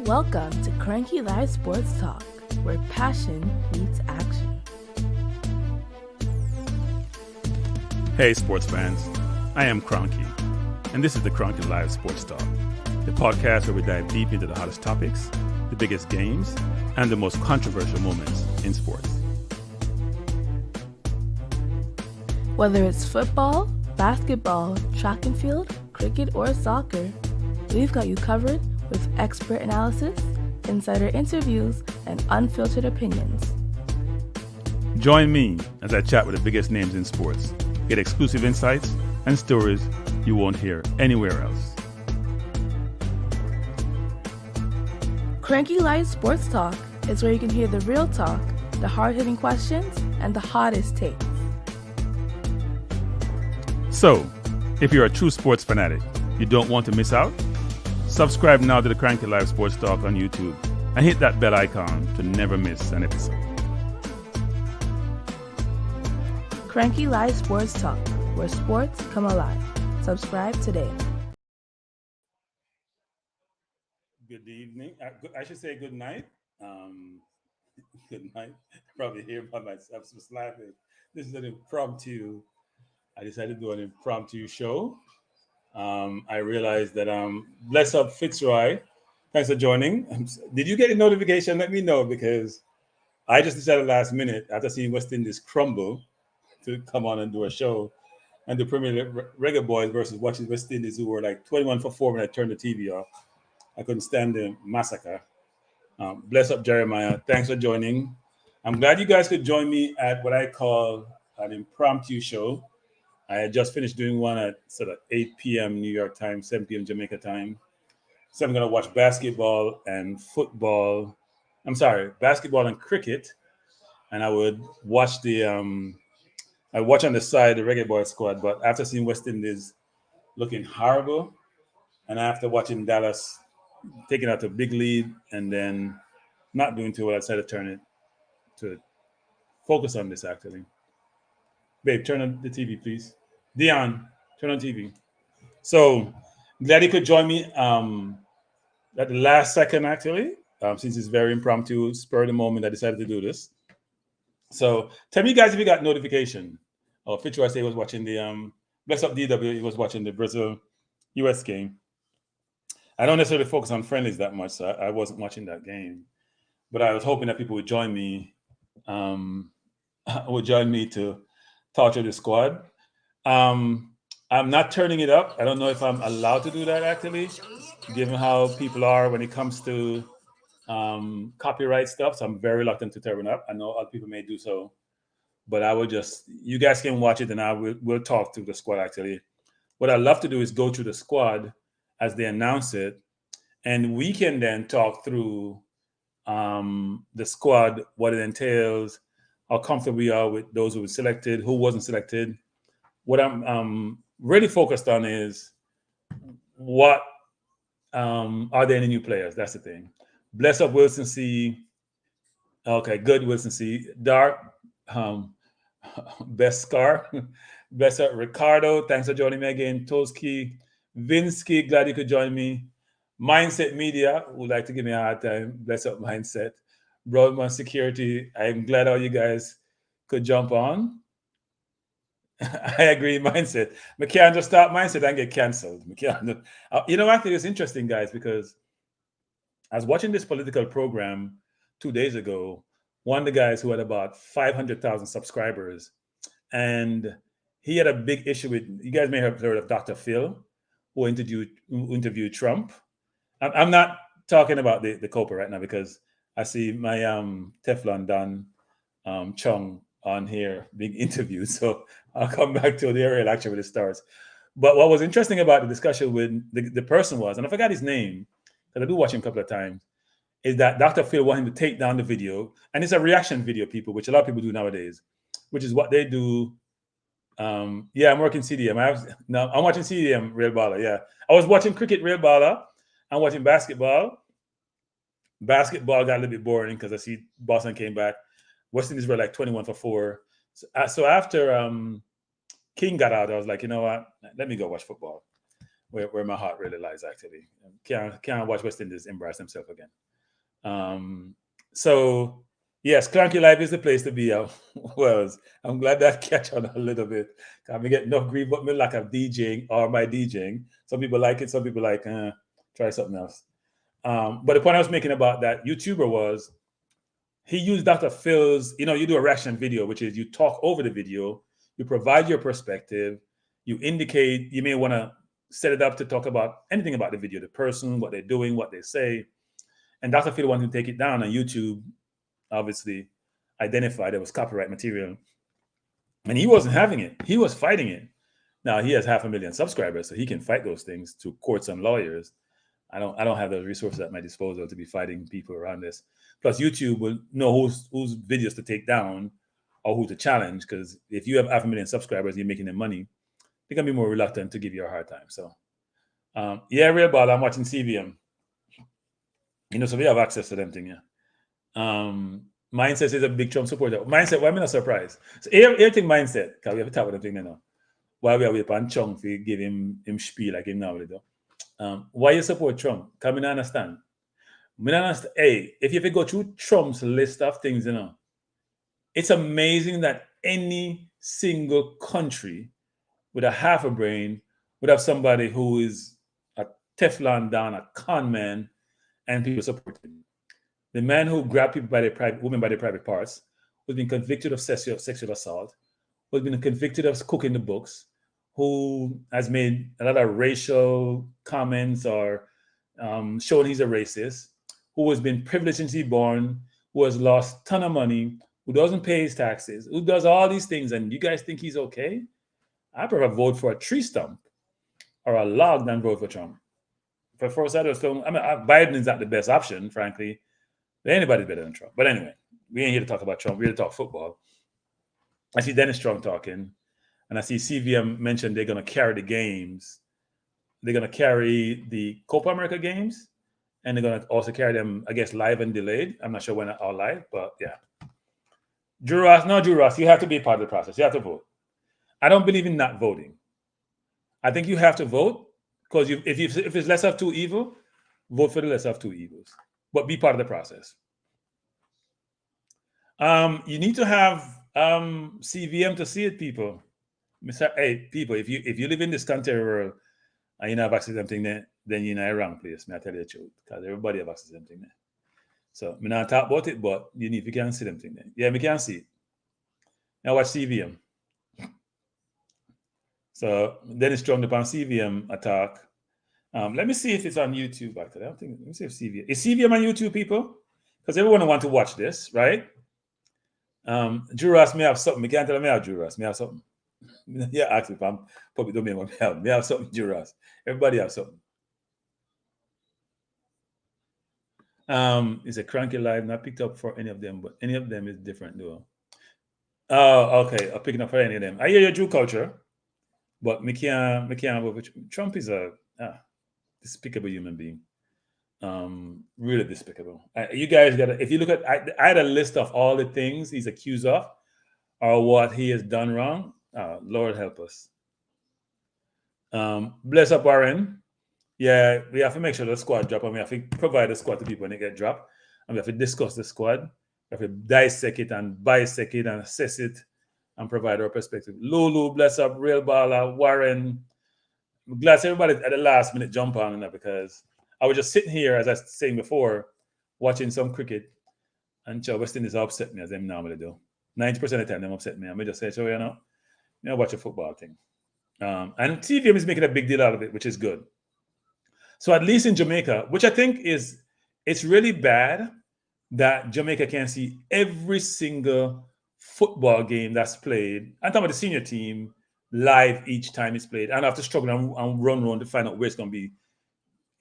Welcome to Cranky Live Sports Talk, where passion meets action. Hey sports fans, I am Cranky, and this is the Cranky Live Sports Talk, the podcast where we dive deep into the hottest topics, the biggest games, and the most controversial moments in sports. Whether it's football, basketball, track and field, cricket, or soccer, we've got you covered with expert analysis, insider interviews, and unfiltered opinions. Join me as I chat with the biggest names in sports, get exclusive insights and stories you won't hear anywhere else. Cranky Live Sports Talk is where you can hear the real talk, the hard-hitting questions, and the hottest takes. So, if you're a true sports fanatic, you don't want to miss out? Subscribe now to the Cranky Live Sports Talk on YouTube and hit that bell icon to never miss an episode. Cranky Live Sports Talk, where sports come alive. Subscribe today. Good evening. I should say good night. Good night. Probably here by myself, just laughing. This is an impromptu. I decided to do an impromptu show. I realized that bless up Fitzroy. Thanks for joining. Did you get a notification? Let me know, because I just decided last minute after seeing West Indies crumble to come on and do a show and the Premier Reggae Boyz versus watching West Indies, who were like 21 for 4 when I turned the TV off. I couldn't stand the massacre. Bless up Jeremiah. Thanks for joining. I'm glad you guys could join me at what I call an impromptu show. I had just finished doing one at sort of 8 p.m. New York time, 7 p.m. Jamaica time. So I'm going to watch basketball and football. Basketball and cricket. And I would watch I watch on the side the Reggae Boyz squad. But after seeing West Indies looking horrible, and after watching Dallas taking out a big lead and then not doing too well, I decided to turn it to focus on this actually. Babe, turn on the TV, please. Dion, turn on TV. So glad you could join me at the last second, actually, since it's very impromptu, spur of the moment, I decided to do this. So tell me, guys, if you got notification. Oh, Fitzroy said he was watching the bless up DW. He was watching the Brazil-US game. I don't necessarily focus on friendlies that much, so I wasn't watching that game. But I was hoping that people would join me. To torture the squad. I'm not turning it up. I don't know if I'm allowed to do that, actually, given how people are when it comes to copyright stuff. So I'm very reluctant to turn it up. I know other people may do so, but I will you guys can watch it, and we'll talk to the squad, actually. What I love to do is go through the squad as they announce it, and we can then talk through the squad, what it entails, how comfortable we are with those who were selected, who wasn't selected. What I'm really focused on is what are there any new players? That's the thing. Bless up Wilson C. Okay, good Wilson C. Dark, Best Scar, Bless up Ricardo. Thanks for joining me again. Toski, Vinsky, glad you could join me. Mindset Media would like to give me a hard time. Bless up Mindset. Broadman Security, I'm glad all you guys could jump on. I agree, Mindset. I can't just start Mindset and get canceled. I think it's interesting, guys, because I was watching this political program 2 days ago. One of the guys who had about 500,000 subscribers, and he had a big issue with, you guys may have heard of Dr. Phil, who interviewed Trump. I'm not talking about the Copa right now, because I see my Teflon Don Chung on here being interviewed. So I'll come back to the real action when it starts. But what was interesting about the discussion with the person was, and I forgot his name, because I do watch him a couple of times, is that Dr. Phil wanted him to take down the video. And it's a reaction video, people, which a lot of people do nowadays, which is what they do. I'm working CDM. I'm watching CDM Real Baller. Yeah. I was watching cricket Real Baller. I'm watching basketball. Basketball got a little bit boring because I see Boston came back. West Indies were like 21 for 4. So after King got out, I was like, you know what? Let me go watch football. where my heart really lies. Actually, can't watch West Indies embarrass themselves again. So yes, Clanky Life is the place to be. Wells, I'm glad that catch on a little bit. I me get no grief, but me lack of DJing or my DJing. Some people like it, some people like try something else. But the point I was making about that YouTuber was he used Dr. Phil's, you do a reaction video, which is you talk over the video, you provide your perspective, you indicate, you may want to set it up to talk about anything about the video, the person, what they're doing, what they say. And Dr. Phil wanted to take it down on YouTube, obviously identified it was copyright material. And he wasn't having it. He was fighting it. Now he has 500,000 subscribers, so he can fight those things to courts and lawyers. I don't have those resources at my disposal to be fighting people around this. Plus, YouTube will know whose videos to take down or who to challenge, because if you have 500,000 subscribers and you're making them money, they're gonna be more reluctant to give you a hard time. So, yeah, real ball. I'm watching CVM. So we have access to them thing, yeah. Mindset is a big Trump supporter. Mindset, why am I not surprised? So everything mindset, because we have to talk about them thing now. Why we are waiting on Trump to give him spiel like him normally do. Why you support Trump? Because I don't understand. Hey, if you go through Trump's list of things, it's amazing that any single country with a half a brain would have somebody who is a Teflon down, a con man, and people support him. The man who grabbed people by women by their private parts, who's been convicted of sexual assault, who's been convicted of cooking the books, who has made a lot of racial comments or showing he's a racist, who has been privileged since he's born, who has lost a ton of money, who doesn't pay his taxes, who does all these things, and you guys think he's okay? I prefer vote for a tree stump or a log than vote for Trump. For first side of the film, Biden is not the best option, frankly. Anybody's better than Trump. But anyway, we ain't here to talk about Trump. We're here to talk football. I see Dennis Strong talking, and I see CVM mentioned they're going to carry the games. They're going to carry the Copa America games, and they're going to also carry them, I guess, live and delayed. I'm not sure when they're all live, but yeah. Drew Ross, you have to be part of the process. You have to vote. I don't believe in not voting. I think you have to vote because if it's less of two evil, vote for the less of two evils. But be part of the process. You need to have CVM to see it, people. Hey, people, if you live in this country world and you don't have access to something there, then you're in a wrong place. May I tell you the truth? Because everybody have access to something there. So I'm not talk about it, but you can see them thing there. Yeah, we can see it. Now watch CVM. So Dennis Strong upon CVM attack. Let me see if it's on YouTube. Actually, I don't think. Let me see if CVM is CVM on YouTube, people, because everyone want to watch this, right? Drew Ross may have something. We can't tell me how Drew Ross may have something. Yeah, actually, I'm probably don't mean what may have something. Drew Ross. Everybody have something. It's a cranky live, not picked up for any of them, but any of them is different though. Oh, okay. I'm picking up for any of them. I hear your Drew culture, but me can't Trump is a despicable human being. Really despicable. You guys gotta, if you look at, I had a list of all the things he's accused of or what he has done wrong. Lord help us. Bless up Warren. Yeah, we have to make sure the squad drop, and we have to provide the squad to people when they get dropped, and we have to discuss the squad. We have to dissect it and bisect it and assess it and provide our perspective. Lulu, bless up, Real Baller, Warren. I'm glad everybody at the last minute jump on that, because I was just sitting here, as I was saying before, watching some cricket, and West Indies upset me as they normally do. 90% of the time, they upset me. I may just say, watch a football thing. And TVM is making a big deal out of it, which is good. So at least in Jamaica, which I think it's really bad that Jamaica can't see every single football game that's played. I'm talking about the senior team live each time it's played. And I have to struggle and run around to find out where it's going to be.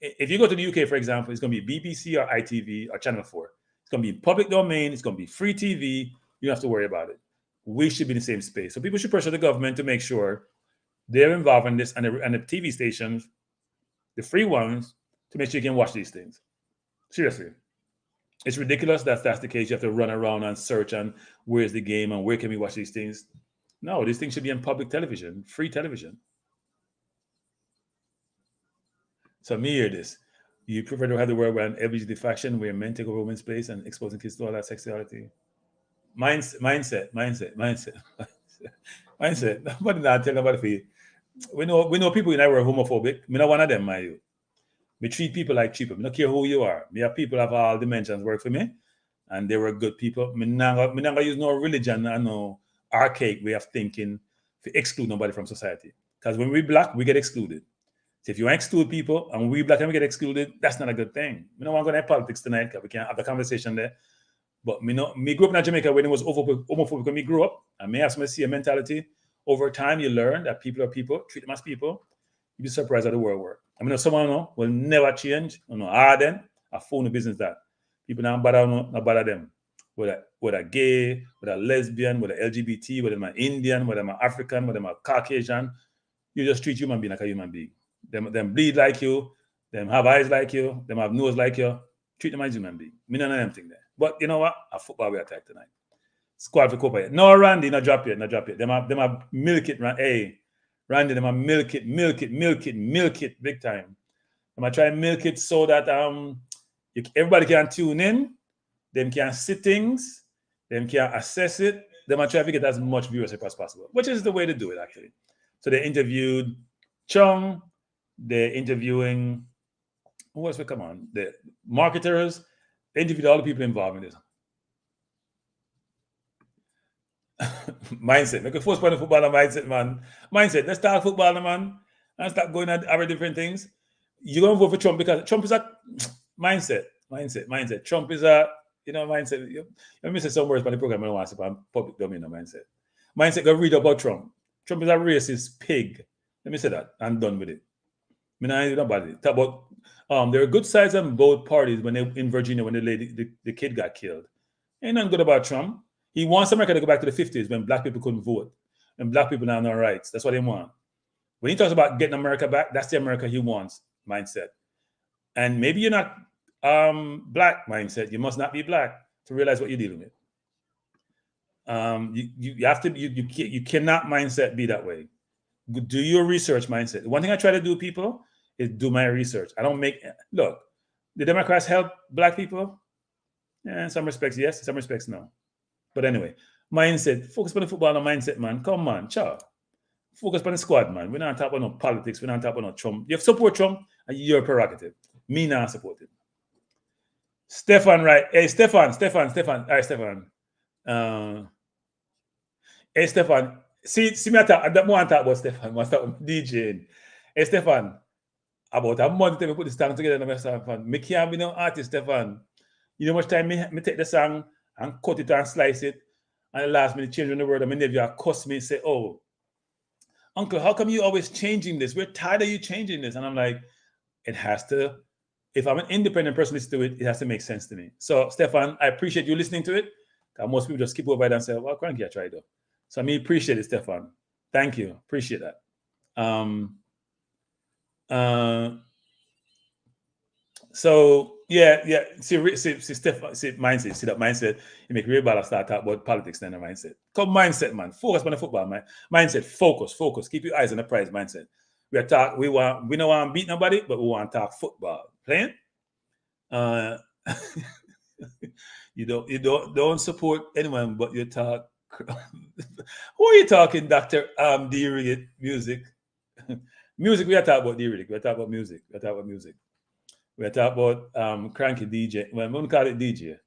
If you go to the UK, for example, it's going to be BBC or ITV or Channel 4. It's going to be public domain. It's going to be free TV. You don't have to worry about it. We should be in the same space. So people should pressure the government to make sure they're involved in this, and the TV stations, the free ones, to make sure you can watch these things. Seriously. It's ridiculous that that's the case. You have to run around and search on where's the game and where can we watch these things. No, these things should be on public television, free television. So me hear this. You prefer to have the world where an LGBT faction where men take over women's place and exposing kids to all that sexuality? Mindset. Mindset. Nobody not tell nobody for you. We know people in our homophobic. Me not one of them, my you. Me treat people like cheaper. Me don't care who you are. Me have people of all dimensions work for me, and they were good people. Me not gonna use no religion and no archaic way of thinking to exclude nobody from society. Because when we black, we get excluded. So if you exclude people and we black and we get excluded, that's not a good thing. We don't want to go into politics tonight because we can't have the conversation there. But me grew up in Jamaica when it was homophobic when we grew up, and me have some see a mentality. Over time, you learn that people are people, treat them as people. You'd be surprised how the world works. I mean, if someone will never change. Then I phone the business that people not bother them. Whether gay, whether lesbian, whether LGBT, whether I'm Indian, whether I'm African, whether I'm Caucasian, you just treat human being like a human being. Them bleed like you, them have eyes like you, them have nose like you. Treat them as human being. Me none of them thing there. But you know what? A football we attack tonight. Squad for Copa. No, Randy, not drop it. Them have milk it. Hey, Randy, them have milk it big time. I'm gonna try and milk it so that everybody can tune in, them can see things, them can assess it. Them gonna try to get as much viewership as possible, which is the way to do it actually. So they interviewed Chung, they're interviewing who else will come on? The marketers, they interviewed all the people involved in this. Mindset. Make a first point of football and mindset, man. Mindset. Let's start football, man. And start going at other different things. You're going to vote for Trump because Trump is a mindset. Trump is a, mindset. Let me say some words about the program. I don't want to say, but I'm public domain of mindset. Mindset, go read about Trump. Trump is a racist pig. Let me say that. I'm done with it. I mean, I don't about it. Talk about, there are good sides on both parties when they in Virginia when the kid got killed. Ain't nothing good about Trump. He wants America to go back to the 50s when black people couldn't vote and black people now have no rights. That's what they want. When he talks about getting America back, that's the America he wants mindset. And maybe you're not black mindset. You must not be black to realize what you're dealing with. You have to. You cannot mindset be that way. Do your research mindset. One thing I try to do, people, is do my research. I don't look. The Democrats help black people. Yeah, in some respects, yes. In some respects, no. But anyway, mindset. Focus on the football and mindset, man. Come on, ciao. Focus on the squad, man. We're not talking about no politics. We're not talking about no Trump. You support Trump, and your prerogative. Me not support it. Stefan, right? Hey, Stefan. All right, Stefan. Hey, Stefan. See me. I don't want to talk about Stefan. I want to talk about DJing. Hey, Stefan. About a month we put this song together. Stefan. Me can't be no artist, Stefan. You know how much time me take the song and cut it and slice it, and the last minute change on the word, and my nephew cuss me and say, "Oh, uncle, how come you always changing this? We're tired of you changing this." And I'm like, it has to. If I'm an independent person listening to it, it has to make sense to me. So, Stefan, I appreciate you listening to it. Most people just skip over it and say, "Well, cranky, I tried though." So, I appreciate it, Stefan. Thank you. Appreciate that. So yeah. See, Stefan, see mindset. See that mindset. You make real bad start talk about politics then the mindset. Come mindset, man. Focus on the football, man. Mindset. Focus. Keep your eyes on the prize. Mindset. We don't want to beat nobody, but we want to talk football. Playing. You don't support anyone, but you talk. Who are you talking, Dr. D. Music? Music, we are talking about D. We are talking about music. We are talking about cranky DJ. Well, I'm going to call it DJ.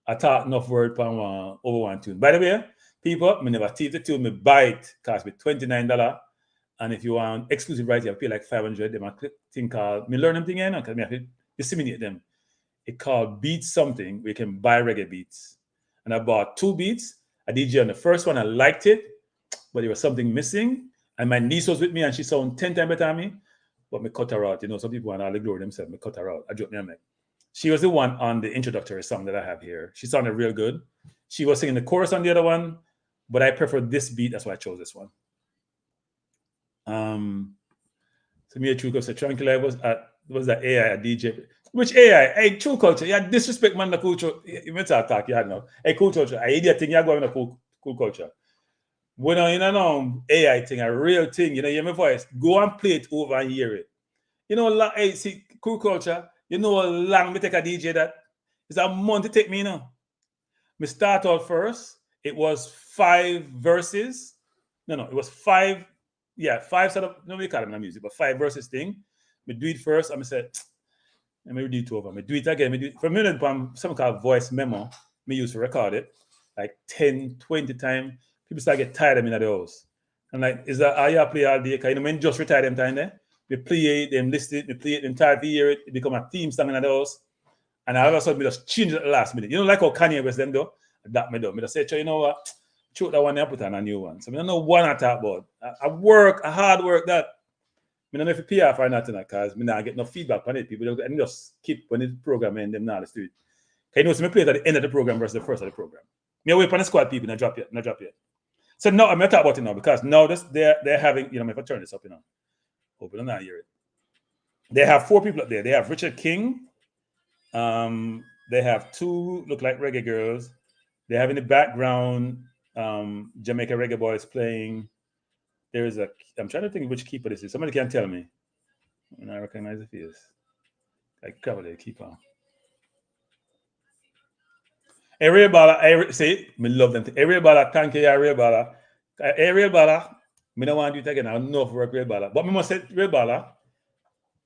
I talk enough word from over one tune. By the way, people, I never teach the tune. Me buy it. Cost me $29. And if you want exclusive rights, you have to pay like $500. They have a thing called, me learn them thing again, because I have to disseminate them. It called Beats something, where you can buy reggae beats. And I bought 2 beats. I DJ on the first one. I liked it, but there was something missing. And my niece was with me, and she sounded 10 times better than me. But me cut her out. Some people want all the glory themselves. Me cut her out. I dropped me a mic. She was the one on the introductory song that I have here. She sounded real good. She was singing the chorus on the other one, but I prefer this beat. That's why I chose this one. So me a True Culture. Tranquil was that AI a DJ? Which AI? Hey, True Culture. Yeah, disrespect man the culture. You meant to attack. Yeah, no. Hey, Cool Culture. I idiot thing. You're going to cool Culture. When AI thing, a real thing. You hear my voice. Go and play it over and hear it. You know, hey, see, cool culture. You know how long me take a DJ that? It's a month to take me, you know. Me start out first. It was 5 verses. No, it was 5. Yeah, 5 sort of, no, we call it in music, but 5 verses thing. Me do it first, and I said, let me do it over. Me do it again. Me do it for a minute, something called voice memo. Me use to record it like 10, 20 times. People start get tired of me in the house. And like, is that how you play all day? Because you know, when just retire them time there, we play it, them list it, we play it, them tired to hear it, it become a theme song in the house. And all of a sudden, we just change it at the last minute. You know, like how Kanye West them do? That me do. Me just say, you know what? Choke that one and put on a new one. So I don't know what I talk about. I hard work that. I don't know if you PR for nothing because I not get no feedback on it. People don't just keep when the program and them now the street. You know, so I play it at the end of the program versus the first of the program. Me wait for the squad people, not drop yet. So now I'm gonna talk about it now because now they're having, you know, if I turn this up, you know, hope you don't hear it. They have 4 people up there. They have Richard King. They have 2 look like reggae girls. They have in the background Jamaica Reggae Boyz playing. There is I'm trying to think which keeper this is. Somebody can tell me. And I recognize the face. Like cover the keeper. Area Bala, see, me love them. Area Bala, thank you, Area Bala. Area Bala, me don't want to do it again. I don't know for Area Bala. But me must say, Area Bala,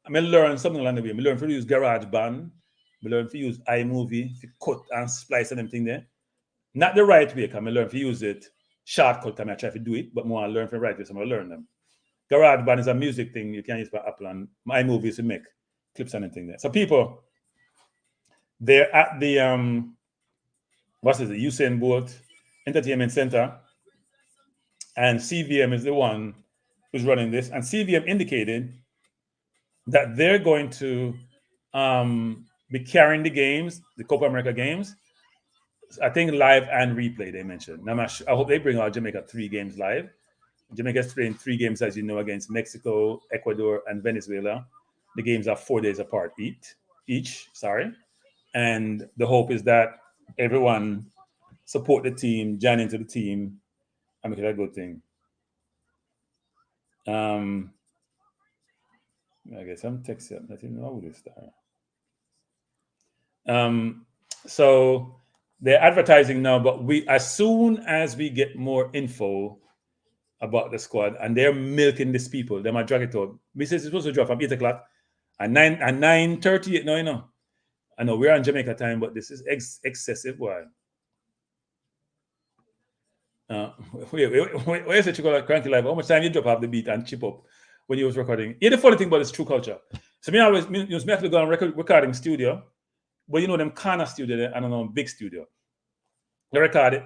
I learn something along the way. I learn to use GarageBand. I learn to use iMovie to cut and splice and everything there. Not the right way, because I learn to use it shortcut time I try to do it, but more I learn from the right way, so I learn them. GarageBand is a music thing you can use for Apple, and iMovie is to make clips and everything there. So people, they're at the what's it, the Usain Bolt Entertainment Center, and CVM is the one who's running this, and CVM indicated that they're going to be carrying the games, the Copa America games, I think live and replay, they mentioned. Now, I hope they bring out Jamaica 3 games live. Jamaica's playing 3 games, as you know, against Mexico, Ecuador, and Venezuela. The games are 4 days apart each. And the hope is that everyone support the team, join into the team, and make it a good thing. I guess I'm texting. I didn't know this. So they're advertising now, but as soon as we get more info about the squad, and they're milking these people, they might drag it out. We said it's supposed to drop from 8 o'clock at 9:38. No, you know. I know we're on Jamaica time, but this is excessive. Why? Where's the Cranky Live? How much time you drop off the beat and chip up when you was recording? Yeah, the funny thing about this true culture. So me have to go on recording studio, but you know them kind of studio there, I don't know, big studio. They record it.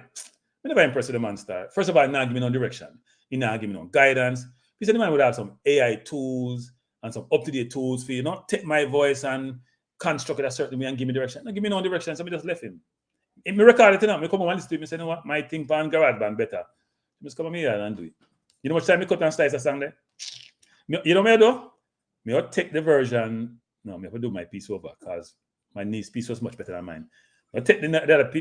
I never impressed with the man star. First of all, he not give me no direction. He not give me no guidance. He said the man would have some AI tools and some up-to-date tools for you, not take my voice and construct it a certain way and give me direction. Not give me no direction, so I just left him. If me record it, I come on listen to him and say, you know what, my thing pan GarageBand better. Just come on here and do it. You know what time me cut and slice a song there? You know what I do? Me will take the version. No, me have to do my piece over because my niece's piece was much better than mine. I'll take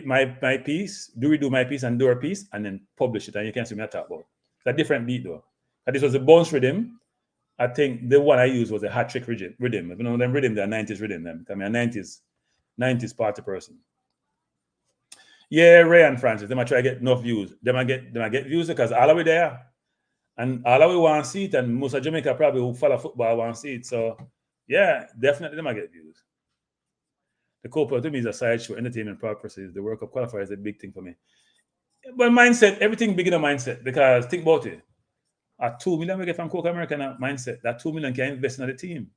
my piece, redo my piece and do her piece, and then publish it. And you can see me talk about. It's a different beat though. And this was a bounce rhythm. I think the one I used was a hat trick rhythm. You know them rhythm, they're 90s rhythm. Them. I mean, a 90s party person. Yeah, Ray and Francis, they might try to get enough views. They might get views because all of we there. And all of we want to see it, and most of Jamaica probably who follow football want to see it. So yeah, definitely they might get views. The Copa to me is a sideshow, entertainment purposes. The World Cup qualifier is a big thing for me. But mindset, everything big in a mindset, because think about it. At 2 million we get from Copa America mindset, that 2 million can invest in the team.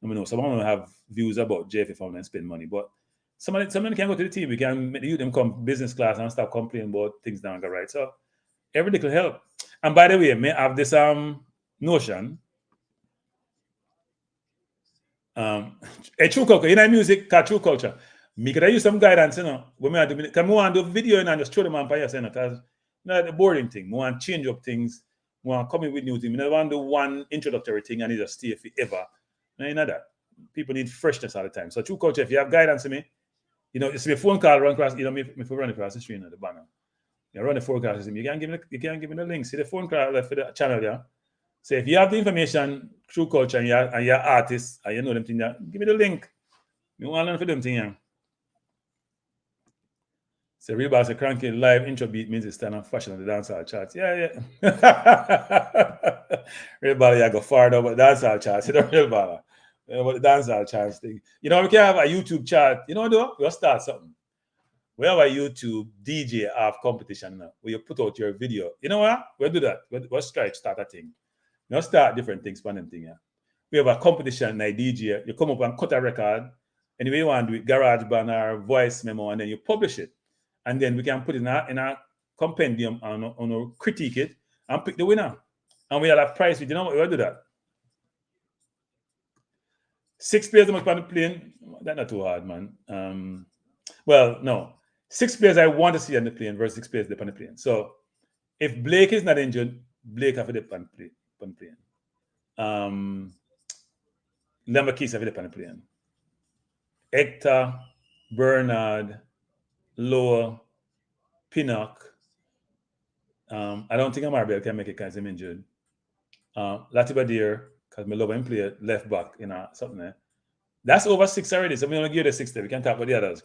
I mean, some of them have views about JFF and spend money, but somebody can go to the team. We can make them come business class and stop complaining about things that don't go right. So everything will help. And by the way, may have this notion. A true culture, in our music, true culture. Me could I use some guidance, you know, when I do, because I want to do video and just throw them on fire, because not the boring thing. I want to change up things. I want to come in with new things. I don't want to do one introductory thing and it just stay forever. No, you know that. People need freshness all the time. So true culture, if you have guidance to me, you know, it's a phone call run across, you know, if we run across the street, you know, the banner. You run the forecast system. You can't give me the link. See the phone call left for the channel, yeah. So if you have the information, True Culture and your artists, and you know them thing there, give me the link. Me want to learn for them thing here. So real boss a cranky live intro beat means it's stand on fashion on the dancehall charts. Yeah. Real ball, yeah, go far though, but dancehall charts, you know, real ball. But the dancehall charts thing. You know, we can have a YouTube chart. You know what do? We'll start something. We have a YouTube DJ half competition now where you put out your video. You know what? We'll do that. We'll start a thing. Now start different things for them thing, yeah. We have a competition like DJ. You come up and cut a record. Anyway, you want to do it, GarageBand or voice memo, and then you publish it. And then we can put it in a compendium and critique it and pick the winner. And we'll have prize with, you know what, we'll do that. 6 players on the plane, that's not too hard, man. Well, no. 6 players I want to see on the plane versus 6 players on the plane. So if Blake is not injured, Blake have to dip on the plane. Lambakis have to dip on the plane. Hector, Bernard, Lower, Pinnock. I don't think Amarbel can make it because I'm injured. Latibadir, because I love him play left back, you know, something there. That's over 6 already, so we only give the 6 there. We can talk about the others.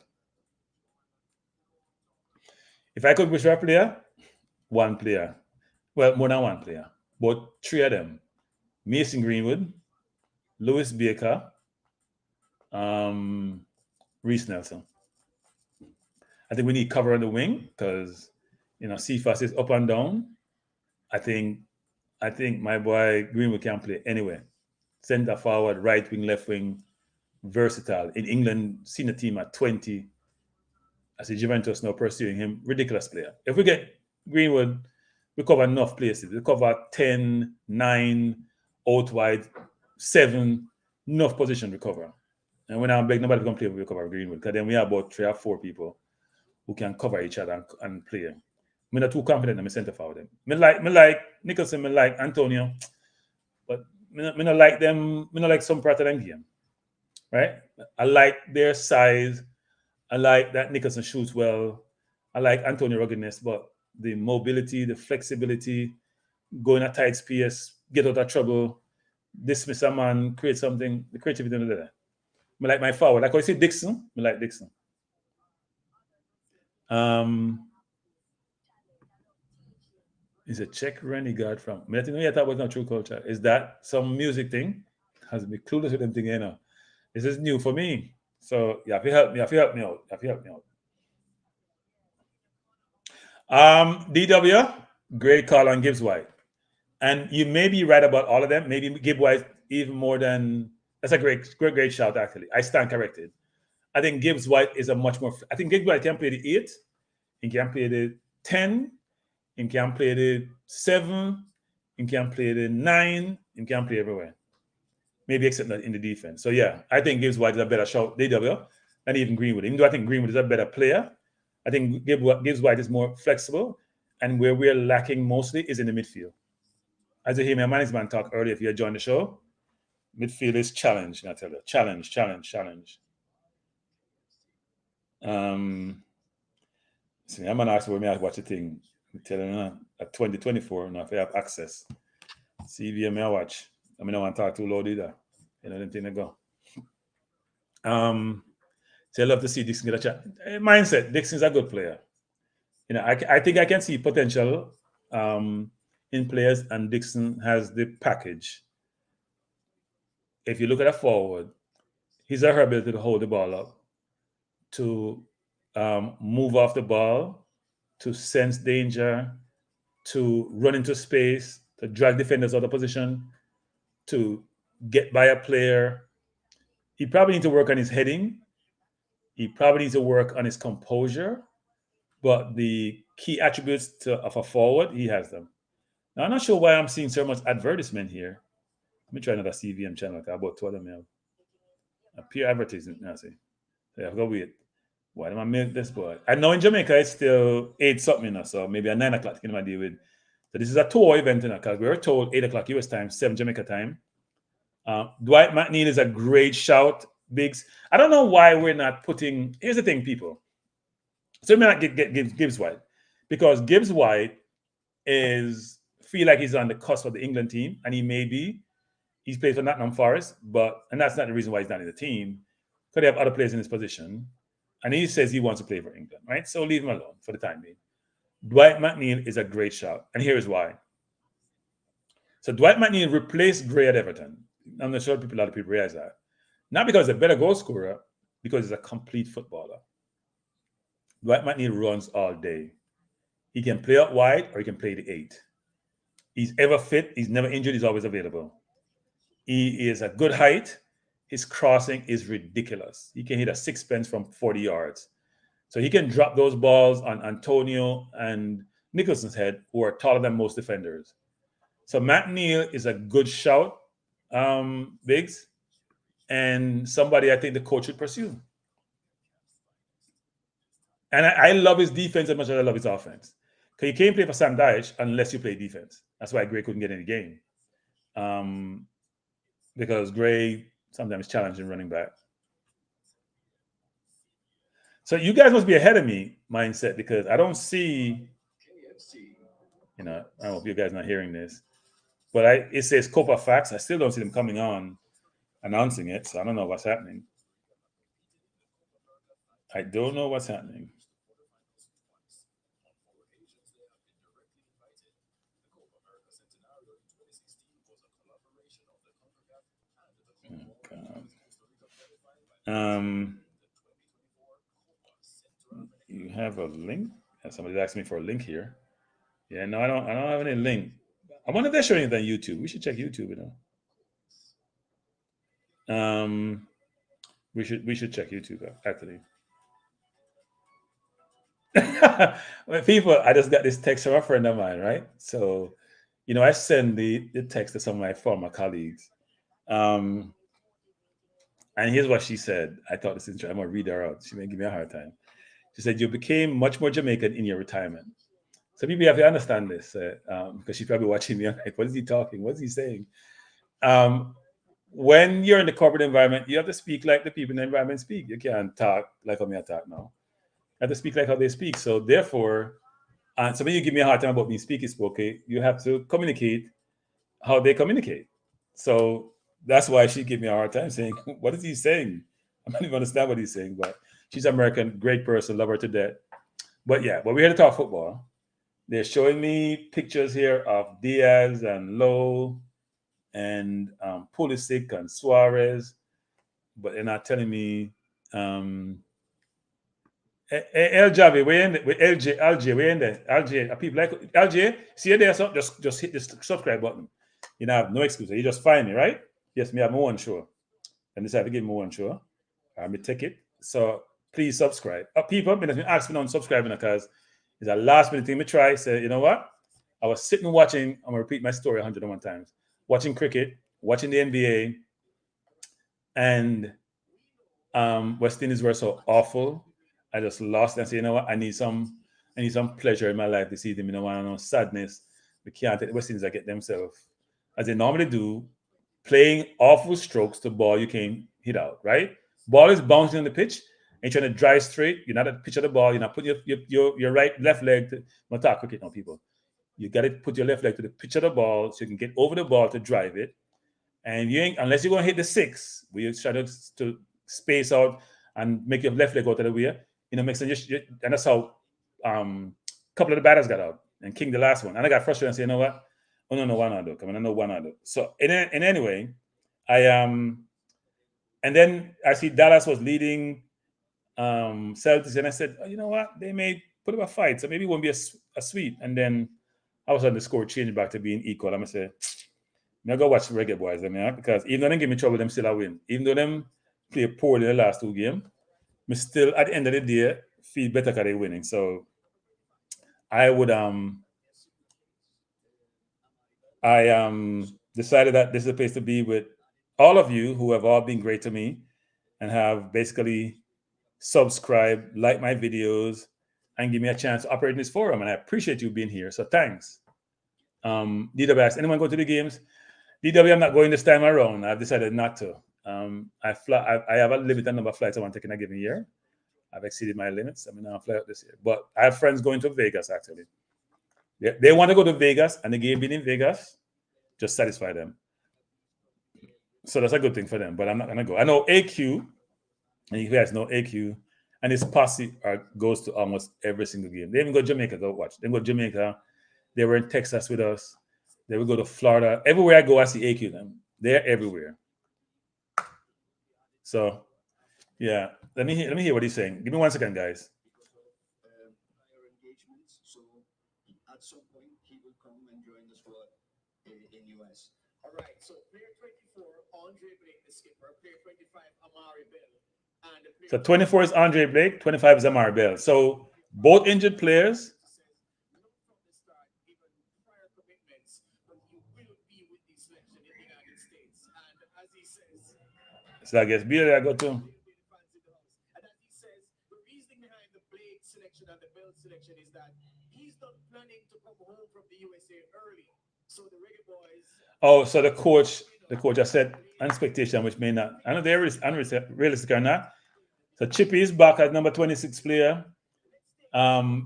If I could wish for a player, 1 player. Well, more than 1 player. But 3 of them. Mason Greenwood, Lewis Baker, Reese Nelson. I think we need cover on the wing because, you know, Cephas is up and down. I think my boy Greenwood can play anywhere. Center forward, right wing, left wing, versatile. In England, seen a team at 20. I see Juventus now pursuing him. Ridiculous player. If we get Greenwood, we cover enough places. We cover 10, 9, out wide, 7, enough position to cover. And when I'm big, nobody can play, we cover Greenwood. Because then we have about 3 or 4 people who can cover each other and play. I'm not too confident in my center forward. Me like Nicholson, me like Antonio, but me not like them. Me not like some part of them game, right? I like their size. I like that Nicholson shoots well. I like Antonio ruggedness, but the mobility, the flexibility, go in a tight space, get out of trouble, dismiss a man, create something. The creativity under there. I like my forward. Like I say, Dixon. I like Dixon. Is a Czech renegade from. I didn't know yet that was not True Culture. Is that some music thing? Has to be clueless with them thing, you know. This is new for me. So you have to help me. You have to help me out. DW, great call on Gibbs White. And you may be right about all of them. Maybe Gibbs White even more than that's a great shout, actually. I stand corrected. I think Gibbs White is a much more. I think Gibbs White can play the 8, he can play the 10, he can play the 7, he can play the 9, he can play everywhere. Maybe except not in the defense. So yeah, I think Gibbs White is a better shout, DW, than even Greenwood. Even though I think Greenwood is a better player, I think Gibbs White is more flexible, and where we're lacking mostly is in the midfield. As you hear my management talk earlier, if you joined the show, midfield is challenge. I tell you, challenge. See, I'm gonna ask where me I watch the thing. I'm telling you at 2024 now if I have access. CVM may I watch. I mean I want to talk too loud either. You know, them thing to go. So I love to see Dixon get a chat. Mindset, Dixon's a good player. You know, I think I can see potential in players, and Dixon has the package. If you look at a forward, he's her ability to hold the ball up, to move off the ball, to sense danger, to run into space, to drag defenders out of position, to get by a player. He probably needs to work on his heading. He probably needs to work on his composure. But the key attributes of a forward, he has them. Now, I'm not sure why I'm seeing so much advertisement here. Let me try another CVM channel. About 2 of them have a peer advertisement. Now, see. So I have to wait. Why do I make this boy? I know in Jamaica it's still 8 something now, so maybe at 9 o'clock can I deal with. So this is a 2-hour event because we were told 8 o'clock US time, 7 Jamaica time. Dwight McNeil is a great shout, Biggs. I don't know why we're not putting. Here's the thing, people. So we may not get Gibbs White because Gibbs White feel like he's on the cusp of the England team, and he may be. He's played for Nottingham Forest, and that's not the reason why he's not in the team. Because they have other players in his position. And he says he wants to play for England, right? So leave him alone for the time being. Dwight McNeil is a great shout. And here is why. So Dwight McNeil replaced Gray at Everton. I'm not sure a lot of people realize that. Not because he's a better goal scorer, because he's a complete footballer. Dwight McNeil runs all day. He can play out wide or he can play the 8. He's ever fit. He's never injured. He's always available. He is a good height. His crossing is ridiculous. He can hit a sixpence from 40 yards. So he can drop those balls on Antonio and Nicholson's head, who are taller than most defenders. So McNeil is a good shout, Biggs, and somebody I think the coach should pursue. And I love his defense as much as I love his offense. Because you can't play for Sam Dyche unless you play defense. That's why Gray couldn't get any game. Because Gray sometimes challenging running back. So you guys must be ahead of me, mindset, because I don't see, I hope you guys are not hearing this, but it says Copa Facts. I still don't see them coming on announcing it, so I don't know what's happening. I don't know what's happening. You have a link? Somebody asked me for a link here. Yeah, no, I don't have any link. I wonder if they're showing it on YouTube. We should check YouTube, We should check YouTube actually. People, I just got this text from a friend of mine, right? So, I send the text to some of my former colleagues. And here's what she said. I thought this is interesting. I'm going to read her out. She may give me a hard time. She said, "You became much more Jamaican in your retirement." So people have to understand this because she's probably watching me. I'm like, what is he talking? What is he saying? When you're in the corporate environment, you have to speak like the people in the environment speak. You can't talk like how me I talk now. You have to speak like how they speak. So therefore, so when you give me a hard time about me speaking, okay, you have to communicate how they communicate. So that's why she gave me a hard time saying, what is he saying? I don't even understand what he's saying, but she's American, great person, love her to death. But we're here to talk football. They're showing me pictures here of Diaz and Lowe and Pulisic and Suarez, but they're not telling me El Javi, we're in with LJ, we're in there. LJ, people like LJ, see you there, so just hit this subscribe button. You have no excuse. You just find me, right? Yes, me have my one show. And this have to give me one show. I'm a ticket. So please subscribe. People have been asking me on subscribing because it's a last minute thing. Me try. Say, you know what? I was sitting watching, I'm gonna repeat my story 101 times. Watching cricket, watching the NBA, and West Indies were so awful. I just lost and I said, you know what? I need some pleasure in my life this evening. I want no sadness. We can't take the West Indies that get themselves, as they normally do, playing awful strokes to ball you can't hit out, right? Ball is bouncing on the pitch and you're trying to drive straight. You're not at the pitch of the ball. You're not putting your left leg to not talk cricket now, people. You got to put your left leg to the pitch of the ball so you can get over the ball to drive it. And you ain't, unless you're going to hit the 6, where you're trying to space out and make your left leg out of the way, makes sense. And that's how a couple of the batters got out and King the last one. And I got frustrated and said, you know what? Oh, no, one out. Come on, I know one out. So, in anyway, and then I see Dallas was leading Celtics, and I said, oh, you know what? They may put up a fight, so maybe it won't be a sweep. And then all of a sudden the score changed back to being equal. I'm going to say, I'm going to go watch Reggae Boyz, because even though they give me trouble, them still a win. Even though them play poorly in the last 2 games, me still, at the end of the day, feel better because they're winning. So I would, decided that this is a place to be with all of you who have all been great to me and have basically subscribed, like my videos, and give me a chance to operate in this forum. And I appreciate you being here. So thanks. DW asked, anyone go to the games? DW, I'm not going this time around. I've decided not to. I have a limited number of flights I want to take in a given year. I've exceeded my limits. I'll fly out this year. But I have friends going to Vegas, actually. They want to go to Vegas, and the game being in Vegas just satisfy them. So that's a good thing for them. But I'm not gonna go. I know AQ, and you guys know AQ, and his posse goes to almost every single game. They even go to Jamaica. Go watch. They go to Jamaica. They were in Texas with us. They would go to Florida. Everywhere I go, I see AQ. Them. They're everywhere. So yeah, let me hear what he's saying. Give me 1 second, guys. So 24 is Andre Blake, 25 is Amari Bell. So both injured players. So I guess Billy I go to. Oh, so the coach has set an expectation which may not. I know there is unrealistic or not. So Chippy is back as number 26 player.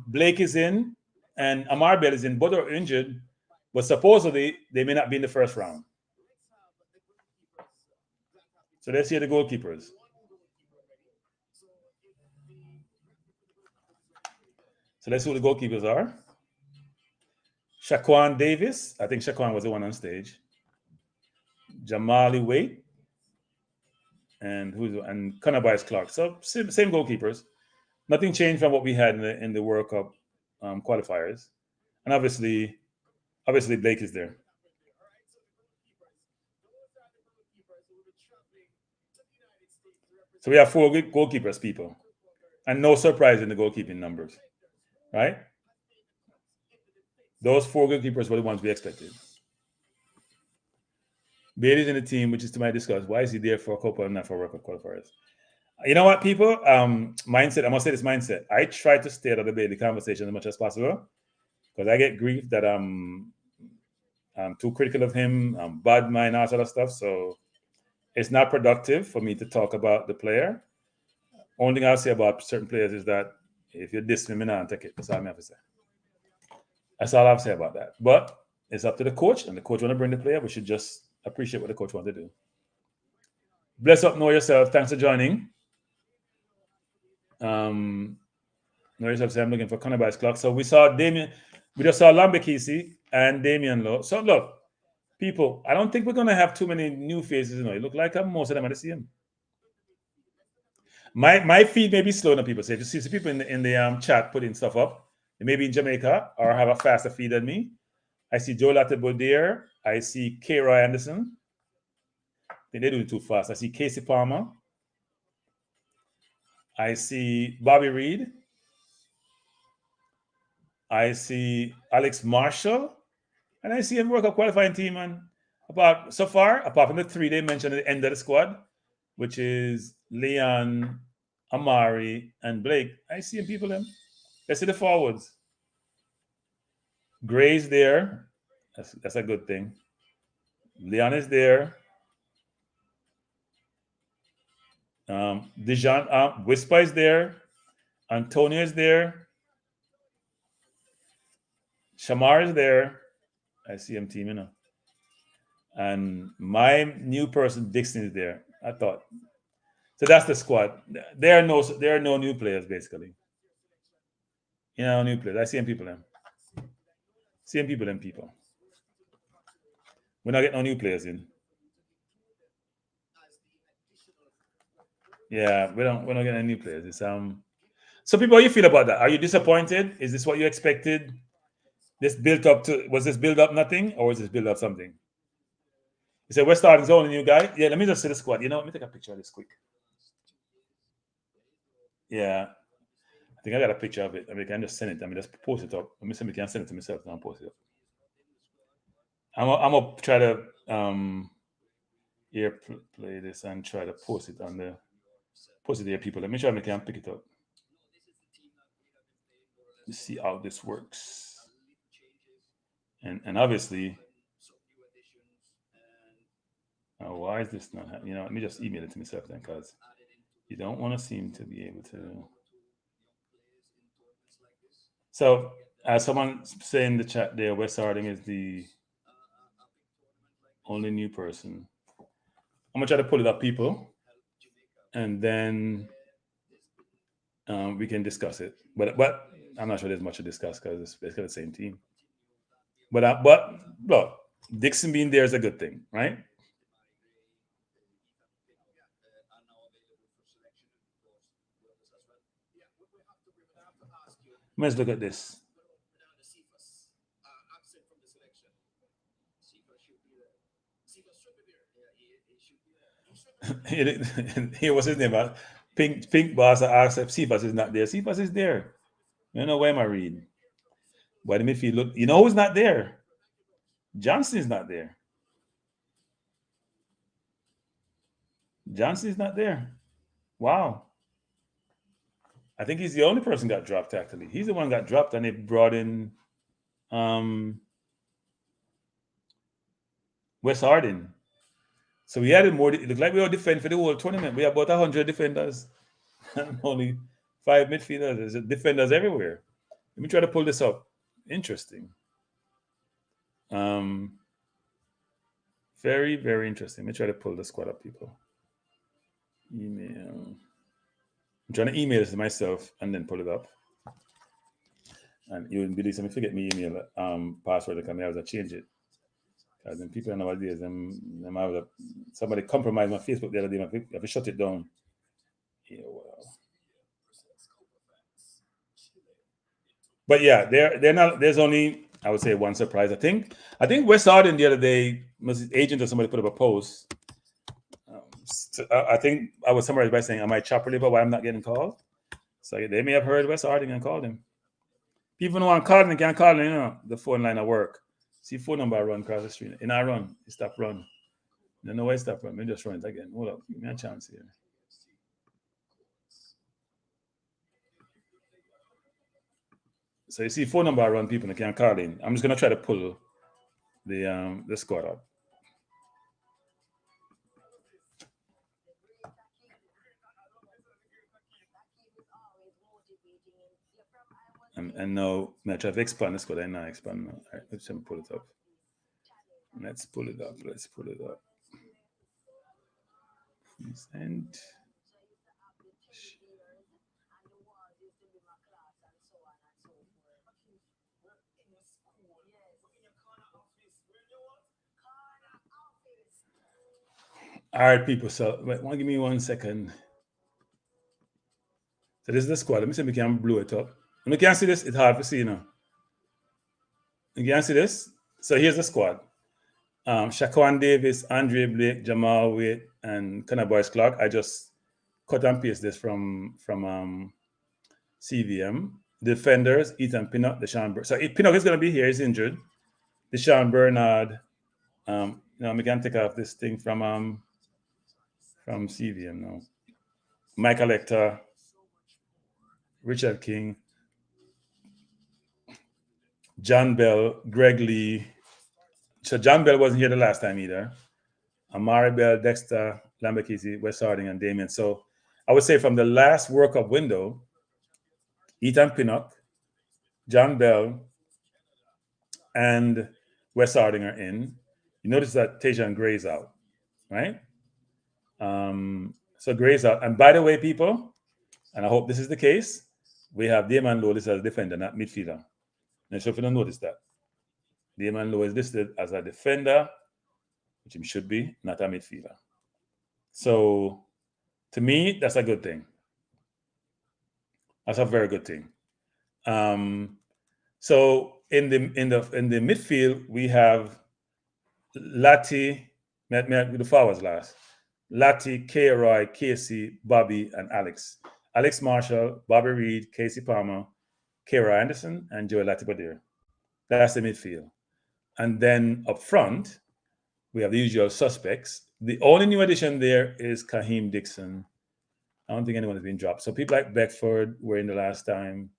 Blake is in, and Amar Bell is in. Both are injured, but supposedly they may not be in the first round. So let's hear the goalkeepers. So let's see who the goalkeepers are. Shaquan Davis. I think Shaquan was the one on stage. Jamali Wade. And Connor Clark. So same goalkeepers. Nothing changed from what we had in the World Cup qualifiers. And obviously Blake is there. So we have 4 goalkeepers, people. And no surprise in the goalkeeping numbers. Right? Those 4 goalkeepers were the ones we expected. Bailey's in the team, which is to my discuss. Why is he there for Copa and not for World Cup qualifiers? You know what, people? Mindset. I must say this mindset. I try to stay out of the Bailey conversation as much as possible because I get grief that I'm too critical of him, bad mind, all sort of stuff. So it's not productive for me to talk about the player. Only thing I'll say about certain players is that if you're dissing me now, take it. That's all I have to say. That's all I have to say about that. But it's up to the coach, and the coach want to bring the player. We should just appreciate what the coach wants to do. Bless up, know yourself. Thanks for joining. Know yourself. I'm looking for Cannabis Clock. So we saw Damien. We just saw Lambekisi and Damian Lowe. So look, people, I don't think we're gonna have too many new faces. You know, it look like most of them are the same. My feed may be slow now. People say if you see some people in the chat putting stuff up, they may be in Jamaica or have a faster feed than me. I see Joe Latte there. I see K. Roy Anderson. I think they're doing it too fast. I see Casey Palmer. I see Bobby Reed. I see Alex Marshall. And I see him work a qualifying team. And apart from the 3 they mentioned at the end of the squad, which is Leon, Amari, and Blake, I see him people them. Let's see the forwards. Gray's there. That's a good thing. Leon is there. Dijon Whisper is there. Antonio is there. Shamar is there. I see him team, you know. And my new person, Dixon, is there. I thought. So that's the squad. There are no new players, basically. You know, new players. I see them people them. Same people them people. We're not getting no new players in. Yeah, we're not getting any new players. It's So people, how you feel about that? Are you disappointed? Is this what you expected? Was this built up nothing, or was this built up something? You said we're starting zone, a new guy. Yeah, let me just see the squad. You know, let me take a picture of this quick. Yeah. I think I got a picture of it. I mean, I can just send it. I mean, just post it up. Let me see if I can send it to myself and I'll post it up. I'm gonna try to play this and try to post it there, people. Let me try and can pick it up. Let's see how this works. And obviously, why is this not happening? You know, let me just email it to myself then, because you don't want to seem to be able to. So, as someone saying in the chat there, West Harding is the only new person. I'm gonna try to pull it up, people, and then we can discuss it. But I'm not sure there's much to discuss because it's basically the same team. But look, Dixon being there is a good thing, right? Let's look at this. Here was his name. Pink boss asked if Cephas is not there. Cephas is there. You know why am I reading? Why the midfield look? You know who's not there? Johnson is not there. Johnson is not there. Wow. I think he's the only person got dropped. Actually, he's the one got dropped, and they brought in um, Wes Harden. So we added more. It looked like we all defend for the whole tournament. We have about 100 defenders, and only 5 midfielders. There's defenders everywhere. Let me try to pull this up. Interesting. Um, very, very interesting. Let me try to pull the squad up, people. Email. I'm trying to email this to myself and then pull it up. And you wouldn't believe me forget my email password because I have to change it. Because then people nowadays, somebody compromised my Facebook the other day. I have to shut it down. Yeah, well. But yeah, they're not. There's only, I would say, one surprise. I think Wes Harden the other day, his agent or somebody put up a post. So I think I was summarized by saying, "Am I chopper liver? Why I'm not getting called?" So they may have heard Wes Harden and called him. People don't want to call him, can't call him. You know, the phone line at work. See phone number I run across the street. And I run, it stop run. I don't know why it stop run. Maybe just run it again. Hold up, give me a chance here. So you see phone number I run, people that can't call in. I'm just gonna try to pull the squad up. And now I try to expand the squad. I now expand now. All right, let's pull it up. Let's pull it up. Let's pull it up. And all right, people. So wait, give me 1 second. So this is the squad. Let me see if we can blow it up. When you can't see this, it's hard to see now. You can't see this? So here's the squad. Shaquan Davis, Andre Blake, Jamal Waite, and Connor Boyce Clark. I just cut and paste this from CVM. Defenders, Ethan Pinnock, Deshaun Bernard. So Pinnock is going to be here. He's injured. Deshaun Bernard. We can take off this thing from CVM now. Michael Lecter, Richard King, John Bell, Greg Lee. So John Bell wasn't here the last time either. Amari Bell, Dexter, Lambakisi, Wes Harding, and Damien. So I would say from the last World Cup window, Ethan Pinnock, John Bell, and Wes Harding are in. You notice that Tajan Gray's out, right? So Gray's out. And by the way, people, and I hope this is the case, we have Damon Lowe listed as a defender, not midfielder. And so if you don't notice that, Damon Lowe is listed as a defender, which he should be, not a midfielder. So to me, that's a good thing. That's a very good thing. So in the midfield, we have Lati, the forwards last. Lati, K. Roy, Casey, Bobby, and Alex. Alex Marshall, Bobby Reed, Casey Palmer, K. Roy Anderson, and Joel Latibadir. That's the midfield. And then up front, we have the usual suspects. The only new addition there is Kaheem Dixon. I don't think anyone has been dropped. So people like Beckford were in the last time,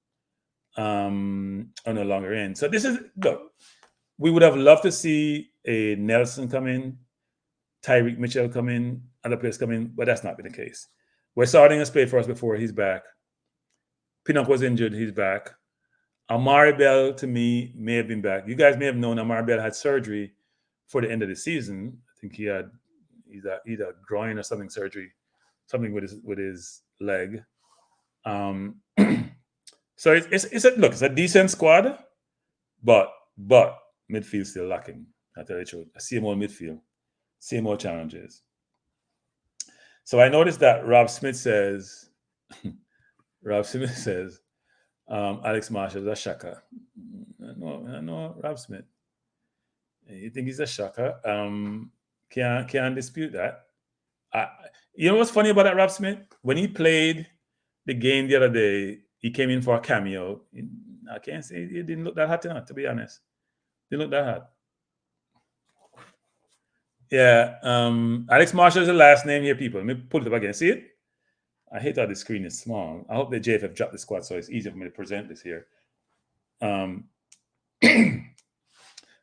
are no longer in. So this is, look, we would have loved to see a Nelson come in, Tyreek Mitchell come in, other players come in, but that's not been the case. Wes Harding has played for us before. He's back. Pinnock was injured. He's back. Amari Bell, to me, may have been back. You guys may have known Amari Bell had surgery for the end of the season. I think he either groin or something surgery, something with his leg. So it's a decent squad, but midfield still lacking. I tell you the truth. Same old midfield, same old challenges. So I noticed that Rob Smith says Alex Marshall is a shocker. I know Rob Smith. You think he's a shocker? Can't dispute that. You know what's funny about that Rob Smith? When he played the game the other day, he came in for a cameo. I can't say he didn't look that hot enough, to be honest. Didn't look that hot. Yeah, Alex Marshall is the last name here, people. Let me pull it up again. See it? I hate how the screen is small. I hope the JFF dropped the squad so it's easier for me to present this here.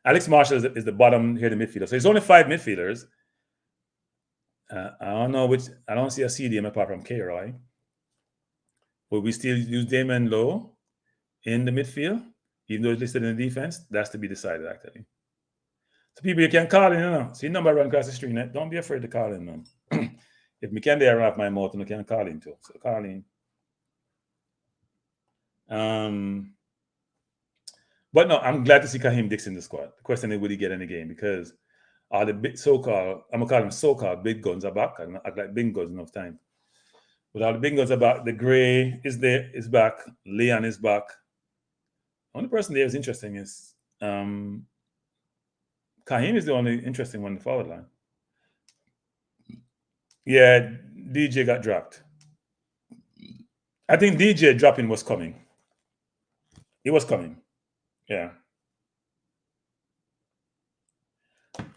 Alex Marshall is the bottom here, the midfielder. So there's only 5 midfielders. I don't know which. I don't see a CDM apart from K-Roy. Will we still use Damon Lowe in the midfield, even though it's listed in the defense? That's to be decided, actually. So people, you can call in, See number run across the screen. Don't be afraid to call in, man. If me can dare run off my mouth, and I can call in too. So call in. But no, I'm glad to see Kahim Dixon in the squad. The question is, will he get in the game? Because all the so-called, I'm going to call them so-called big guns are back. I don't act like big guns enough time. But all the big guns are back. The Gray is back. Leon is back. The only person there is interesting is Kahim is the only interesting one in the forward line. Yeah, DJ got dropped. I think DJ dropping was coming. It was coming. Yeah.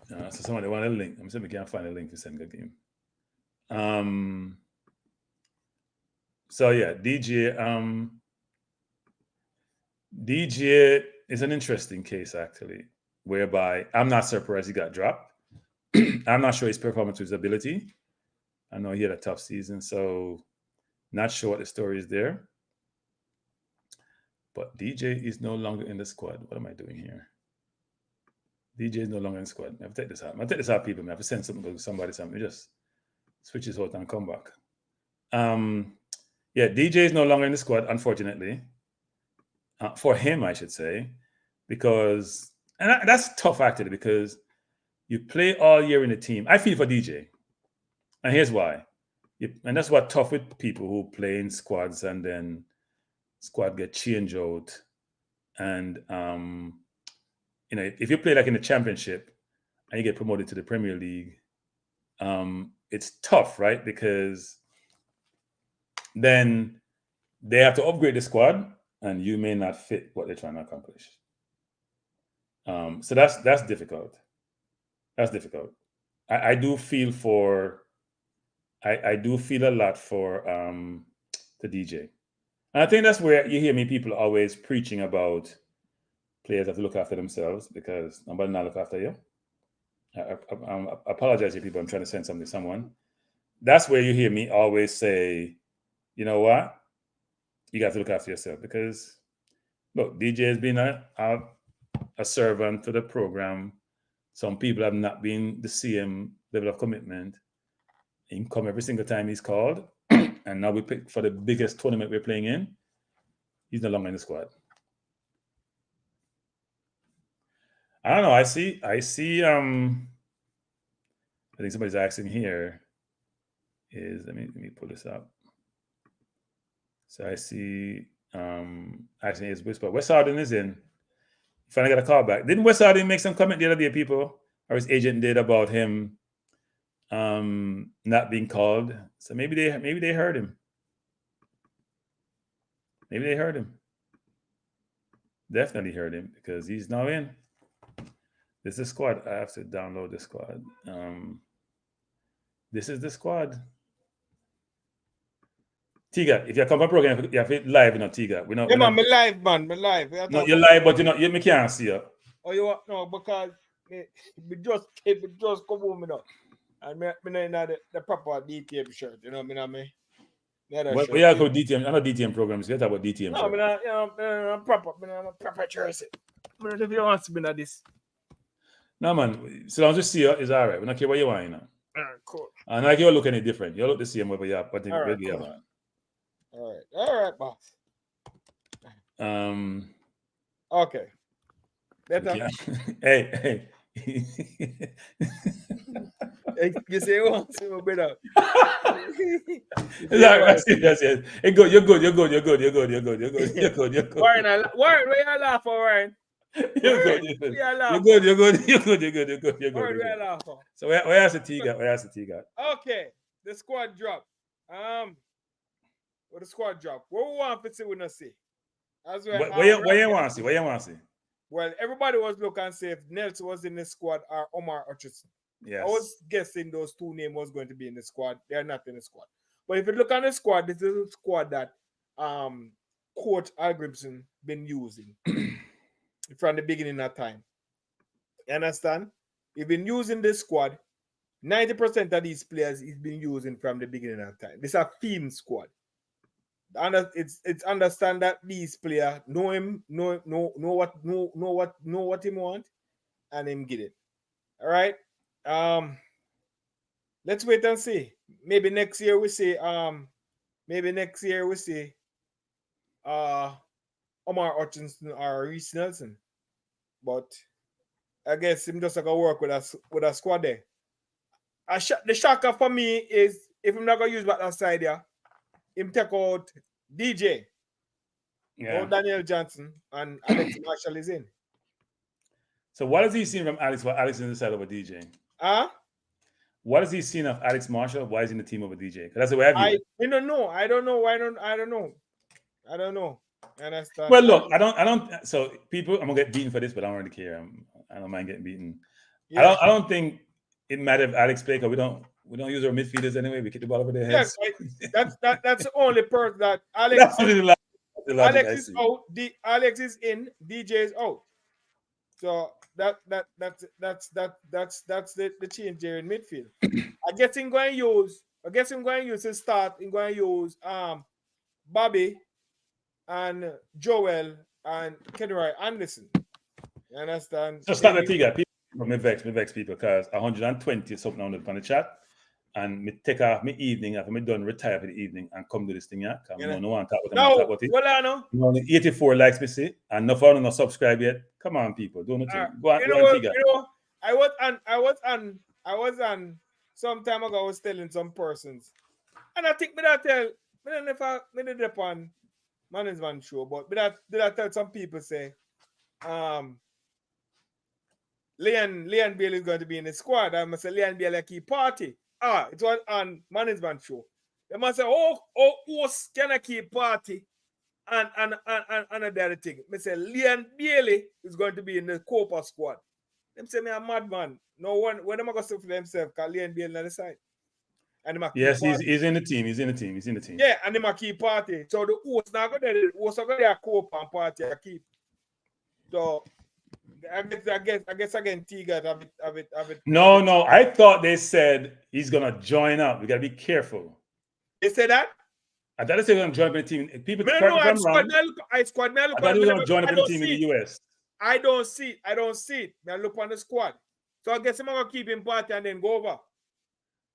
So somebody want a link. I'm saying we can't find a link to send a game. So yeah, DJ is an interesting case actually, whereby I'm not surprised he got dropped. I'm not sure his performance or his ability. I know he had a tough season, so not sure what the story is there. But DJ is no longer in the squad. What am I doing here? DJ is no longer in the squad. I have to take this out. I take this out, people. I have to send something to somebody. Something. Just switch his out and come back. Yeah, DJ is no longer in the squad, unfortunately. For him, I should say, because that's tough actually, because you play all year in the team. I feel for DJ, and here's why. And that's what's tough with people who play in squads and then squad get changed out. And if you play like in the championship and you get promoted to the Premier League, it's tough, right? Because then they have to upgrade the squad and you may not fit what they're trying to accomplish. So that's difficult. That's difficult. I do feel a lot for the DJ. And I think that's where you hear me people always preaching about players have to look after themselves, because nobody not look after you. I apologize to people. I'm trying to send something to someone. That's where you hear me always say, you know what? You got to look after yourself, because look, DJ has been a servant to the program. Some people have not been the same level of commitment. He come every single time he's called. And now we pick for the biggest tournament we're playing in. He's no longer in the squad. I don't know. I see. I think somebody's asking here. Let me pull this up. So I see asking is Whisper. West Hardin is in. Finally got a call back. Didn't West Hardin make some comment the other day, people? Or his agent did, about him not being called. So maybe they heard him. Maybe they heard him. Definitely heard him, because he's now in. This is the squad. I have to download the squad. This is the squad. Tiga, if you come on program, you have it live, Tiga. Me live, man. Me live. No, you're live, but me can't see you. Oh, you want no? Because me just come home, and me in the proper DTM shirt, me Well, we have DTM. I know DTM programs. You talk about DTM. No, I'm proper jersey. If you want to be this. No, man. So long as you see you, it's all right. We don't care what you want, All right, cool. And like you look any different. You look the same way, but yeah, but All right, we have cool. on. All right, boss. Okay. Better. Yeah. Hey. You say you want to see my brother. Yes. Hey, good. You're good. Warren, Warren, where you laugh for, Warren? You're good. Warren, where you laugh for? So where's the tea got? Okay, the squad drop. What the squad drop? What we want to see, we not see. As well. Where you want to see? Well, everybody was looking and say if Nelson was in the squad or Omar Hutchinson. Yes. I was guessing those two names was going to be in the squad. They're not in the squad. But if you look on the squad, this is a squad that Coach Al Gibson been using from the beginning of time. You understand? He's been using this squad. 90% of these players he's been using from the beginning of time. This is a fiend squad. It's understand that these players know him, know what him want, and him get it. All right. Let's wait and see. Maybe next year we see Omar Hutchinson or Reece Nelson. But I guess him just gonna work with a squad there. The shocker for me is if I'm not gonna use back that side here, him take out DJ. Yeah. Daniel Johnson and Alex Marshall is in. So what has he seen from Alex? What Alex is inside over DJ? What has he seen of Alex Marshall? Why is he in the team over DJ? Because that's the way I view it. I don't know. I don't know. I don't know. I understand. Well, look, I don't. So people, I'm gonna get beaten for this, but I don't really care. I don't mind getting beaten. Yeah. I don't think it matters if Alex play because we don't use our midfielders anyway. We kick the ball over their heads. Yes, that's the only person that Alex. Alex is out. Alex is in. DJ is out. So that's the change there in midfield. I guess I'm going to use his start. I'm going to use Bobby and Joel and Kenroy Anderson. You understand? So start the Tiga. People me vex people because 120 something on the chat. And me take off my evening after me done retire for the evening and come to this thing, yeah. No one talk about it. Well, I know. 84 likes me see, and no follow, no subscribe yet. Come on, people, do nothing. Go on, I was on some time ago. I was telling some persons, and I think me did it on management show, but did I tell some people say, Leon Bailey is going to be in the squad. I must say Leon Bailey keep party. It was on management show. They must say, who's gonna keep party and the other thing. I say Leon Bailey is going to be in the Copa squad. Them say me a madman. No one when them go for themselves, because Leon Bailey on the side. And yes, he's in the team. He's in the team. Yeah, and them a keep party. So the host now go there. The host go there Copa and party I keep. So I guess again, Tiga have it. No. I thought they said he's gonna join up. We gotta be careful. They said that? I thought they said he's gonna join up in the team. People I thought he was gonna join up in the team in the US. I don't see it. I look on the squad. So I guess I'm gonna keep him party and then go over.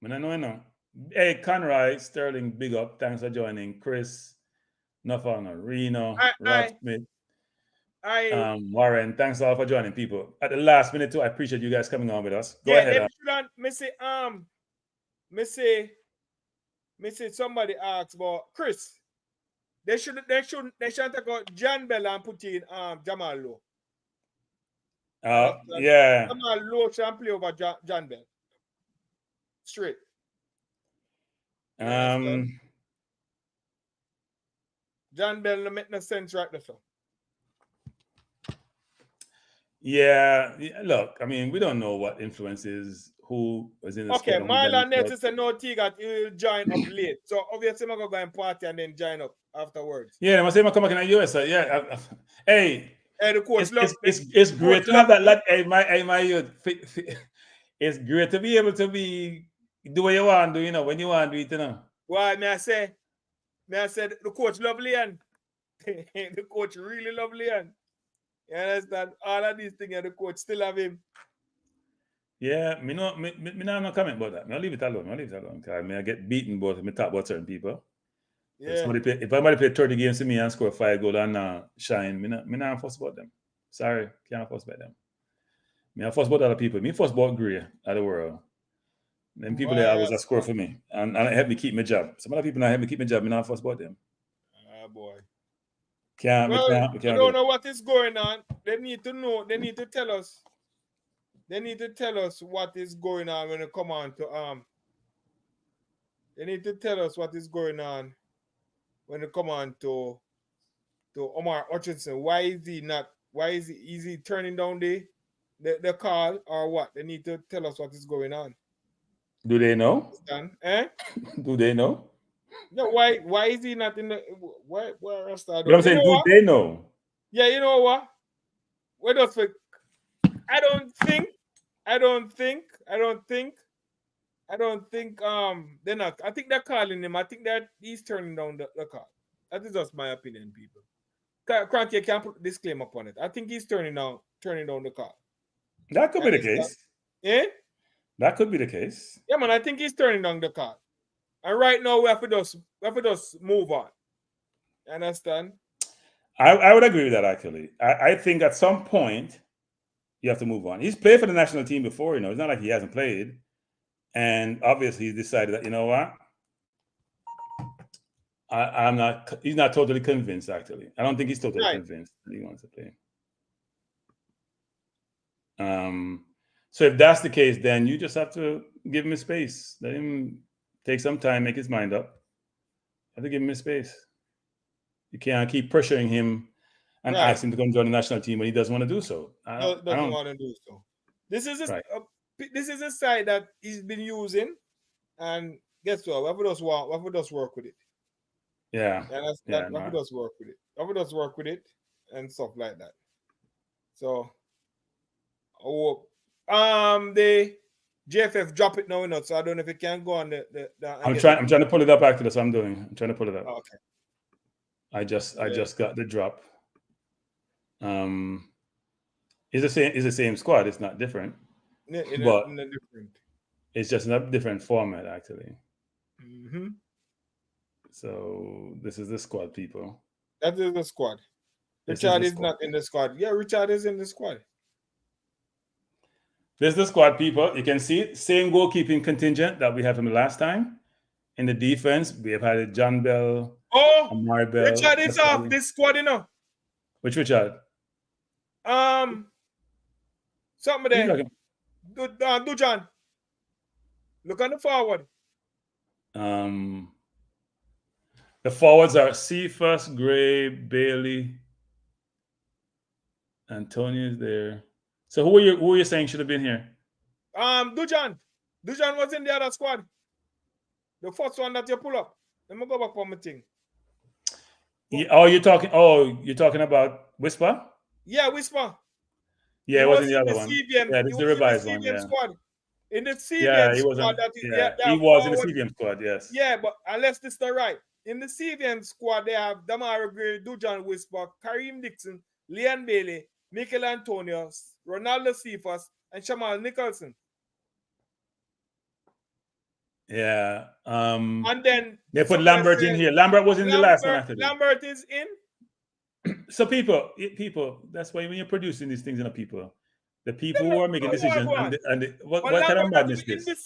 I know. Hey, Conroy, Sterling, big up. Thanks for joining. Chris, Nafano, Reno, Rob Smith. Warren, thanks all for joining, people. At the last minute too, I appreciate you guys coming on with us. Go ahead. Somebody asked about Chris. They shouldn't take out John Bell and put in Jamal Lowe. Yeah. Jamal Lowe should play over John Bell. Straight. John Bell no make no sense right now. Yeah, look, I mean, we don't know what influences who was in the okay, Marlon Nelson said no Tiga, he will join up late. So obviously I'm gonna go and party and then join up afterwards. Yeah, I say I'm coming back in the US. Yeah. Hey, the coach, it's great to have that like my youth. It's great to be able to do what you want to do, when you want to do it, Why may I say the coach love Leon. The coach really love Leon. You understand? All of these things, the coach still have him. Yeah, me no, me not no comment about that. Me I'll leave it alone. I'll leave it alone. Cause I get beaten, but me talk about certain people. Yeah. If somebody play 30 games to me and score 5 goals and shine, me not fuss about them. Sorry, can't fuss about them. Me I fuss about other people. Me fuss about Gray of the world. Them people that Boy, always a score for me and help me keep my job. Some other people not help me keep my job. Me not fuss about them. boy. Me Well, can't I do don't that. know what is going on. They need to know. They need to tell us. They need to tell us what is going on when it come on to They need to tell us what is going on when it come on to Omar Hutchinson. Why is he not? Why is he turning down the call or what? They need to tell us what is going on. Do they know? Understand? Eh? Do they know? No, why is he not in the where Rasta? But I'm You saying, know do what? they know? Yeah, you know what? We just I don't think they're not. I think they're calling him. I think that he's turning down the call. That is just my opinion, people. Cranky can't put a disclaimer upon it. I think he's turning down the call. That could be the Understand? case. Eh? That could be the case. Yeah, man, I think he's turning down the call. And right now we have to just move on. You understand? I would agree with that actually. I think at some point you have to move on. He's played for the national team before, you know. It's not like he hasn't played. And obviously he decided that, you know what? I'm not he's not totally convinced actually. I don't think he's totally Right. convinced that he wants to play. So if that's the case, then you just have to give him a space. Let him take some time, make his mind up. You have to give him a space. You can't keep pressuring him and Right. ask him to come join the national team when he doesn't want to do so. Doesn't want to do so. This is Right. this is a side that he's been using, and guess what? We have to just work with it. Yeah. And that's Yeah, that. We have to just work with it. We have to just work with it and stuff like that. So, the JFF drop it now, so I don't know if it can go on I'm trying to pull it up actually. That's what I'm doing. I'm trying to pull it up. Oh, okay. I just got the drop. It's the same squad. It's not different. In a different. It's just in a different format actually. Mm-hmm. So this is the squad, people. That is the squad. Richard is not in the squad. Yeah, Richard is in the squad. This is the squad, people. You can see it. Same goalkeeping contingent that we had from the last time. In the defense, we have had John Bell. Oh, Amari Bell. Richard is off this squad, you know. Which Richard? Something there. Do John. Look on the forward. The forwards are Cephas, Gray, Bailey. Antonio is there. So who are you saying should have been here? Dujan. Dujan was in the other squad. The first one that you pull up. Let me go back on my thing. You're talking about Whisper? Yeah, Whisper. Yeah, it was in the other one. CVM. Yeah, this is the revised one. Yeah. Squad. In the CVM squad. He was in the CVM squad, yes. Yeah, but unless this is the right. In the CVM squad, they have Damara Gray, Dujan Whisper, Kareem Dixon, Leon Bailey, Michael Antonio, Ronaldo Cephas, and Shamal Nicholson. Yeah. And then they put Lambert in here. Lambert was in the last one, actually. Lambert is in. So people, that's why when you're producing these things, people, the people who are making decisions what kind of madness is this?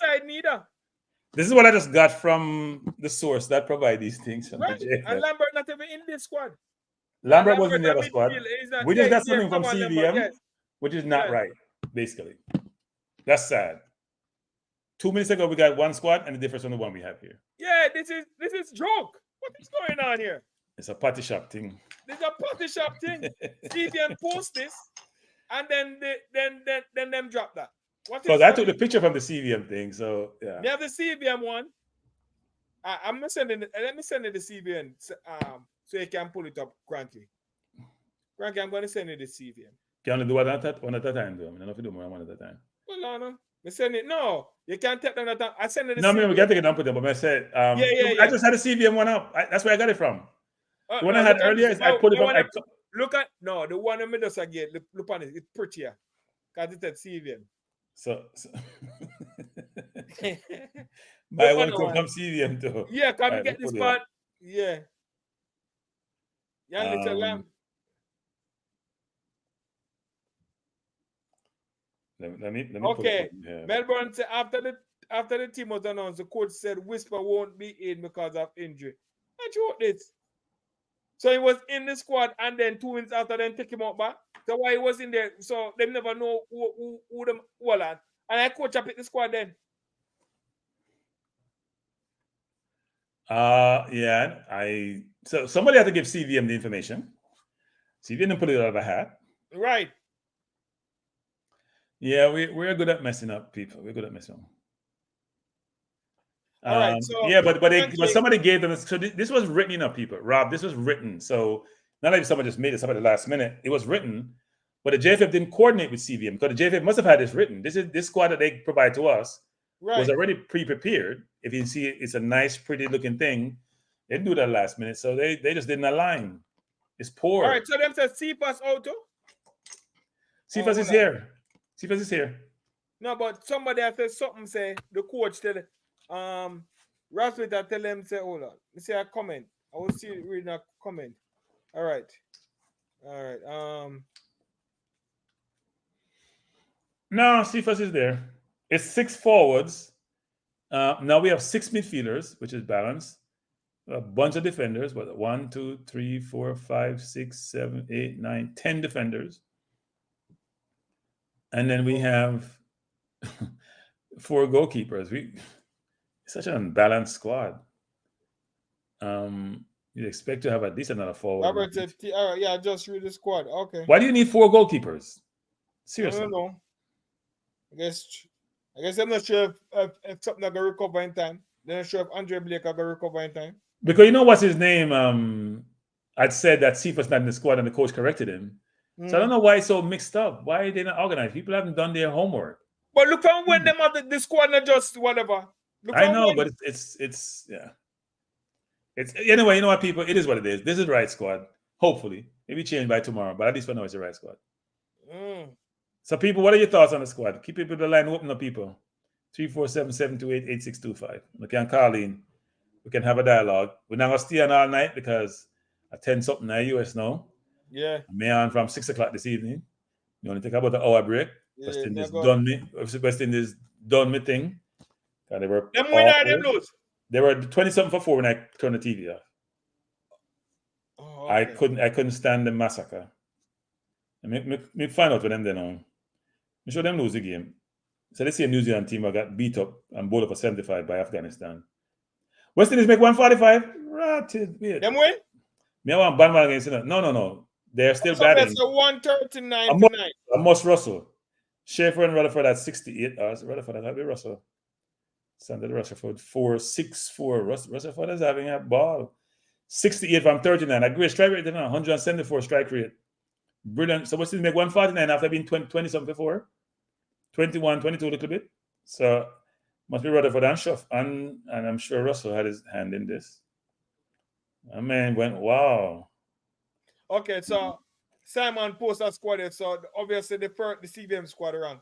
This is what I just got from the source that provide these things. Right. And Lambert not even in this squad. Lambert was in the other squad. We just got something from CVM, yes. which is not right, basically. That's sad. 2 minutes ago, we got one squad, and the difference from the one we have here. Yeah, this is joke. What is going on here? It's a party shop thing. There's a party shop thing. CVM post this, and then them drop that. Because I took the picture from the CVM thing, so yeah. You have the CVM one. I'm gonna send it. Let me send it the CVM so you can pull it up, Cranky. Cranky, I'm gonna send it the CVM. Can you do one at a time, though? I don't know if you do more than one at a time. Well, no. I send it. No, you can't take them at a time. I send it. No, we can't take it down for them. But I said, yeah. I just had a CVM one up. That's where I got it from. The one I had earlier, I put it from. Look at the one in the middle again. Look on it. It's prettier because it's at CVM. So The my one other come one. from CDM too. Yeah, All come right, get let me this put it up. part. Yeah. Yeah, little lamb. Let me pull it Okay. up. Yeah. Melbourne said after the team was announced, the coach said Whisper won't be in because of injury. I wrote this. So he was in the squad, and then 2 minutes after, then take him out back. So why he was in there? So they never know who them all at. And I coach up in the squad then. Yeah. So somebody had to give CVM the information. CVM didn't put it out of a hat. Right. Yeah, we're good at messing up people. We're good at messing up. All right. So Yeah, but Frankie, somebody gave them. So this was written, people. Rob, this was written. So not like someone just made this up at the last minute. It was written, but the JFF didn't coordinate with CVM because the JFF must have had this written. This squad that they provide to us was right. already pre-prepared. If you see, it's a nice, pretty looking thing. They didn't do that last minute, so they just didn't align. It's poor. All right. So them said Cephas auto. Cephas is here. Cephas is here. No, but somebody has said something. Say the coach tell Rasmita tell them say hold on. Let me see a comment. I will see reading a comment. All right. No, Cephas is there. It's 6 forwards. Now we have 6 midfielders, which is balanced. A bunch of defenders, but 1, 2, 3, 4, 5, 6, 7, 8, 9, 10 defenders. And then we have 4 goalkeepers. It's such an unbalanced squad. You'd expect to have at least another forward. Robert said, yeah, just read the squad. Okay. Why do you need 4 goalkeepers? Seriously. I don't know. I guess I'm not sure if something going to recover in time. They're not sure if Andre Blake are going to recover in time. Because you know what's his name? I'd said that Cephas not in the squad and the coach corrected him. So I don't know why it's so mixed up. Why they not organized? People haven't done their homework. But look from when them have the squad not just whatever. I know, but it's yeah. It's anyway, you know what, people? It is what it is. This is the right squad. Hopefully. Maybe change by tomorrow, but at least for now it's the right squad. So people, what are your thoughts on the squad? Keep people the line open up, people. 347-728-8625. We can call in. We can have a dialogue. We're not gonna stay on all night because at 10 something in the US now. Yeah. I'm on from 6 o'clock this evening. You only take about an hour break. West Indies done me thing. They were them win or them lose? They were 20-something for 4 when I turned the TV off. Oh, okay. I couldn't stand the massacre. Me find out with them then on. Me show them lose the game. So let's see a New Zealand team that got beat up and bowled up for 75 by Afghanistan. West Indies make 145. Right, them win? Me I want bandwagon against it. No. They're still batting. That's a 139 for 9. Amos Russell. Schaefer and Rutherford at 68. Rutherford that'll be Russell. Sandra Rutherford 464. Rutherford is having a ball. 68 from 39. A great strike rate, 174 strike rate. Brilliant. So what's this make 149 after being 20 something before? 21, 22 a little bit. So must be Rutherford and Schuff. And I'm sure Russell had his hand in this. I mean, wow. Okay, so Simon posted a squad there, so obviously the CVM squad around.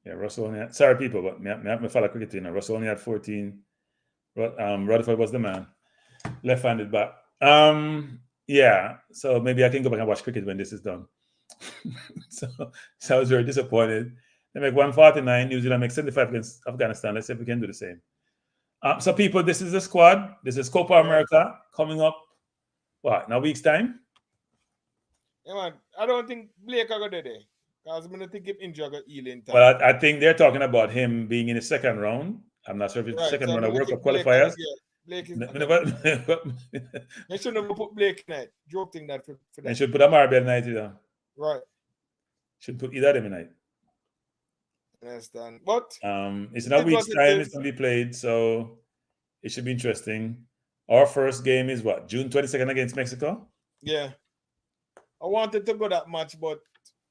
Yeah, Russell only had, sorry people, but me follow cricket, Russell only had 14. Rutherford was the man. Left-handed back. Yeah, so maybe I can go back and watch cricket when this is done. so I was very disappointed. They make 149, New Zealand makes 75 against Afghanistan. Let's see if we can do the same. So people, this is the squad. This is Copa America coming up, what, in a week's time? Yeah, man, I don't think Blake are going to do there. Because I'm going to think if injury got heal in time. Well, I think they're talking about him being in the second round. I'm not sure if it's the second round of World Cup qualifiers. Blake is they shouldn't have put Blake in it. Joking that for that. They should put Amar in night either. Right. Should put either of them in night. I understand. But it's in a week's time. It's going to be played, so it should be interesting. Our first game is what? June 22nd against Mexico? Yeah. I wanted to go that match, but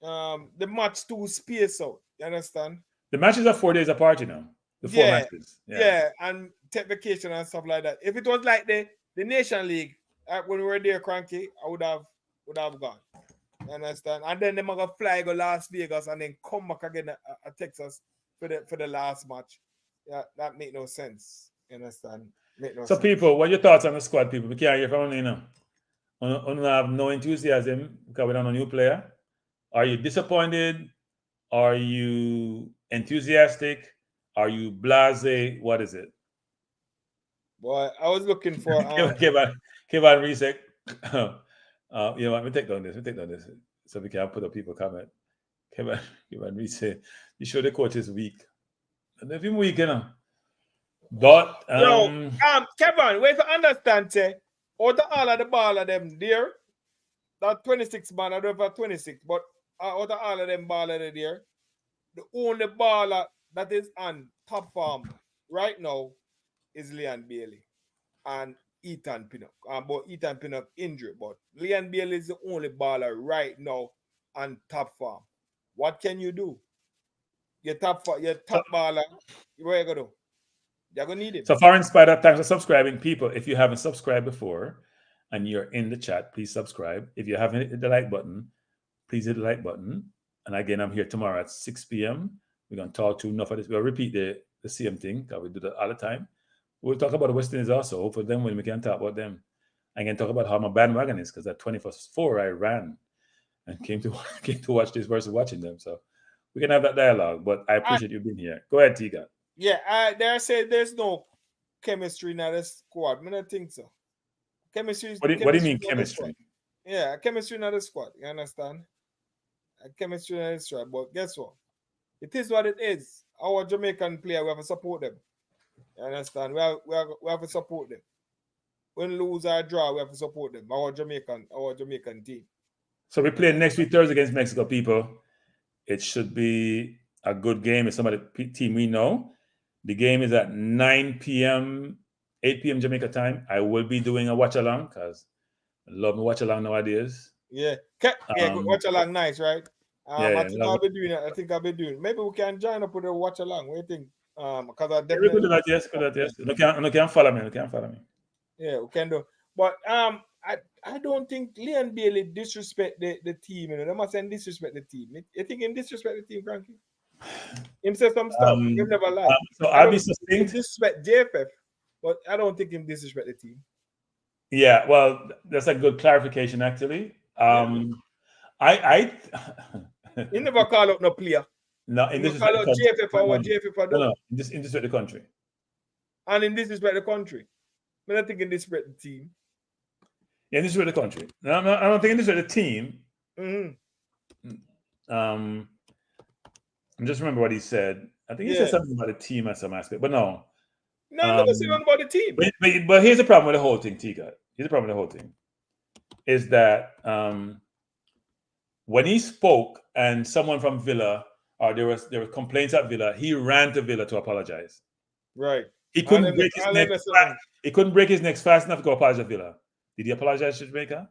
the match too spaced out. You understand? The matches are 4 days apart, The 4 matches. Yeah, and take vacation and stuff like that. If it was like the Nation League when we were there, Cranky, I would have gone. You understand? And then they're gonna fly go Las Vegas and then come back again at Texas for the last match. Yeah, that make no sense. You understand? Make no So, sense. people, what are your thoughts on the squad, people? We can't hear from you now. You have no enthusiasm because we don't have a new player. Are you disappointed? Are you enthusiastic? Are you blasé? What is it? Boy, I was looking for Kevin Reset. You know what? We take down this. So we can put up people comment. Kevin Reset. You sure the coach is weak? And if him weak, you know. But Kevin, wait to understand, say, out of all of the ball of them there, that 26 man, I don't have 26, but out of all of them baller there, the only baller that is on top form right now is Leon Bailey and Ethan Pinnock. But Ethan Pinnock injured, but Leon Bailey is the only baller right now on top form. What can you do? Your top baller, what are you gonna do? You're gonna need him. So, Foreign Spider, thanks for subscribing. People, if you haven't subscribed before and you're in the chat, please subscribe. If you haven't hit the like button, please hit the like button. And again, I'm here tomorrow at 6 p.m. We're going to talk to enough of this. We'll repeat the same thing because we do that all the time. We'll talk about the West Indies also. For them, when we can talk about them. I can talk about how my bandwagon is because at 24 I ran and came to watch this versus watching them. So we can have that dialogue. But I appreciate you being here. Go ahead, Tiga. Yeah, they say there's no chemistry in the squad. I don't think so. Chemistry. What do you mean chemistry? Yeah, chemistry in the squad. You understand? Chemistry in the squad. But guess what? It is what it is. Our Jamaican player, we have to support them. You understand? We have to support them. When lose or draw, we have to support them. Our Jamaican team. So we play next week Thursday against Mexico, people. It should be a good game. It's some of the team we know. The game is at 9 p.m., 8 p.m. Jamaica time. I will be doing a watch along because I love me watch along nowadays. Yeah, watch along nice, right? I think I'll be doing it. I think I'll be doing. Maybe we can join up with a watch along. What do you think? Because I definitely good at that. Yes, good at yes. You can follow me. Yeah, we can do. But I don't think Leon Bailey disrespect the team. You know, they must say disrespect the team. You think him disrespect the team, Frankie? Him say some stuff. He never lied. So I'll be succinct. Disrespect JFF, but I don't think him disrespect the team. Yeah, well, that's a good clarification, actually. I he never call out no player. No, in this call out JFF or what JFF no, in this respect the country. And in this respect the country. I don't think in this respect the team. Yeah, in this respect the country. No, I don't think in this respect the team. Mm-hmm. I just remember what he said. I think he said something about the team at some aspect, but no. No, I'm never saying about the team. But here's the problem with the whole thing, Tika. Here's the problem with the whole thing. Is that when he spoke and someone from Villa, or there were complaints at Villa, he ran to Villa to apologize. Right. He couldn't break his neck. He couldn't break his neck fast enough to go apologize to Villa. Did he apologize to Jamaica?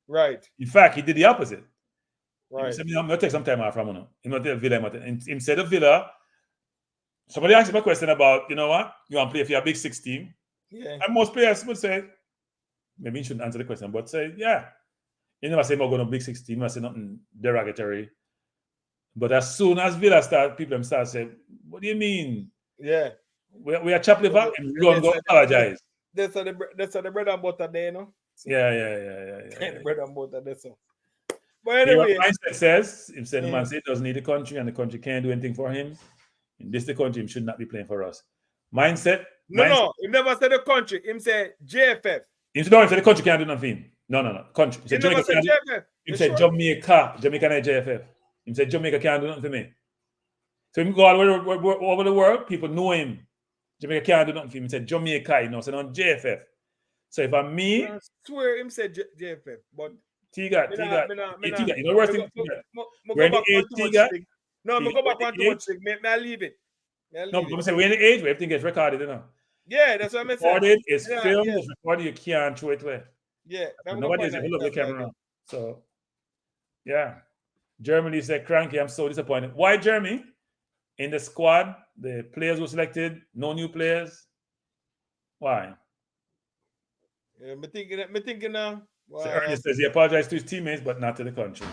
Right. In fact, he did the opposite. Right. He said, I'm going to take some time off from him. He's not Villa. Instead of Villa, somebody asked him a question about, you know what? You want to play for your big 6 team? Yeah. And most players would say, maybe you shouldn't answer the question, but say, yeah. You never say, I'm going to big 6 team. You never say nothing derogatory. But as soon as Villa start, people start saying, what do you mean? Yeah. We are chop liver and we don't go apologize. That's the bread and butter there, you know? So, yeah. Bread and butter, that's all. But anyway, mindset says, if the man says doesn't need the country and the country can't do anything for him, in this the country, him should not be playing for us. Mindset. No, he never said the country. Him say JFF. He said the country can't do nothing for him. No, country. He never said JFF. He said Jamaica and JFF. He said Jamaica can't do nothing for me. So him go all over the world, people know him. Jamaica can't do nothing for him. He said Jamaica, so not JFF. So if I'm me, I swear him said JFF, but Tiga. You know worst thing. We're in the age, Tiga. No, I'm go back on too much. May I leave it? No, I'm saying we're in the age where everything gets recorded, you know. Yeah, that's what I'm saying. Recorded, it's filmed, it's recorded, you can't throw it away. Yeah. Nobody's able to look the camera on. So, yeah. Germany said, cranky, I'm so disappointed. Why Germany? In the squad, the players were selected, no new players. Why? Yeah, me thinking so Ernest says he apologized to his teammates, but not to the country.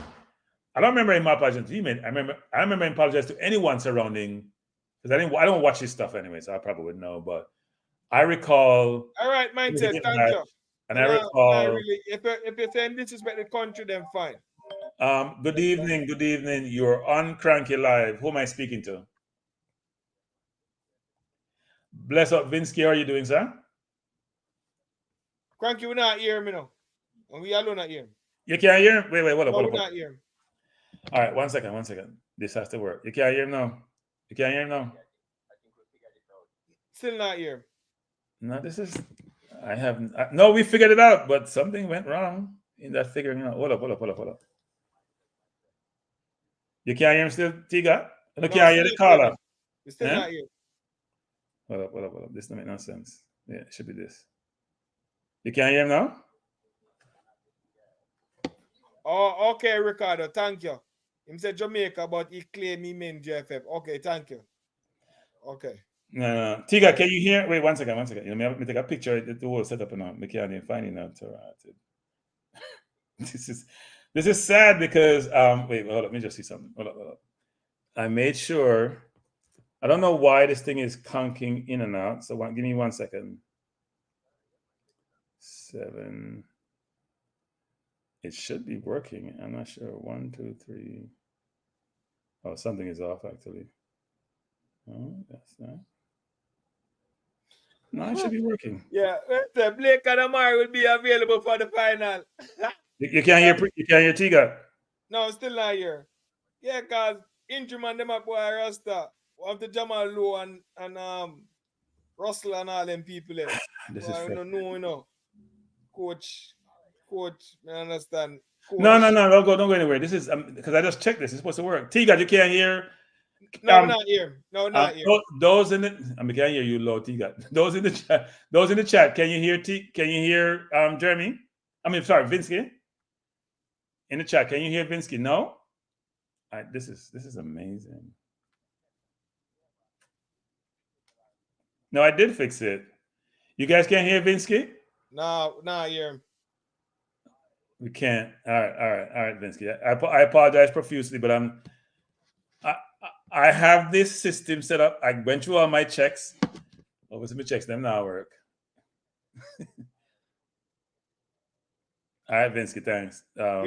I don't remember him apologizing to teammate. I remember him apologizing to anyone surrounding, because I don't watch his stuff anyway, so I probably would know. But I recall. All right, mindset. Thank you. And I recall. Really, if you're saying disrespect the country, then fine. Good evening. You're on Cranky Live. Who am I speaking to? Bless up, Vinsky. How are you doing, sir? Cranky, we're not here, me now. And we alone not here. You can't hear him? Wait, hold up. We're not here. All right, one second. This has to work. You can't hear him now? Still not here. No, no, we figured it out, but something went wrong in that figuring out. Hold up. You can't hear him still, Tiga? You can't hear the caller. We're still not here. Hold up. This doesn't make no sense. Yeah, it should be this. You can't hear him now? Oh, okay, Ricardo. Thank you. He said Jamaica, but he claimed he meant JFF. Okay, thank you. Okay. No. Tiga, can you hear? Wait, one second. Let me take a picture of the whole setup and I can't find it now. This is sad because wait, hold up. Let me just see something. Hold up. I made sure. I don't know why this thing is conking in and out. So give me 1 second. 7. It should be working. I'm not sure. 1, 2, 3. Oh, something is off actually. Oh, that's not. No, it should be working. Yeah, Blake and Amari will be available for the final. You can't hear Tiga. No, still not here. Yeah, cause injury man them up boy Rasta. Of the Jamal Low and Russell and all them people there. This is I don't know, Coach, I understand. Coach. No, don't go anywhere. This is because I just checked this. It's supposed to work. Tiga, you can't hear. No, not here. No, not here. Those in the I can't hear you, low Tiga. Those in the chat. Can you hear Can you hear Jeremy? Vinsky. In the chat, can you hear Vinsky? No. This is amazing. No, I did fix it. You guys can't hear Vinsky? No, not here. We can't. All right, Vinsky. I apologize profusely, but I have this system set up. I went through all my checks. Obviously, my checks them now work. All right, Vinsky, thanks. I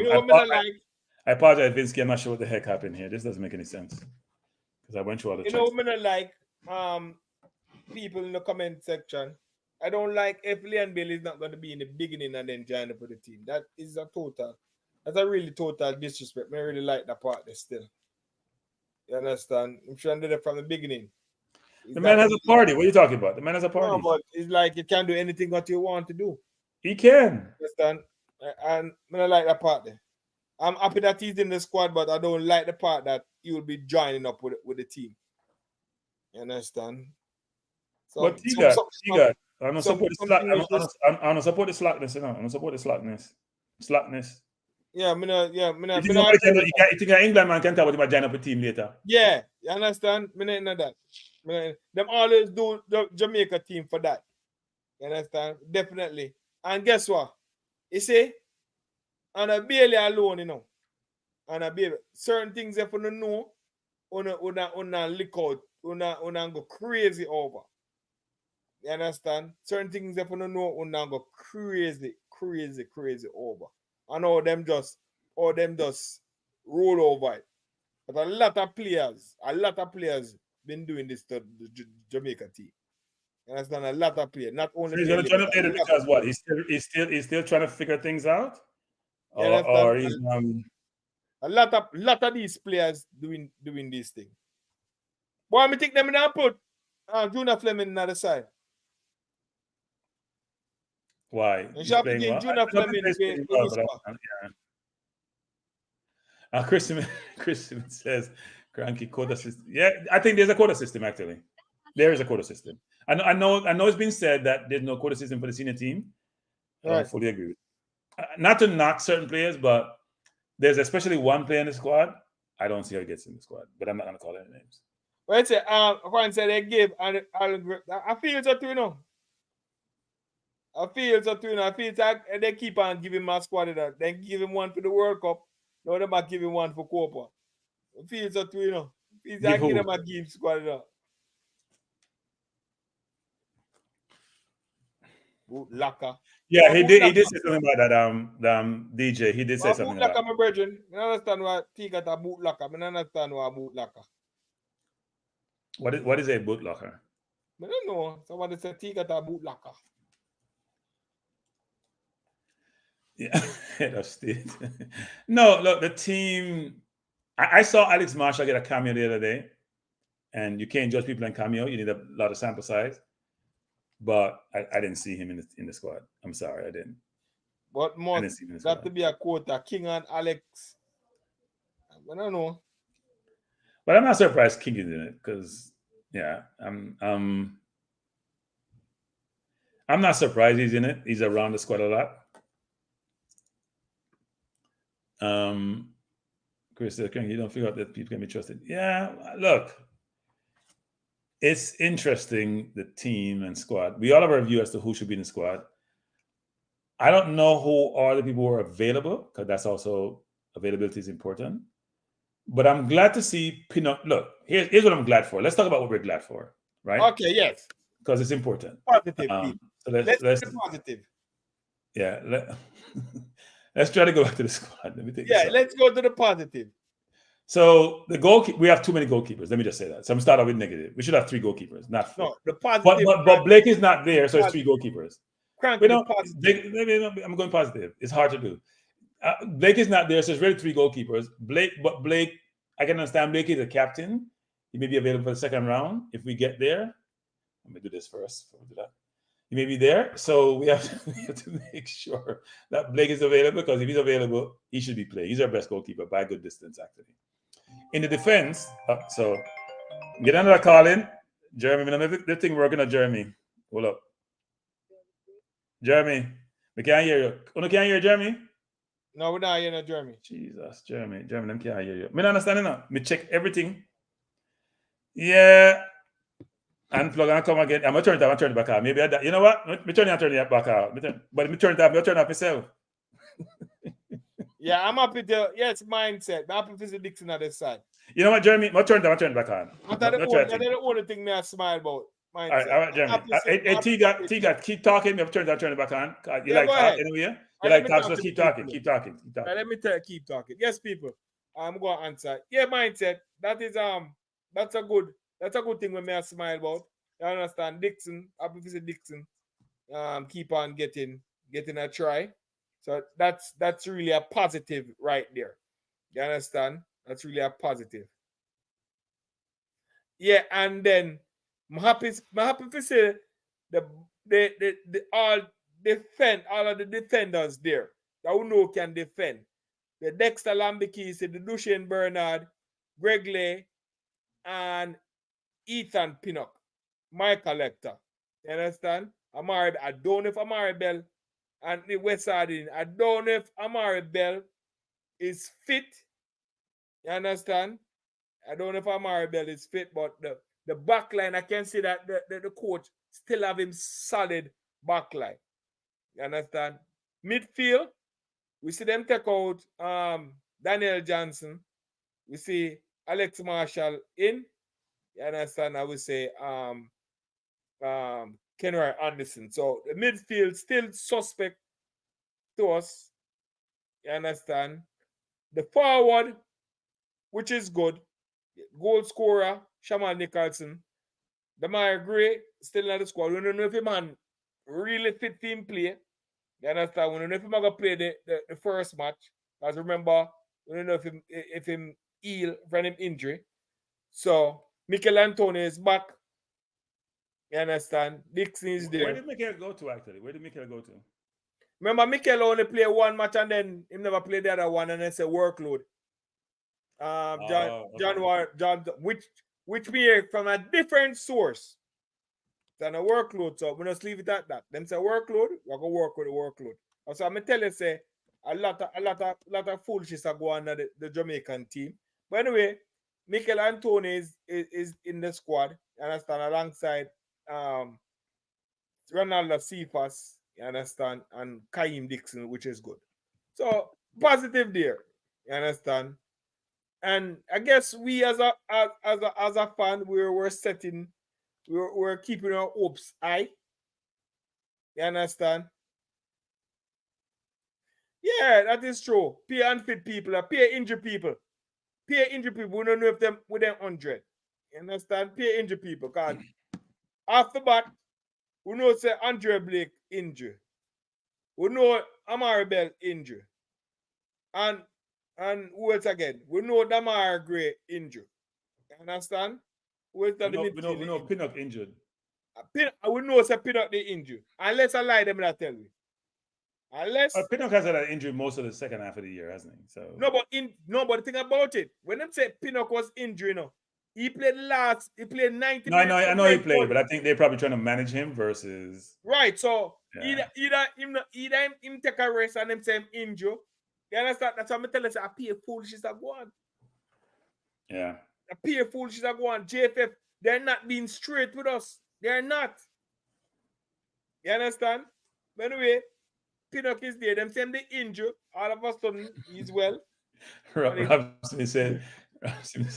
apologize, Vinsky. I'm not sure what the heck happened here. This doesn't make any sense because I went through all the checks. People in the comment section. I don't like if Leon Bailey is not going to be in the beginning and then join up with the team. That's a really total disrespect. I really like that part there still. You understand? I'm trying to do that from the beginning. The man has a party. What are you talking about? The man has a party. No, but it's like you can't do anything what you want to do. He can. You understand? And I like that part there. I'm happy that he's in the squad, but I don't like the part that he will be joining up with the team. You understand? So, but Tiga, I'm not support the slackness. I'm not support the slackness. Slackness. Yeah, you think an England man can tell what he might join up a team later? Yeah, you understand? I know that. Them always do the Jamaica team for that. You understand? Definitely. And guess what? You see, and a Bailey alone, and a Bailey. Certain things if you don't know, una lick out, una go crazy over. You understand? Certain things if you don't know, una go crazy over. And all them just roll over it. But a lot of players been doing this to the Jamaica team. You understand? A lot of players, not only. So he's going to try to play it because what? He's still trying to figure things out, or he's a lot of these players doing this thing. Boy, I think them in and put Junior Fleming on the side. Why? Junior Fleming. Christian says cranky quota system. Yeah, I think there's a quota system actually. There is a quota system. I know it's been said that there's no quota system for the senior team. I fully agree with it. Not to knock certain players, but there's especially one player in the squad. I don't see how he gets in the squad, but I'm not going to call any names. Well, it's Juan said they give, and I feel so too, I feel like they keep on giving my squad that. They give him one for the World Cup, No, them are giving one for Copa. Feels a two, you know. Feels Give I give who? them a give squad, you know. Laka. Yeah, But he did say something about that. DJ, he did say something boot about laka, my brethren. I understand why Tiga ta boot laka. I understand why boot laka. what is a bootlocker? I don't know. Somebody said Tiga ta boot laka. Yeah, that's it. No, look, the team. I saw Alex Marshall get a cameo the other day, and you can't judge people on cameo. You need a lot of sample size. But I didn't see him in the squad. I'm sorry, I didn't. But I must didn't see him in the got squad. to be a quota. King and Alex. I don't know. But I'm not surprised King is in it because yeah, I'm not surprised he's in it. He's around the squad a lot. Chris said, you don't figure out that people can be trusted. Yeah, look, it's interesting the team and squad. We all have a review as to who should be in the squad. I don't know who are the people who are available because that's also availability is important. But I'm glad to see Pinot. Look, here's what I'm glad for. Let's talk about what we're glad for, right? Okay, yes. Because it's important. Positive, people. So Let's be positive. Yeah, let's try to go back to the squad. Let me take this. Let's go to the positive. So the goalkeeper, we have too many goalkeepers. Let me just say that. So I'm starting with negative. We should have 3 goalkeepers, not 4. No, the positive. But Blake is not there, so it's 3 goalkeepers. We don't. Maybe I'm going positive. It's hard to do. Blake is not there, so it's really 3 goalkeepers. Blake, I can understand Blake is a captain. He may be available for the second round if we get there. Let me do this first. Before we do that. He may be there, so we have to make sure that Blake is available because if he's available, he should be playing. He's our best goalkeeper by a good distance, actually. In the defense, so get another call in. Jeremy, the thing working on Jeremy. Hold up. Jeremy, we can't hear you. You can't hear Jeremy? No, we're not hearing Jeremy. Jesus, Jeremy, them can't hear you. Me not understand enough. Me check everything. Yeah. Unplug and come again. I'm going to turn it back out. Maybe you know what? Me turn it back out. But me turn it off myself. Yeah, I'm happy to. Yes, mindset. I'm happy to see Dixon at this side. You know what, Jeremy? I turn it back on. That's the only thing I smile about. Mindset. All right, Jeremy. T got keep talking. Me turn it back on. You like talk anyway? You like talk, so keep talking. Keep talking. Let me keep talking. Yes, people. I'm going to answer. Yeah, mindset. That is that's a good thing when me I smile about. You understand? Dixon, happy to see Dixon. Keep on getting a try. So that's really a positive right there. You understand? That's really a positive. Yeah, and then I'm happy to say the all of the defenders there that we know can defend. The Dexter Lambiki, the Duchesne Bernard, Greg Lay, and Ethan Pinnock, my collector. You understand? I don't know if Amari Bell and the West Sardine. I don't know if Amari Bell is fit. You understand? I don't know if Amari Bell is fit, but the back line, I can see that the coach still have him solid back line. You understand? Midfield, we see them take out Daniel Johnson. We see Alex Marshall in. You understand? I would say Kenroy Anderson. So the midfield still suspect to us. You understand? The forward, which is good. Goal scorer, Shamal Nicholson. Damari Gray, still in the squad. We don't know if he man really fit team play. You understand? We don't know if he's going to play the first match. Because remember, we don't know if him heal from him injury. So, Mikel Antonio is back. You understand? Dixon is there. Where did Mikel go to, actually? Where did Mikel go to? Remember, Mikel only play one match and then he never played the other one, and it's a workload. John, which we hear from a different source than a workload. So we just leave it at that. Them say workload, we're gonna work with the workload. So I'm tell you, say a lot of foolishness are going on the Jamaican team. But anyway, Mikel Antonio is in the squad. You understand? Alongside Ronaldo Cephas, you understand, and Kaim Dixon, which is good. So positive there. You understand? And I guess we as a fan, we're keeping our hopes high. You understand? Yeah, that is true. Pay unfit people, pay injured people. Pay injured people. We don't know if them with them 100. You understand? Pay injured people. Cause after that, we know say Andre Blake injured. We know Amari Bell injured. And who else again? We know Damar Gray injured. You understand? Who else that the midfield? We know Pinnock injured. We know say Pinnock they injured. Unless I lie them that tell me. Unless Pinnock has had an injury most of the second half of the year, hasn't he? So but the thing about it, when them say Pinnock was injured, he played 90 minutes. I know he played, but I think they're probably trying to manage him versus right. So either him take a rest and them say him injured. You understand? That's what I'm telling you. I pay foolishness that go on. Yeah. I pay foolishness that go on. JFF, they're not being straight with us. They're not. You understand? But anyway, Pinnock is there. Them saying they injured. All of a sudden, he's well. Rob Smith said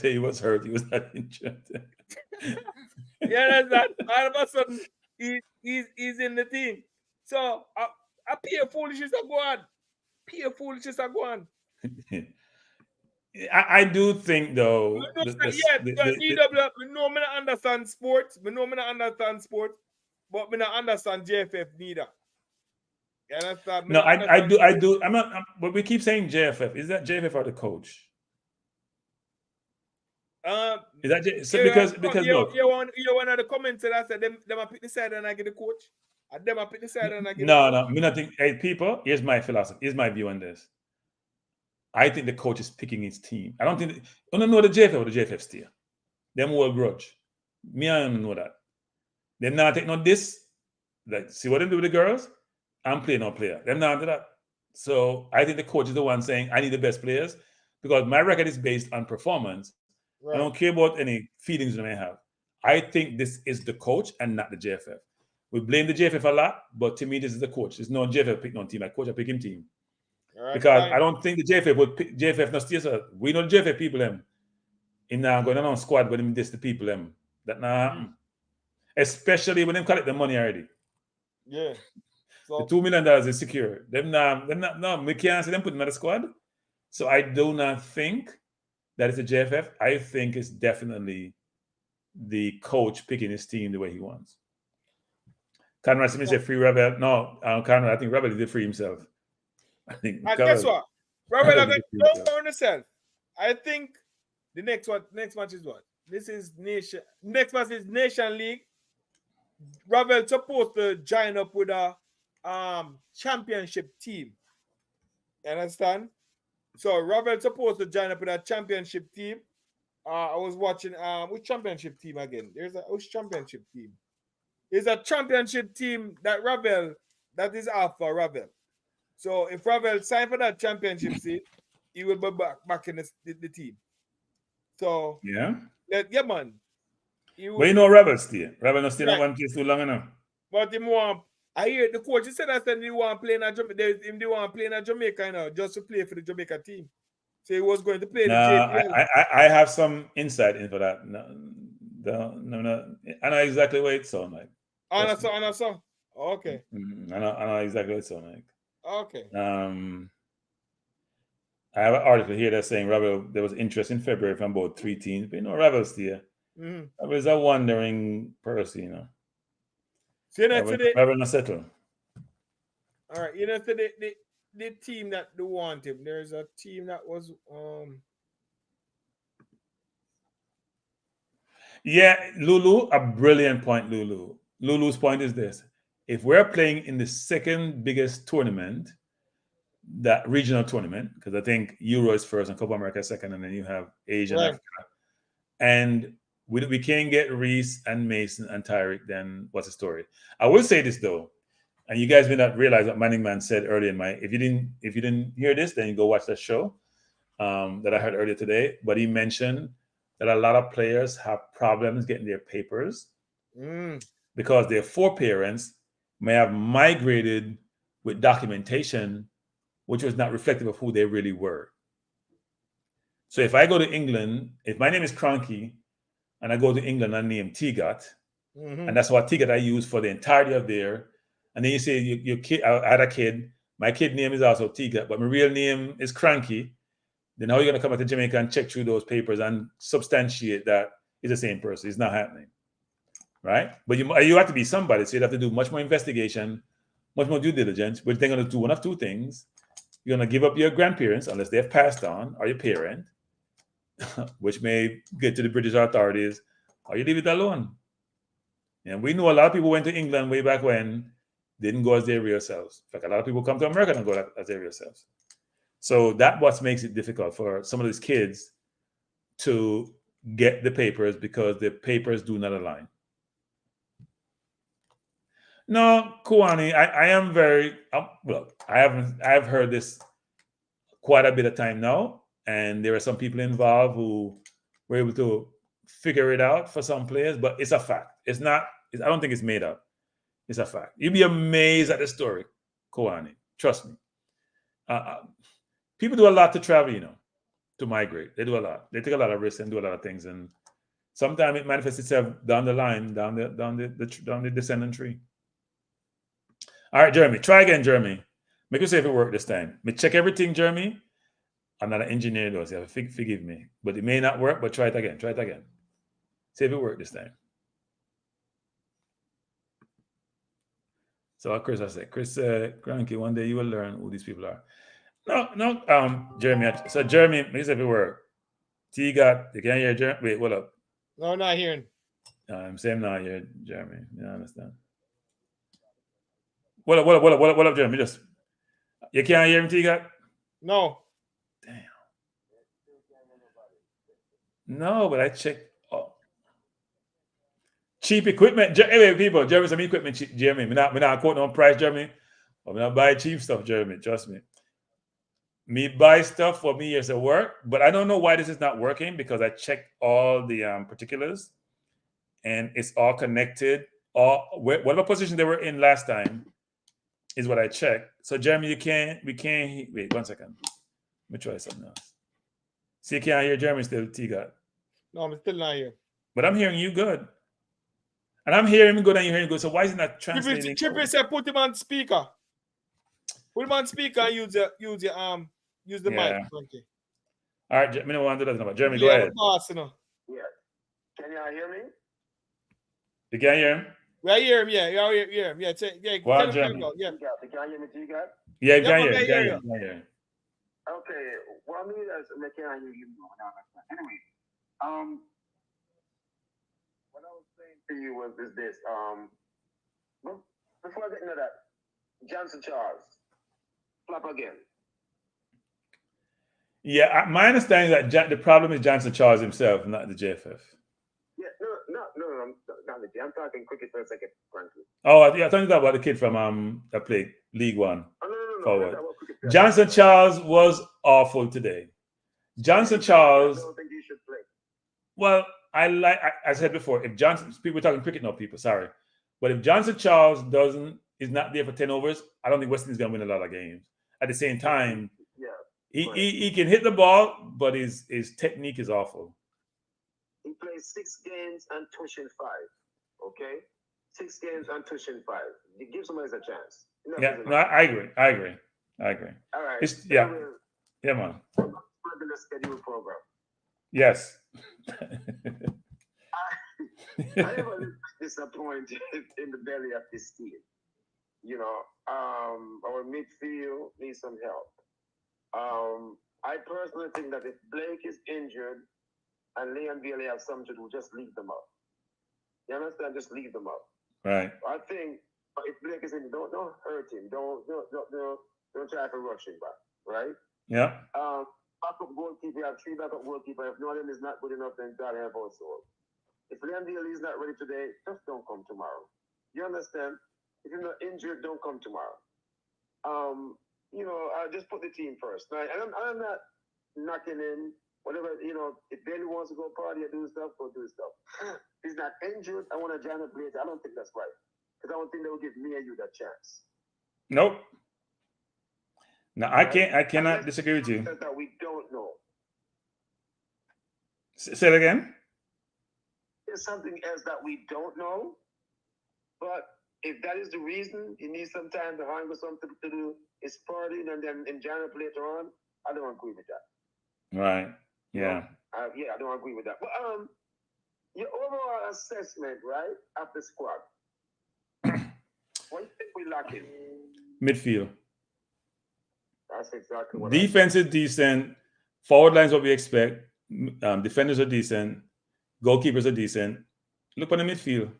he was hurt. He was not injured. You understand? All of a sudden, he's in the team. So I pay foolishness that go on. Pure foolishness are going. I do think though. We know me not understand sports. We know me not understand sports, but me not understand JFF neither. You understand? No, I do. I'm not. But we keep saying JFF. Is that JFF or the coach? Is that because look? You one of the comments that I said them I pick the side and I get the coach. And them I pick the side and I get no. Me not think. Hey, people. Here's my philosophy. Here's my view on this. I think the coach is picking his team. I don't think. I don't know the JFF or the JFF steer. Them will grudge. Me, I don't know that. Them not take no this. Like, see what they do with the girls? I'm playing no player. Them not do that. So I think the coach is the one saying, I need the best players because my record is based on performance. Right. I don't care about any feelings you may have. I think this is the coach and not the JFF. We blame the JFF a lot, but to me, this is the coach. There's no JFF pick no team. Like coach, I pick him team. Right, because fine. I don't think the JFF would pick JFF no steer. So we know the JFF people them. In now going on squad with him, this the people them. That nah. Especially when them collect the money already. Yeah. So, the $2 million is secure. Them not, no, we can't see them putting another squad. So I do not think that it's a JFF. I think it's definitely the coach picking his team the way he wants. Conrad Simmons said free Rebel. No, Conrad, I think Rebel did free himself. I think. Guess what? Rebel don't burn himself. I think the next match is what? This is Nation. Next match is Nation League. Rebel supposed to join up with a championship team. You understand? So Rebel supposed to join up with a championship team. I was watching which championship team again? Which championship team? There's a championship team that is out for Rebel. So if Rebel sign for that championship seat, he will be back in the team. So yeah, man. But you know Rebel still. Rebel not stay in one place too long enough. But him want. I hear the coach said that he want to play in Jamaica now, just to play for the Jamaica team. So he was going to play the JPL. I have some insight into that. No. I know exactly what it sounds like. I saw. Okay. I know exactly what it sounds like. Okay. I have an article here that's saying Rebel, there was interest in February from about 3 teams, but Rebel's still. Rebel's a wandering person, So Rebel not settle. All right, the team that they want him. There's a team that was Yeah, Lulu, a brilliant point, Lulu. Lulu's point is this. If we're playing in the second biggest tournament, that regional tournament, because I think Euro is first and Copa America is second, and then you have Asia and Africa. And we can't get Reese and Mason and Tyreek, then what's the story? I will say this though, and you guys may not realize what Manning Man said earlier in if you didn't hear this, then you go watch that show that I heard earlier today. But he mentioned that a lot of players have problems getting their papers because their foreparents may have migrated with documentation which was not reflective of who they really were. So if I go to England, if my name is Cranky, and I go to England and name Tigat, and that's what Tigat I use for the entirety of the year, and then you say your kid, I had a kid, my kid name is also Tigat, but my real name is Cranky, then how are you going to come back to Jamaica and check through those papers and substantiate that it's the same person? It's not happening, right? But you have to be somebody, so you have to do much more investigation, much more due diligence. But they're going to do one of two things. You're going to give up your grandparents, unless they've passed on, or your parent, which may get to the British authorities, or you leave it alone. And we know a lot of people went to England way back when, didn't go as their real selves. In fact, a lot of people come to America and go as their real selves. So that's what makes it difficult for some of these kids to get the papers, because the papers do not align. No, Kuwani, I am very look. I've heard this quite a bit of time now, and there are some people involved who were able to figure it out for some players, but it's a fact. It's not. I don't think it's made up. It's a fact. You'd be amazed at the story, Kuwani. Trust me. People do a lot to travel, to migrate. They do a lot. They take a lot of risks and do a lot of things, and sometimes it manifests itself down the line, down the descendant tree. All right, Jeremy. Try again, Jeremy. Make you see if it worked this time. Me check everything, Jeremy. I'm not an engineer, though, so forgive me. But it may not work, but try it again. Try it again. See if it worked this time. So Chris, I said, Chris, Cranky, one day you will learn who these people are. No, Jeremy. So Jeremy, make you see if it worked. T got, you can't hear Jeremy? Wait, what up? No, not hearing. I'm saying now here, Jeremy. You understand? What up, Jeremy? You can't hear him, T got? No. Damn. No, but I checked. Oh. Cheap equipment. Anyway, people, Jeremy, some equipment cheap, Jeremy. Me not quoting on price, Jeremy. But me not buy cheap stuff, Jeremy. Trust me. Me buy stuff for me years of work, but I don't know why this is not working, because I checked all the particulars, and it's all connected. Whatever position they were in last time is what I checked. So Jeremy, we can't wait 1 second. Let me try something else. See, you can't hear Jeremy still, T-God. No, I'm still not here. But I'm hearing you good. And I'm hearing him good and you're hearing good. So why is it not translating? Trippy said put him on speaker. Put him on speaker and use the mic. Okay. All right, I don't want to do that. Jeremy, go ahead. Boss, Yeah. Can you hear me? You can't hear him? I hear him, yeah. You hear him. Yeah. Well, Jeremy. You can hear me, T-God? Yeah, you can hear him. Okay, well, me, I can't hear you. Anyway, what I was saying to you was this. Before I get into that, Johnson Charles, flop again. Yeah, my understanding is that the problem is Johnson Charles himself, not the JFF. Yeah, no, not the I'm talking cricket for a second, frankly. Oh, yeah, I thought you about the kid from that played League One. Oh, no. Forward. Johnson Charles was awful today. Johnson Charles. I don't think he should play. Well, I said before, if Johnson, people talking cricket now, people, sorry. But if Johnson Charles is not there for 10 overs, I don't think West Indies is going to win a lot of games. At the same time, he can hit the ball, but his technique is awful. He plays 6 games and touching 5. Okay? 6 games and touching 5. You give somebody a chance. I agree. All right. Yeah, man. Regular schedule program. Yes. I never disappointed in the belly of this team. Our midfield needs some help. I personally think that if Blake is injured and Leon Bailey have something to do, just leave them up. You understand? Just leave them up. Right. I think if Blake is in, don't hurt him. Don't try to rush him back. Right? Yeah. Backup goalkeeper, you have 3 backup goalkeepers. If one of them is not good enough, then God help us all. If Leon Bailey is not ready today, just don't come tomorrow. You understand? If you're not injured, don't come tomorrow. I just put the team first. Right? And I'm not knocking in whatever, if Bailey wants to go party or do stuff, go do stuff. If he's not injured, I want to join up later. I don't think that's right. Because I don't think they will give me and you that chance. Nope. No, I cannot disagree with you. That we don't know. Say it again. There's something else that we don't know, but if that is the reason, he needs some time to hang with something to do his partying and then in January later on. I don't agree with that. Right. You Yeah. know? I don't agree with that. But your overall assessment, right, of the squad. What do you think we're lacking? Midfield. That's exactly what Defense is decent. Forward lines what we expect. Defenders are decent. Goalkeepers are decent. Look on the midfield.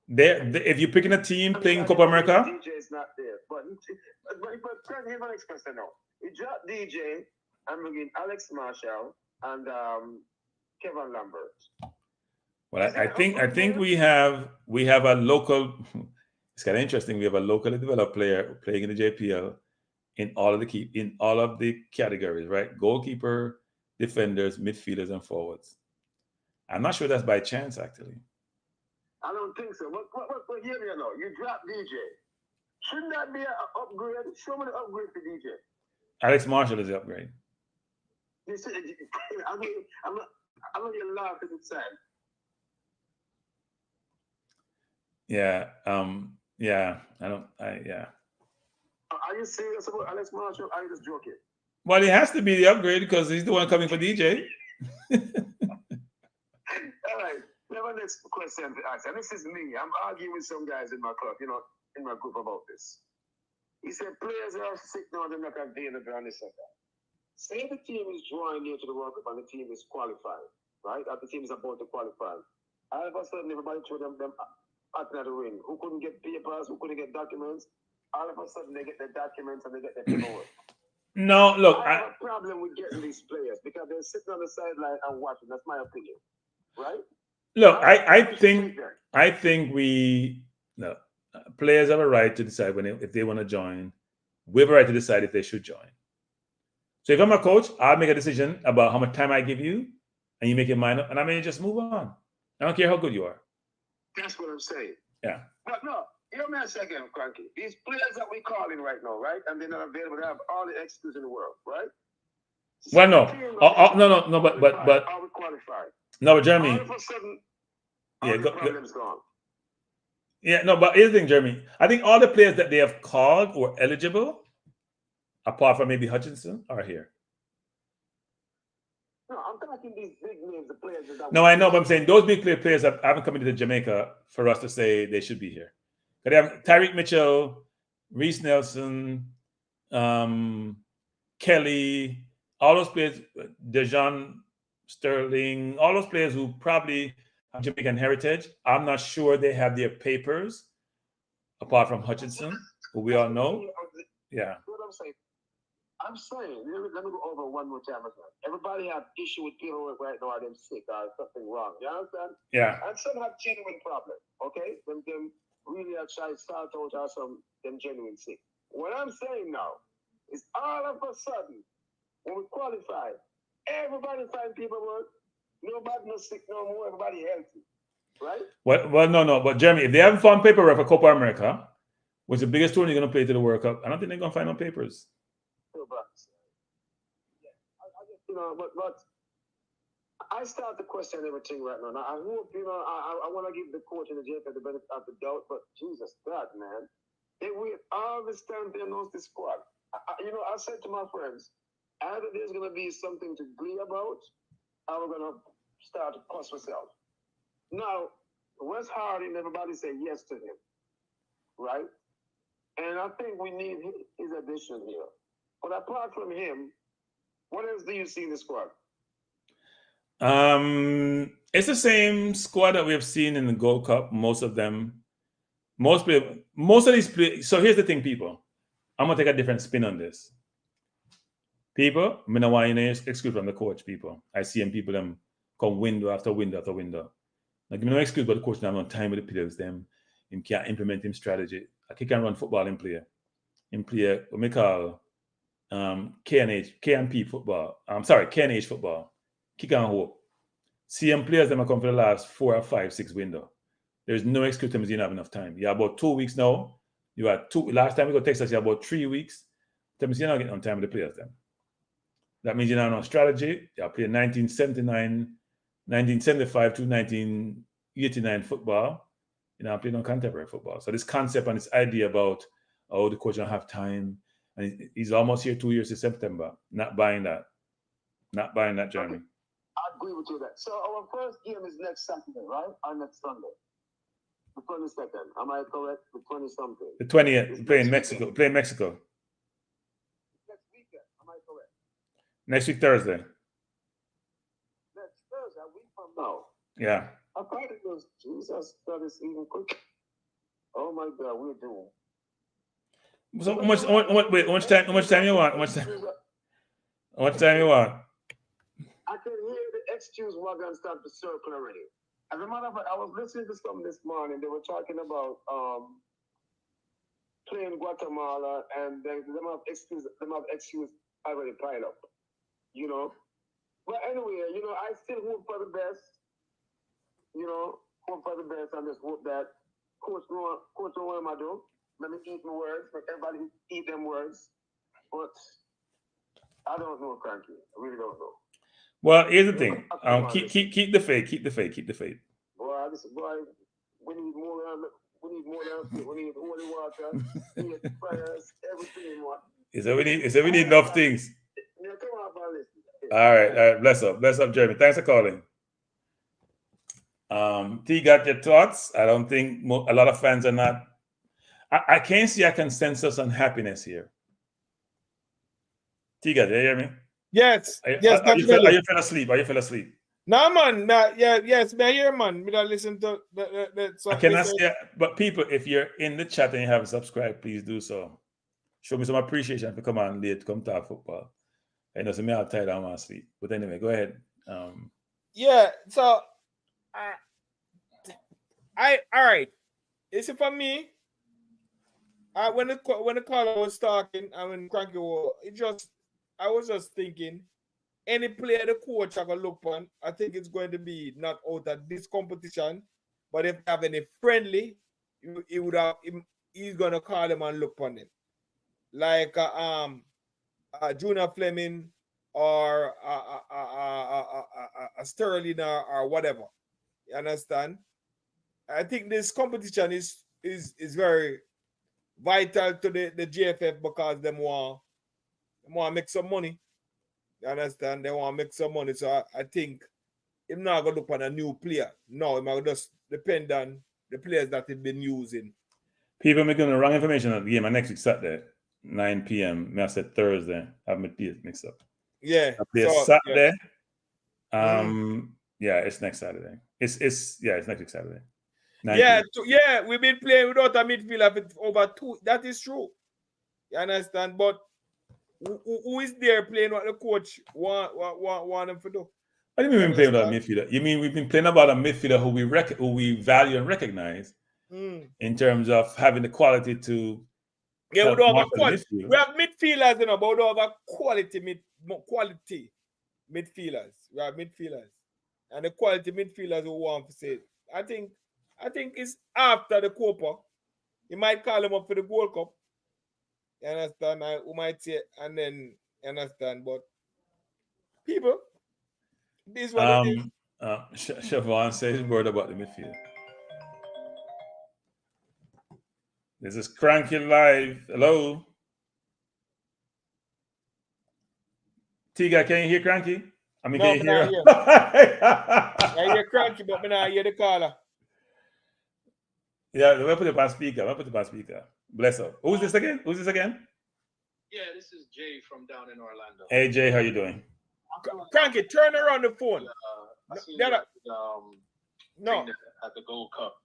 If you're picking a team playing Copa America, DJ is not there. But here's my next question now. He dropped DJ and bringing Alex Marshall and Kevin Lambert. well, I think we have a local. It's kind of interesting. We have a locally developed player playing in the JPL in all of the categories, right? Goalkeeper, defenders, midfielders, and forwards. I'm not sure that's by chance, actually. I don't think so. But hear me now. You drop DJ. Shouldn't that be an upgrade? Show me the upgrade for DJ. Alex Marshall is the upgrade. You see, I'm not your laugh at the time. Yeah. Yeah. Are you serious about Alex Marshall? Or are you just joking? Well, it has to be the upgrade because he's the one coming for DJ. All right. Now, next question to ask. And this is me. I'm arguing with some guys in my club, in my group about this. He said players are sick now, they're not available on this center. Say the team is drawing near to the World Cup and the team is qualified, right? And the team is about to qualify. All of a sudden, everybody threw them out of the ring. Who couldn't get papers, who couldn't get documents. All of a sudden, they get their documents and they get their paperwork. No, look. I have a problem with getting these players because they're sitting on the sideline and watching. That's my opinion, right? Look, I think players have a right to decide if they want to join. We have a right to decide if they should join. So if I'm a coach, I'll make a decision about how much time I give you, and you make your mind up, and I may just move on. I don't care how good you are. That's what I'm saying. Yeah. But no, hear me a second, Cranky. These players that we're calling right now, right, and they're not available, they have all the excuses in the world, right? Well, no, but are we qualified? No, but Jeremy. All of a sudden, the problem's gone. Yeah, no, but here's the thing, Jeremy. I think all the players that they have called or eligible, apart from maybe Hutchinson, are here. No, I'm talking these big names, the players. No, I know, but I'm saying those big players haven't come into Jamaica for us to say they should be here. But they have Tyreek Mitchell, Reese Nelson, Kelly, all those players, Dejan Sterling, all those players who probably have Jamaican heritage. I'm not sure they have their papers, apart from Hutchinson, who we all know. Yeah. What I'm saying, let me go over one more time again. Everybody have issue with people right now are them sick or something wrong. You understand? Yeah. And some have genuine problem. Okay? Them really are trying to start out or some them genuine sick. What I'm saying now is all of a sudden, when we qualify, everybody find paperwork. Nobody no sick no more. Everybody healthy, right? Well, no. But Jeremy, if they haven't found paperwork for Copa America, which is the biggest tournament you're going to play to the World Cup, I don't think they're going to find no papers. Yeah, but I start to question everything right now. Now I hope I want to give the coach and the JP the benefit of the doubt, but Jesus God, man, they wait all this time to announce the squad. I said to my friends, either there's going to be something to glee about, or we're going to start to cuss ourselves. Now, Wes Harding, everybody say yes to him, right? And I think we need his addition here. But apart from him, what else do you see in the squad? It's the same squad that we have seen in the Gold Cup. Most of them, most of these players. So here's the thing, people. I'm gonna take a different spin on this. People, I don't want to exclude from the coach. People, I see them. People them come window after window after window. Like, no excuse, but the coach don't have no time with the players. Them, him can't implement him strategy. Like, he can run football in player. In player, what we call KNH football. Kick and hope. CM players that have come for the last 4 or 5, 6 window. There's no excuse to you don't have enough time. You have about 2 weeks now. You had 2. Last time we got Texas, you have about 3 weeks. Tell me you're not getting on time with the players then. That means you don't know strategy. You play 1975 to 1989 football. You know, play no contemporary football. So this concept and this idea about the coach don't have time, and he's almost here 2 years in September. Not buying that. Not buying that, Jeremy. Okay. I agree with you that. So our first game is next Saturday, right? Or next Sunday. The 22nd. Am I correct? The 20 something. The 20th. Playing Mexico. Playing Mexico. Next weekend. Am I correct? Next week Thursday. Next Thursday, a week from now. Yeah. I thought it was Jesus. That is even quick. Oh my God, we're doomed. So how much time you want? How much time you want? I can hear the excuse wagon start to circle already. As a matter of fact, I was listening to some this morning. They were talking about playing Guatemala, and them have excuse already piled up. You know. But anyway, you know, I still hope for the best. You know, hope for the best, and just hope that coach know what am I do. Let me eat my words. Let everybody eat them words. But I don't know, Frankie. I really don't know. Well, here's the thing. Keep the faith. Keep the faith. Keep the faith. Boy, we need more than we need holy water, we need prayers, everything in one. We need enough things. Yeah, come on, brother. All right. Bless up, Jeremy. Thanks for calling. T, got your thoughts? I don't think a lot of fans are not. I can't see a consensus on happiness here. T, got you hear me? Yes. Are you fell asleep? No, man. Yes, man. Here, man. Me don't listen to the I cannot see. But people, if you're in the chat and you haven't subscribed, please do so. Show me some appreciation for come on late, come talk football. I know some me all tired, I want to sleep. But anyway, go ahead. Yeah. So, all right. Is it for me? When the caller was talking, and when Cranky was, I was just thinking, any player the coach I can look on, I think it's going to be not out of this competition, but if they have any friendly, he's gonna call them and look on them, like Junior Fleming or a Sterling or whatever. You understand? I think this competition is very vital to the GFF because they want to make some money. You understand? They want to make some money. So I think I'm not going to look on a new player. No, I'm going to just depend on the players that they've been using. People making the wrong information at the game. Next week Saturday, 9 p.m. I said Thursday. I have my dates mixed up. Yeah. I play Saturday. Yeah. Yeah, it's next Saturday. It's next week Saturday. Yeah, we've been playing without a midfielder for over 2. That is true. You understand? But who is there playing what the coach want them to do? What do you mean we've been playing without a midfielder? You mean we've been playing about a midfielder who we value and recognize in terms of having the quality to. Yeah, we don't have quality. We have midfielders, but we don't have quality midfielders. We have midfielders, and the quality midfielders we want to say. I think it's after the Copa. You might call him up for the Gold Cup. You understand? We might say, and then you understand, but people, this is what it is. Siobhan says a word about the midfield. This is Cranky Live. Hello. Tiga, can you hear Cranky? I mean, can you hear? I hear Cranky, but I not hear the caller. Yeah, we'll put it on speaker. Bless up. Who's this again? Yeah, this is Jay from down in Orlando. Hey, Jay, how you doing? Cranky, turn around the phone. No. At the Gold Cup.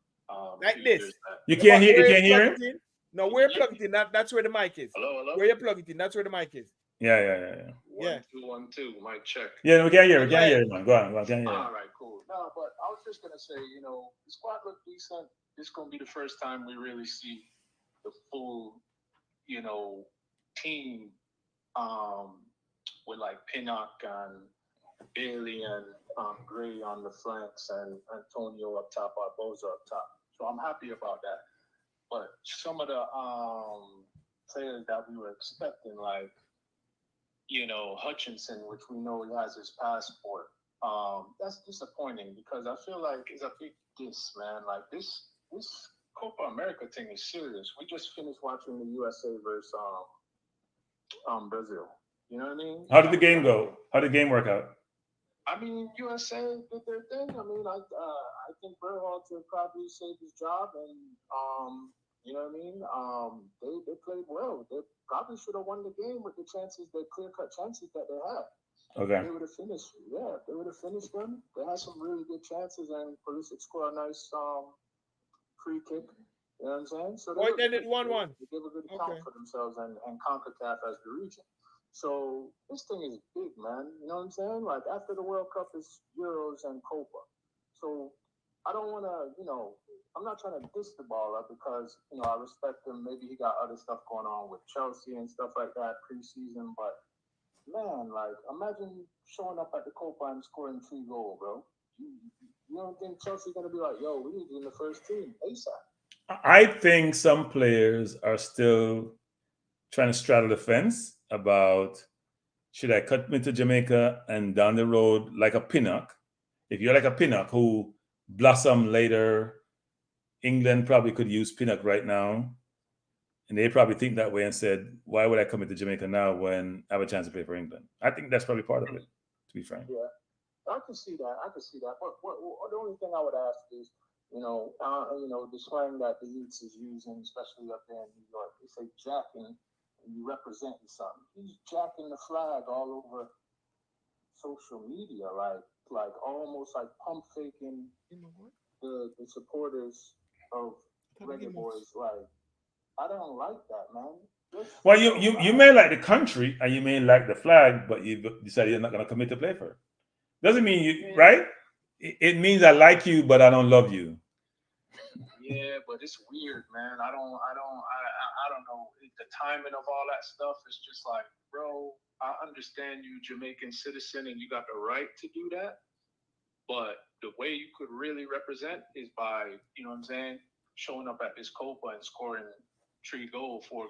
Like this. You can't hear him? No, where you plug it in? That's where the mic is. Hello? Where you plug it in? That's where the mic is. Yeah. 1 2 1 2. Mic check. Yeah, we can't hear. Man. Go on. Can't hear. All right, cool. No, but I was just gonna say, the squad looked decent. This is gonna be the first time we really see the full, team with like Pinnock and Bailey and Gray on the flanks and Antonio up top, Barboza up top. So I'm happy about that. But some of the players that we were expecting, like, Hutchinson, which we know he has his passport. That's disappointing because I feel like it's a big diss, man. Like this Copa America thing is serious. We just finished watching the USA versus Brazil. You know what I mean? How did the game go? How did the game work out? I mean, USA did their thing. I mean, I think Berhalter probably saved his job, and you know what I mean. They played well. They probably should have won the game with the clear-cut chances that they had. Okay. They would have finished. Yeah, they would have finished them. They had some really good chances, and Pulisic scored a nice free kick. You know what I'm saying? So they ended 1-1. They gave a good account for themselves and CONCACAF as the region. So this thing is big, man. You know what I'm saying? Like after the World Cup is Euros and Copa. So I don't want to, I'm not trying to diss the baller because, I respect him. Maybe he got other stuff going on with Chelsea and stuff like that preseason. But man, like imagine showing up at the Copa and scoring 3 goals, bro. You don't think Chelsea's gonna be like, yo, we need you in the first team ASAP? I think some players are still trying to straddle the fence about should I cut me to Jamaica and down the road like a Pinnock. If you're like a Pinnock who blossom later, England probably could use Pinnock right now. And they probably think that way and said, why would I come into Jamaica now when I have a chance to play for England? I think that's probably part of it, to be frank. Yeah, I can see that. But the only thing I would ask is, the slang that the youth is using, especially up there in New York, they say jacking, and you representing something. He's jacking the flag all over social media, like almost like pump faking the supporters of Reggae Boyz. Like, I don't like that, man. Well, you may like the country and you may like the flag, but you decided you're not going to commit to play for it. Doesn't mean you, right? It means I like you, but I don't love you. Yeah, but it's weird, man. I don't know. The timing of all that stuff is just like, bro, I understand you Jamaican citizen and you got the right to do that. But the way you could really represent is by, showing up at this Copa and scoring 4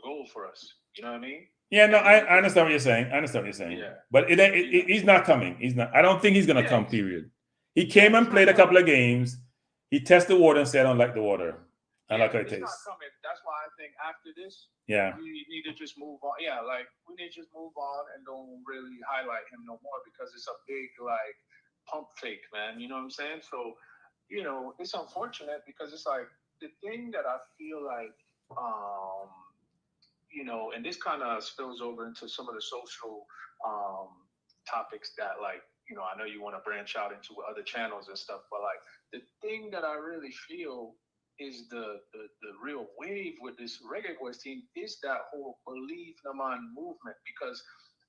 goals for us. You know what I mean? Yeah, no, I understand what you're saying. Yeah. But he's not coming. He's not. I don't think he's going to come, period. He came and played a couple of games. He tested the water and said, I don't like the water. I like how it tastes. Not coming. That's why I think after this, yeah, we need to just move on. Yeah, like we need to just move on and don't really highlight him no more because it's a big like pump fake, man. You know what I'm saying? So, it's unfortunate because it's like the thing that I feel like, and this kind of spills over into some of the social topics that like, I know you want to branch out into other channels and stuff, but like the thing that I really feel is the real wave with this Reggae Boyz team is that whole Believe Naman movement, because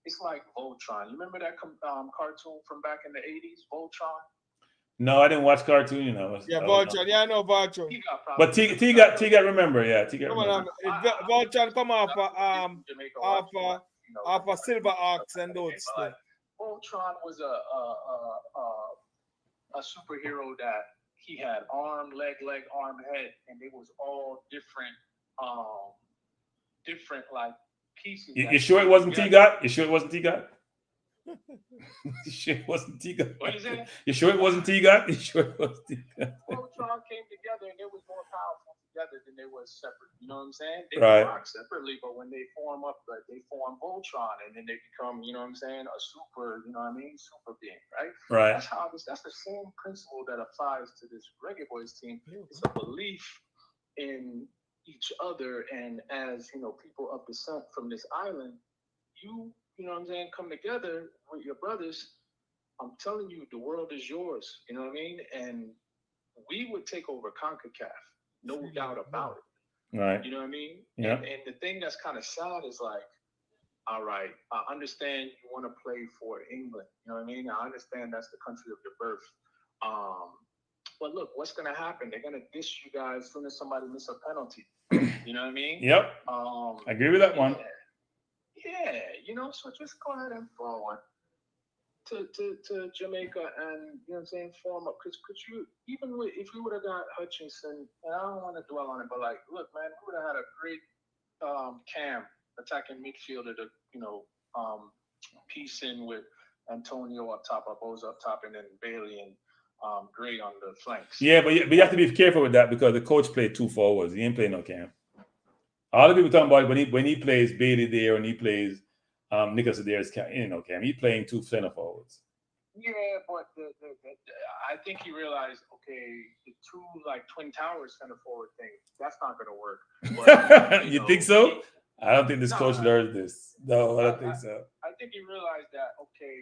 it's like Voltron. You remember that cartoon from back in the 80s, Voltron? No, I didn't watch cartoon, Yeah, Voltron. Yeah, I know Voltron. But T got remember, yeah, T got remember. Voltron come off a Silver Ox and those stuff. Voltron was a superhero that he had arm, leg, arm, head, and they was all different like pieces. You sure it wasn't T-Got? You sure it wasn't T-Got? You sure it wasn't T-Got? What is it? You sure it wasn't T-Got? You sure it wasn't T-Got? Voltron came together and it was more powerful together than they was separate. You know what I'm saying? They rock separately, but when they form up, they form Voltron, and then they become, you know what I'm saying, a super, super being, right? Right. That's the same principle that applies to this Reggae Boyz team. It's a belief in each other, and as people of descent from this island, you know what I'm saying, come together with your brothers. I'm telling you, the world is yours. You know what I mean? And we would take over CONCACAF, no doubt about it. Right. You know what I mean? Yeah. And the thing that's kind of sad is like, all right, I understand you want to play for England. You know what I mean? I understand that's the country of your birth. But look, what's going to happen? They're going to dish you guys as soon as somebody misses a penalty. You know what I mean? Yep. I agree with that one. Yeah, so just go ahead and forward to Jamaica and, you know what I'm saying, form up. Because could you, if we would have got Hutchinson, and I don't want to dwell on it, but like, look, man, we would have had a great Cam attacking midfielder to, piecing with Antonio up top, Boza up top, and then Bailey and Gray on the flanks. Yeah, but you have to be careful with that because the coach played 2 forwards. He ain't playing no Cam. All the people talking about when he plays Bailey there and he plays Nicholas there is Cam. Cam. He's playing 2 center forwards. Yeah, but I think he realized, okay, the 2 like Twin Towers center forward thing, that's not going to work. But, you think so? I don't think this coach learned this. No, I don't think so. I think he realized that, okay,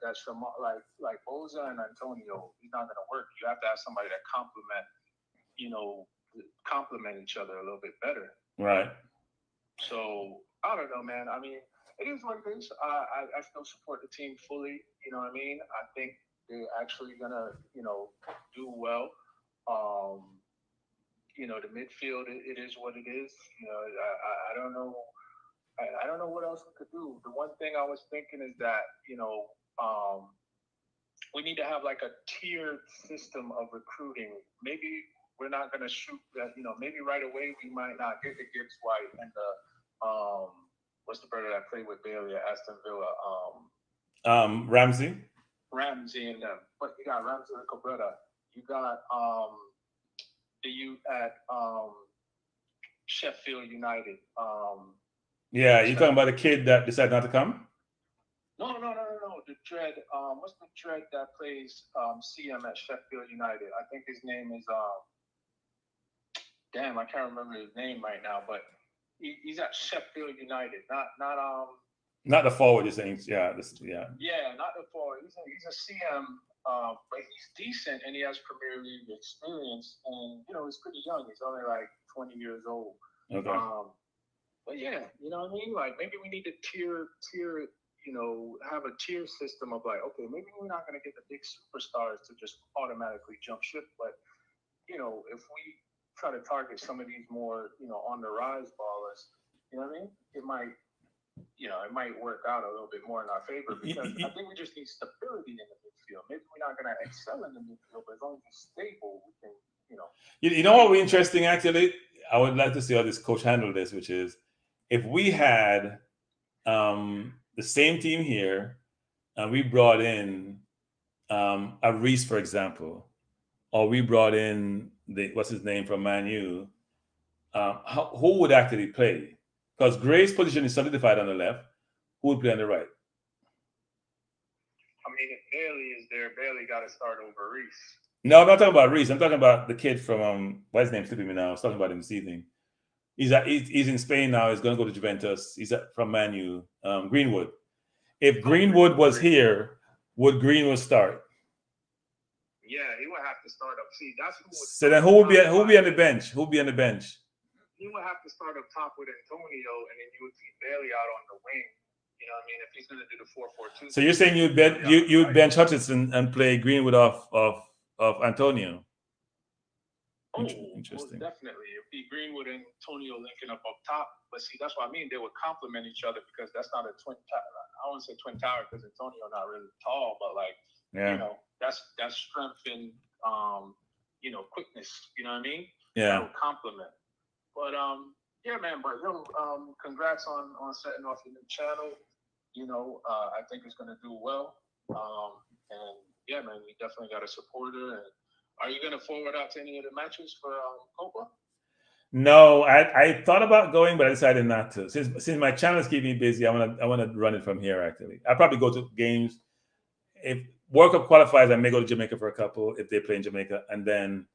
that's from like Boza and Antonio, he's not going to work. You have to have somebody that complement each other a little bit better. Right. So I don't know, man. I mean, it is what it is. I still support the team fully. You know what I mean? I think they're actually gonna, do well. The midfield, it is what it is. I don't know. I don't know what else we could do. The one thing I was thinking is that, we need to have like a tiered system of recruiting. Maybe we're not going to shoot that, maybe right away we might not get the Gibbs White and the, what's the brother that played with Bailey at Aston Villa? Ramsey. Ramsey and them. But you got Ramsey and Cabrera. You got the youth at Sheffield United. Yeah, you talking about the kid that decided not to come? No. The dread. What's the dread that plays CM at Sheffield United? I think his name is damn, I can't remember his name right now, but he's at Sheffield United. Not the forward. You're saying, yeah, Yeah, not the forward. He's a CM, but he's decent and he has Premier League experience, and he's pretty young. He's only like 20 years old. Okay. But yeah, you know what I mean? Like maybe we need to tier, have a tier system of like, okay, maybe we're not going to get the big superstars to just automatically jump ship, but if we try to target some of these more, on the rise ballers, you know what I mean? It might work out a little bit more in our favor, because I think we just need stability in the midfield. Maybe we're not going to excel in the midfield, but as long as it's stable, we can, You know what would be interesting, actually? I would like to see how this coach handle this, which is if we had the same team here and we brought in a Reese, for example, or we brought in what's his name from Man U, who would actually play? Because Gray's position is solidified on the left. Who would play on the right? I mean, if Bailey is there, Bailey got to start over Reese. No, I'm not talking about Reese. I'm talking about the kid from what's his name slipping me now. I was talking about him this evening. He's in Spain now. He's going to go to Juventus. He's from Man U. Greenwood. If Greenwood was here, would Greenwood start? Yeah, he would have to start up. See, that's who. So then, who would be on the bench? Who would be on the bench? He would have to start up top with Antonio, and then you would keep Bailey out on the wing. You know what I mean? If he's going to do the 4-4-2. So you're saying you'd bench Hutchinson and play Greenwood off Antonio? Interesting. Well, definitely. It'd be Greenwood and Antonio linking up top. But see, that's what I mean. They would complement each other, because that's not a twin tower. I don't want to say twin tower because Antonio not really tall, but like, that's strength and quickness. You know what I mean? Yeah. That'll complement. But yeah, man. But congrats on setting off your new channel. I think it's gonna do well. And yeah, man, we definitely got a supporter. And are you gonna forward out to any of the matches for Copa? No, I thought about going, but I decided not to. Since my channel is keeping me busy, I wanna run it from here. Actually, I'll probably go to games. If World Cup qualifies, I may go to Jamaica for a couple if they play in Jamaica, and then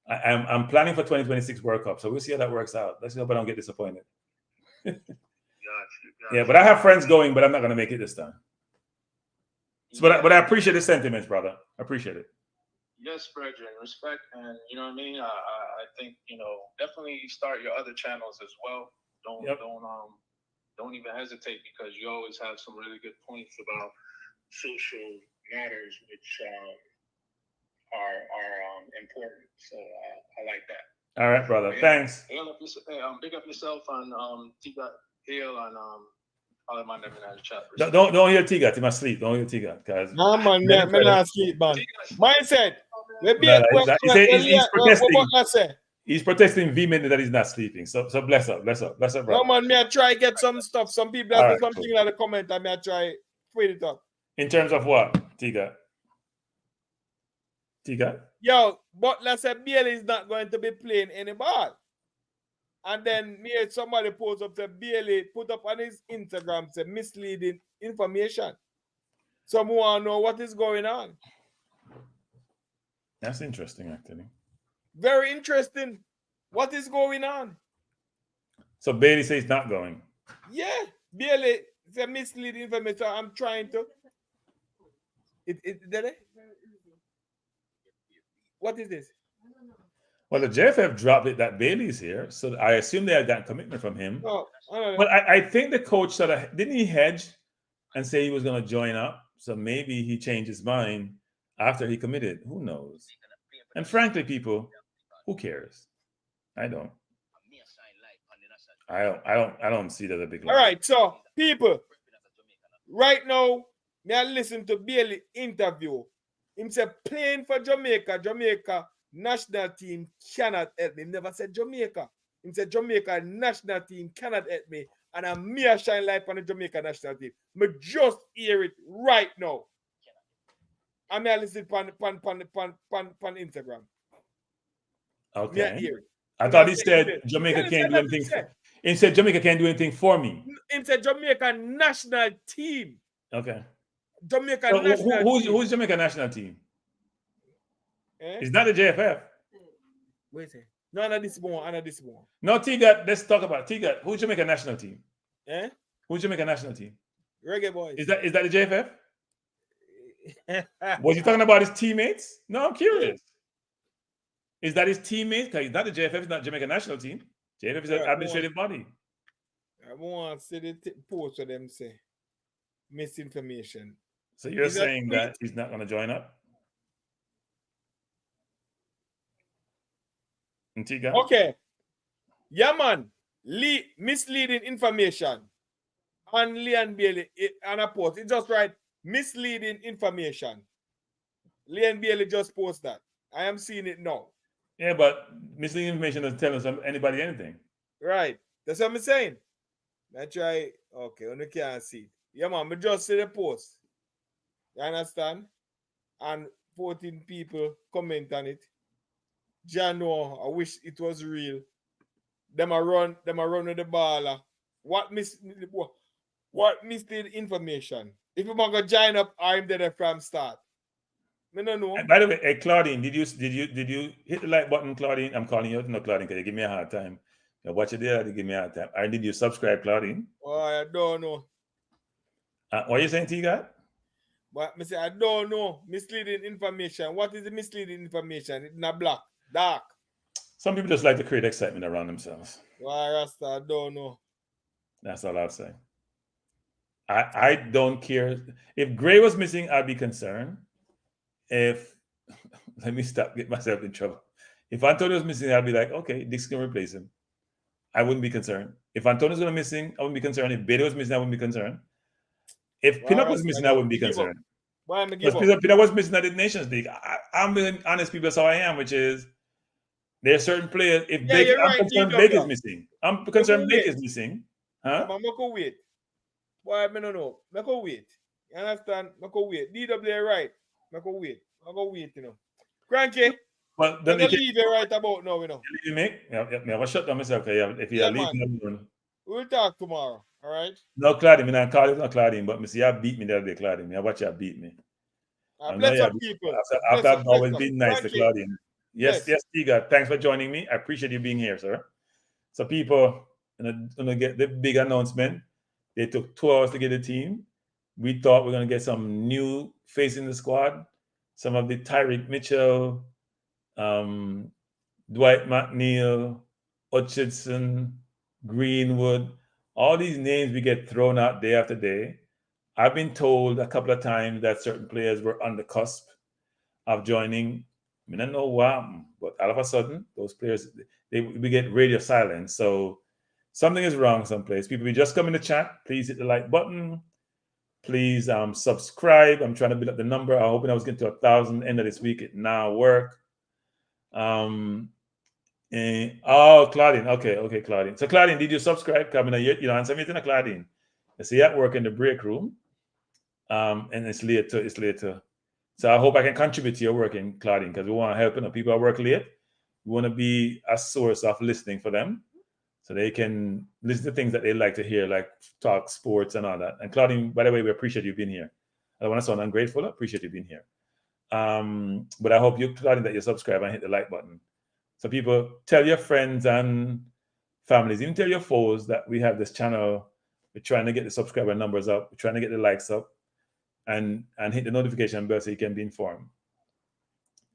I'm planning for 2026 World Cup. So we'll see how that works out. Let's hope I don't get disappointed. Gotcha. Yeah, but I have friends going, but I'm not gonna make it this time. So, but I appreciate the sentiments, brother. I appreciate it. Yes, brethren, respect, and you know what I mean. I think definitely start your other channels as well. Don't even hesitate, because you always have some really good points about social matters, which are important. So I like that. All right, brother. Yeah. Thanks. Big up yourself on T-Got Hill and all of my never had a chat. Don't hear T-Got. He must sleep. Don't hear T-Got, guys. No, man, me not sleep, man. Mindset. He's protesting. He's protesting vehemently that he's not sleeping. So bless up, brother. No man, me I try get some stuff. Some people have something in the comment and me I try feed it up. In terms of what, Tiga? Yo, Butler said Bailey is not going to be playing any ball. And then me had somebody post up that Bailey put up on his Instagram said misleading information. Someone know what is going on. That's interesting, actually. Very interesting. What is going on? So Bailey says he's not going. Yeah, Bailey said misleading information. I'm trying to. Did it? What is this? Well, the JFF dropped it that Bailey's here, so I assume they had that commitment from him. Oh, but I think the coach sort of didn't he hedge and say he was going to join up. So maybe he changed his mind after he committed. Who knows? And frankly, people, who cares? I don't. I don't see that as a big. All right, so people, right now, may I listen to Bailey interview. Him say playing for Jamaica national team cannot help me. He never said Jamaica. He said Jamaica national team cannot help me, and I'm me shine light on the Jamaica national team. Me just hear it right now. I may listen pan Instagram. Okay. I thought he said Jamaica can't do anything. He said Jamaica can't do anything for me. He said Jamaica national team. Okay. Jamaica national team. Who's Jamaica national team? Eh? It's not the JFF. Wait a second. No, this one. No, T-Gat, let's talk about T-Gat. Who's Jamaica national team? Eh? Who's Jamaica national team? Reggae Boyz. Is that the JFF? Was he talking about his teammates? No, I'm curious. Is that his teammates? Because it's not the JFF, it's not Jamaica national team. JFF is an administrative body. I want to see the post for them say misinformation. So you're saying that he's not going to join up? Okay. Yeah, man. Misleading information. And Leon Bailey on a post. It's just right. Misleading information. Leon Bailey just post that. I am seeing it now. Yeah, but misleading information doesn't tell us anybody anything. Right. That's what I'm saying. I try. Okay, you can't see it. Yeah, man. I just see the post. You understand? And 14 people comment on it. Jano, I wish it was real. Them a run with the baller. What mislead information? If you want to join up, I'm there from start. I don't know. And by the way, hey, Claudine, did you hit the like button, Claudine? I'm calling you out, no, Claudine, because you give me a hard time. You watch it there, you give me a hard time. Or did you subscribe, Claudine? Oh, I don't know. What are you saying, T-Gat? But I say I don't know. Misleading information. What is the misleading information? It's not black. Dark. Some people just like to create excitement around themselves. Why, Rasta? I don't know. That's all I'll say. I don't care. If Gray was missing, I'd be concerned. Let me stop, get myself in trouble. If Antonio was missing, I'd be like, okay, Dix can replace him. I wouldn't be concerned. If Antonio's going to missing, I wouldn't be concerned. If Beto was missing, I wouldn't be concerned. If Pinnock was missing, I wouldn't be concerned. Because Pinnock was missing at the Nations League. I'm being honest, people, that's how I am, which is there are certain players. If I'm concerned Blake is missing. I'm concerned Blake is missing. Huh? I'm going to wait. Boy, I don't know. I'm going to wait. You understand? I'm going to wait. DW right. I'm going to wait, you know. Cranky. Well, then leave it right about now, you know. You leave me? Yeah, I will shut down myself. If you leave me, we'll talk tomorrow. All right? No, Claudine. I call it not Claudine, but Missy, you beat me the other day, Claudine. I watch you beat me. Bless up people. After I've always been nice to Claudine. Yes, Tiga. Thanks for joining me. I appreciate you being here, sir. So people, gonna get the big announcement. They took 2 hours to get the team. We thought we're gonna get some new face in the squad. Some of the Tyreek Mitchell, Dwight McNeil, Hutchinson, Greenwood, all these names we get thrown out day after day. I've been told a couple of times that certain players were on the cusp of joining. I don't know why, but all of a sudden, those players, we get radio silence. So something is wrong someplace. People, we just come in the chat. Please hit the like button. Please subscribe. I'm trying to build up the number. I'm hoping I was getting to 1,000 end of this week. It now work. Claudine. Okay, Claudine. So Claudine, did you subscribe? Coming, answer me to Claudine. I see you at work in the break room. And it's later. So I hope I can contribute to your working, Claudine, because we want to help people who work late. We want to be a source of listening for them, so they can listen to things that they like to hear, like talk sports and all that. And Claudine, by the way, we appreciate you being here. I don't want to sound ungrateful. I appreciate you being here. But I hope you, Claudine, that you subscribe and hit the like button. So people, tell your friends and families, even tell your foes that we have this channel. We're trying to get the subscriber numbers up. We're trying to get the likes up, and hit the notification bell so you can be informed.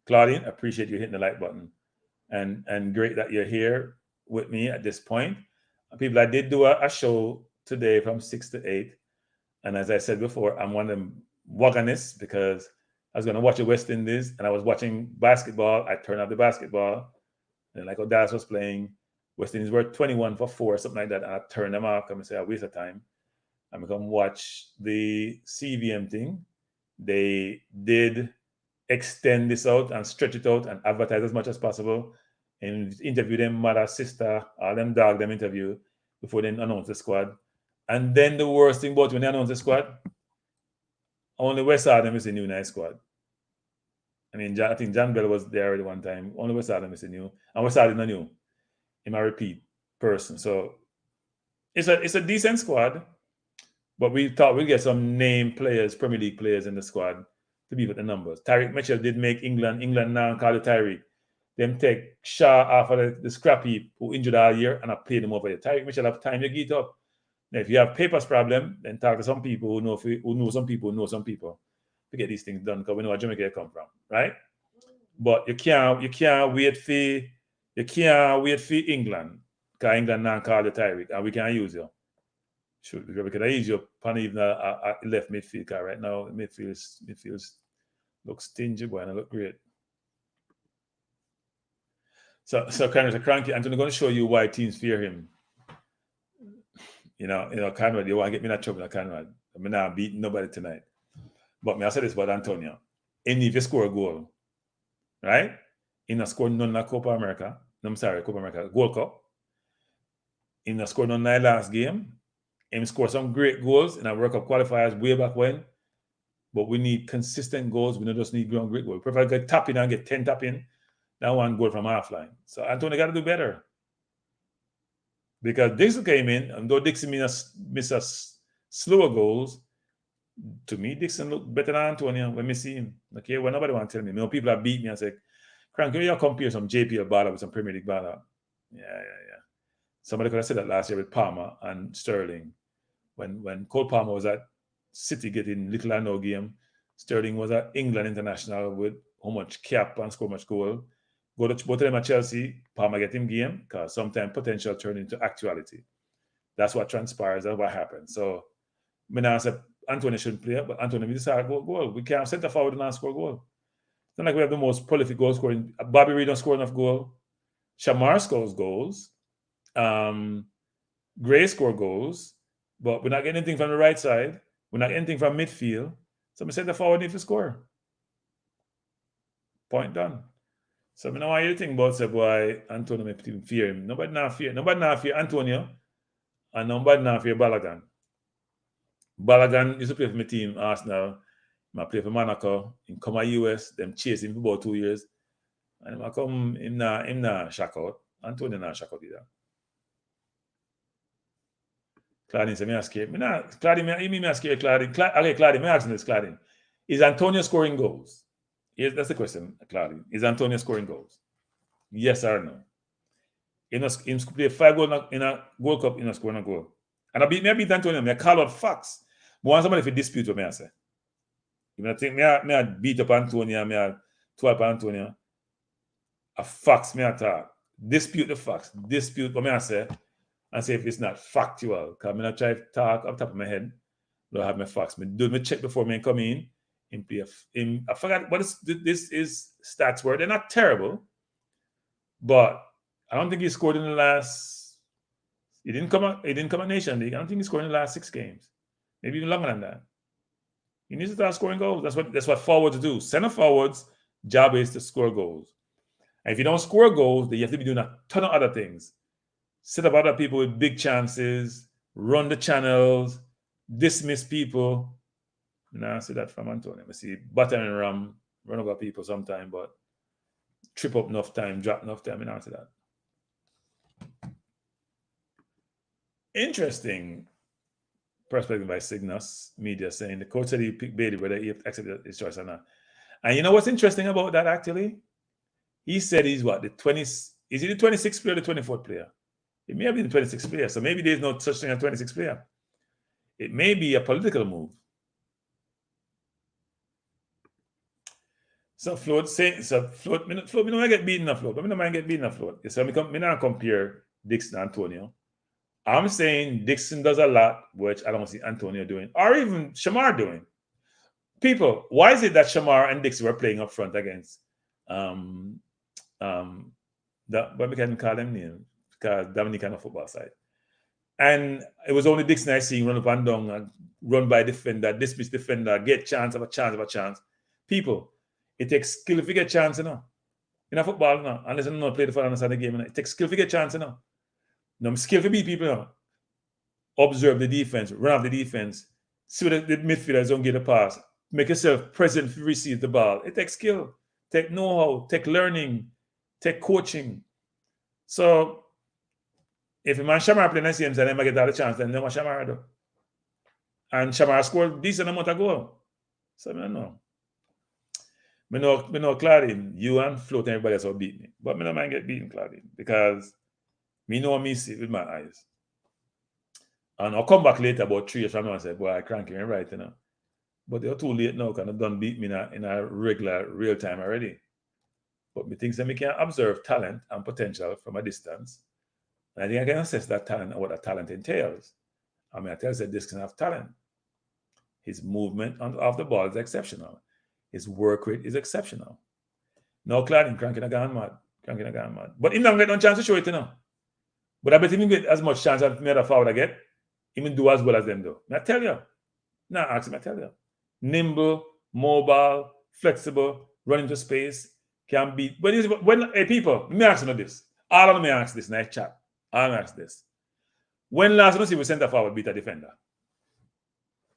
Claudine, appreciate you hitting the like button, and great that you're here with me at this point. People, I did do a show today from 6 to 8, and as I said before, I'm one of them wagonists because I was going to watch the West Indies, and I was watching basketball. I turned off the basketball, and like Dallas was playing, West Indies were 21 for 4, something like that, and I turned them off. I'm going to say, I waste of time. I'm going to come watch the CVM thing. They did extend this out and stretch it out and advertise as much as possible and interview them mother, sister, all them dog, them interview before they announce the squad. And then the worst thing about when they announce the squad, only West Adam is the new nice squad. I mean, I think John Bell was there already one time. Only West Adam is the new, and West Adam is new. In my repeat person. So it's a decent squad, but we thought we'd get some name players, Premier League players in the squad to be with the numbers. Tyreek Mitchell did make England now call it Tyreek. Them take Shaw off of the scrap heap who injured all year, and I played them over here. Tyreek Mitchell have time to get up. Now, if you have papers problem, then talk to some people who know some people to get these things done, because we know where Jamaica come from, right? But you can't wait for England, because England now call the Tyreek, and we can't use you. Shoot, we can use you upon even a left midfield, because right now midfield looks stingy, boy, and it look great. So kind of a cranky. I'm going to show you why teams fear him. Conrad, you want to get me in that trouble, Conrad. I'm not beating nobody tonight. But I say this about Antonio. If you score a goal, right? He not scored none in the Copa America. No, I'm sorry, Copa America, Gold Cup. He not scored none in the last game. He scored some great goals in our World Cup qualifiers way back when. But we need consistent goals. We don't just need great goals. We prefer to get tap in and get 10 tap in than one goal from half line. So Antonio got to do better. Because Dixon came in, and though Dixon missed us slower goals, to me, Dixon looked better than Antonio when we see him. Okay, well, nobody want to tell me. People have beat me and say, Crank, you compare some JPL baller with some Premier League baller. Yeah. Somebody could have said that last year with Palmer and Sterling. When Cole Palmer was at City getting little or no game, Sterling was at England International with how much cap and score much goal. Go to both of them at Chelsea, Palmer get him game, because sometimes potential turn into actuality. That's what transpires, that's what happens. So, I now say Antonio shouldn't play, but Antonio will decide goal. We can't center forward and not score goal. It's not like we have the most prolific goal scoring. Bobby Reid don't score enough goal. Shamar scores goals. Gray score goals, but we're not getting anything from the right side. We're not getting anything from midfield. So we center forward need to score. Point done. So I know why you think about say boy Antonio may fear him. Nobody now fear Antonio, and nobody now fear Balogun. Balogun used to play for my team, Arsenal. I play for Monaco. He come to US, them chase him for about 2 years. And I come, him not shock out. Antonio not shock out either. Claudine said, me ask you. Claudine, me ask you, Claudine. Okay, Claudine, me ask you this, Claudine. Is Antonio scoring goals? Yes, that's the question, Claudine. Is Antonio scoring goals? Yes or no? He play 5 goals in a Gold Cup, he not scoring a goal. And I beat Antonio, I call out facts. But want somebody to dispute what I say. If I think I beat up Antonio, I twelve Antonio, a facts me talk. Dispute the facts. Dispute what I say, and say if it's not factual. Because I try to talk off the top of my head. I don't have my facts. I check before I come in. I forgot what this is stats were. They're not terrible, but I don't think he scored in the last. He didn't come a Nation League. I don't think he scored in the last 6 games, maybe even longer than that. He needs to start scoring goals. That's what forwards do. Center forwards' job is to score goals, And if you don't score goals, then you have to be doing a ton of other things. Set up other people with big chances, run the channels, dismiss people. Nah, I see that from Antonio. I see butter and ram, run over people sometime, but trip up enough time, drop enough time, and answer that. Interesting perspective by Cygnus Media saying the coach said he picked Bailey, whether he accepted his choice or not. And you know what's interesting about that actually? He said he's what, the 20, is he the 26th player or the 24th player? It may have been the 26th player, so maybe there's no such thing as 26th player. It may be a political move. So Float saying, Float, me don't get beaten a Float, but me don't mind get beaten a Float. So me not compare Dixon and Antonio. I'm saying Dixon does a lot, which I don't see Antonio doing, or even Shamar doing. People, why is it that Shamar and Dixon were playing up front against but we can call them name because Dominican football side. And it was only Dixon I see run up and down and run by defender, dismiss defender, get chance of a chance. People, it takes skill if you get chance, you know. In a football, no, unless you don't play the football on the game, you know. It takes skill if you get chance, you know. No, skill to beat people, you know. Observe the defense, run off the defense, see what the midfielders don't get a pass, make yourself present if you receive the ball. It takes skill, take know-how, take learning, take coaching. So if a man Shamar playing the same and then I get all the chance, then what Shamar do. And Shamar scored decent amount of goal. So I know. Me know Claudine, you and Float and everybody else will beat me. But me no mind get beaten, Claudine, because me know me see with my eyes. And I'll come back later about 3 years from now and say, boy, I crank you right, you know. But they're too late now because they done beat me in a regular real time already. But me think that me can observe talent and potential from a distance. And I think I can assess that talent and what that talent entails. I mean, I tell you that this can have talent. His movement off the ball is exceptional. His work rate is exceptional. Now, Claudine cranking a gun mad. But he don't get no chance to show it, you know. But I bet him get as much chance as me other forward I get. He will do as well as them do. I tell you. Now ask him, I tell you. Nimble, mobile, flexible, run into space, can beat. When hey people, let me ask you this. All of them ask this, nice chat. I'll ask this. When last you see we center forward beat a defender?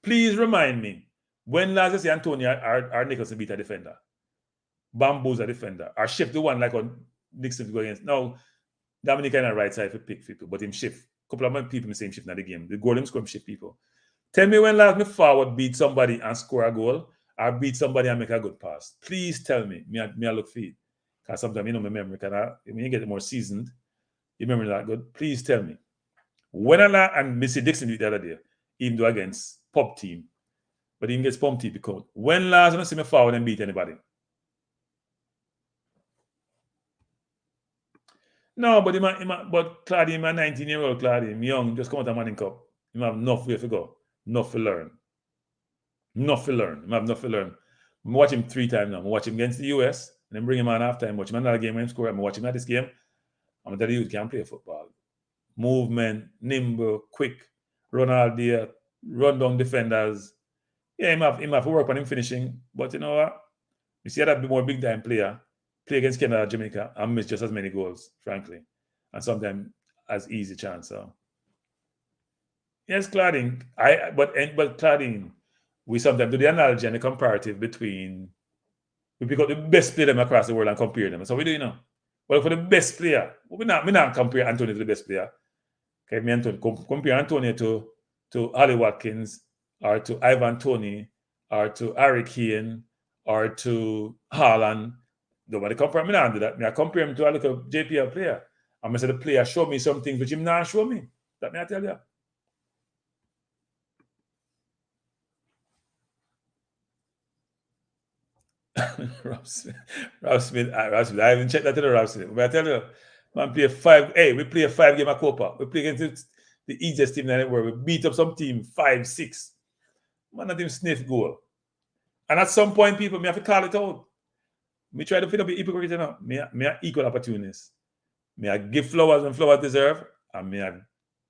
Please remind me. When last you see Antonio or Nicholson beat a defender? Bamboo's a defender. Or shift the one like on Dixon to go against. Now, Dominican on the right side for pick people, but him shift. Couple of people in the same shift in the game. The goal him score him shift people. Tell me when last me forward beat somebody and score a goal or beat somebody and make a good pass. Please tell me. Me I look for it. Because sometimes you know my memory when you get more seasoned, you remember that good. Please tell me. When and Missy Dixon did the other day, even though against pub team. But even gets pump team because when last I see me forward and beat anybody? No, but but Claudia, my 19-year-old Claudia, I'm young, just come out of Manning Cup. You have enough way to go, enough to learn. You have enough to learn. I'm watching him 3 times now. I'm watching him against the US, and then bring him on after time. Watch him another game when he score. I'm watching him at this game. I'm gonna tell you, he can play football. Movement, nimble, quick, run all day, run down defenders. Yeah, him have to work on him finishing. But you know what? You see that be more big time player. Play against Canada, Jamaica, and miss just as many goals, frankly. And sometimes as easy chance. So. Yes, Claudine. But Claudine, we sometimes do the analogy and the comparative between we pick up the best player across the world and compare them. So we do, you know. Well, for the best player, we not compare Antonio to the best player. Okay, compare Antonio to Ali Watkins or to Ivan Toney or to Harry Kane or to Haaland. Nobody compare me now do that. I compare him to a little JPL player. I'm gonna say the player show me some things which him not show me. That may I tell you. Rob Smith. I haven't checked that to the Rob Smith. But I tell you, man, we play a 5 game of Copa. We play against the easiest team in the world. We beat up some team 5-6. Man, not even sniff goal. And at some point, people, me have to call it out. Me try to fit up the hypocrite, you know. Me equal opportunists. Me I give flowers when flowers deserve, and me I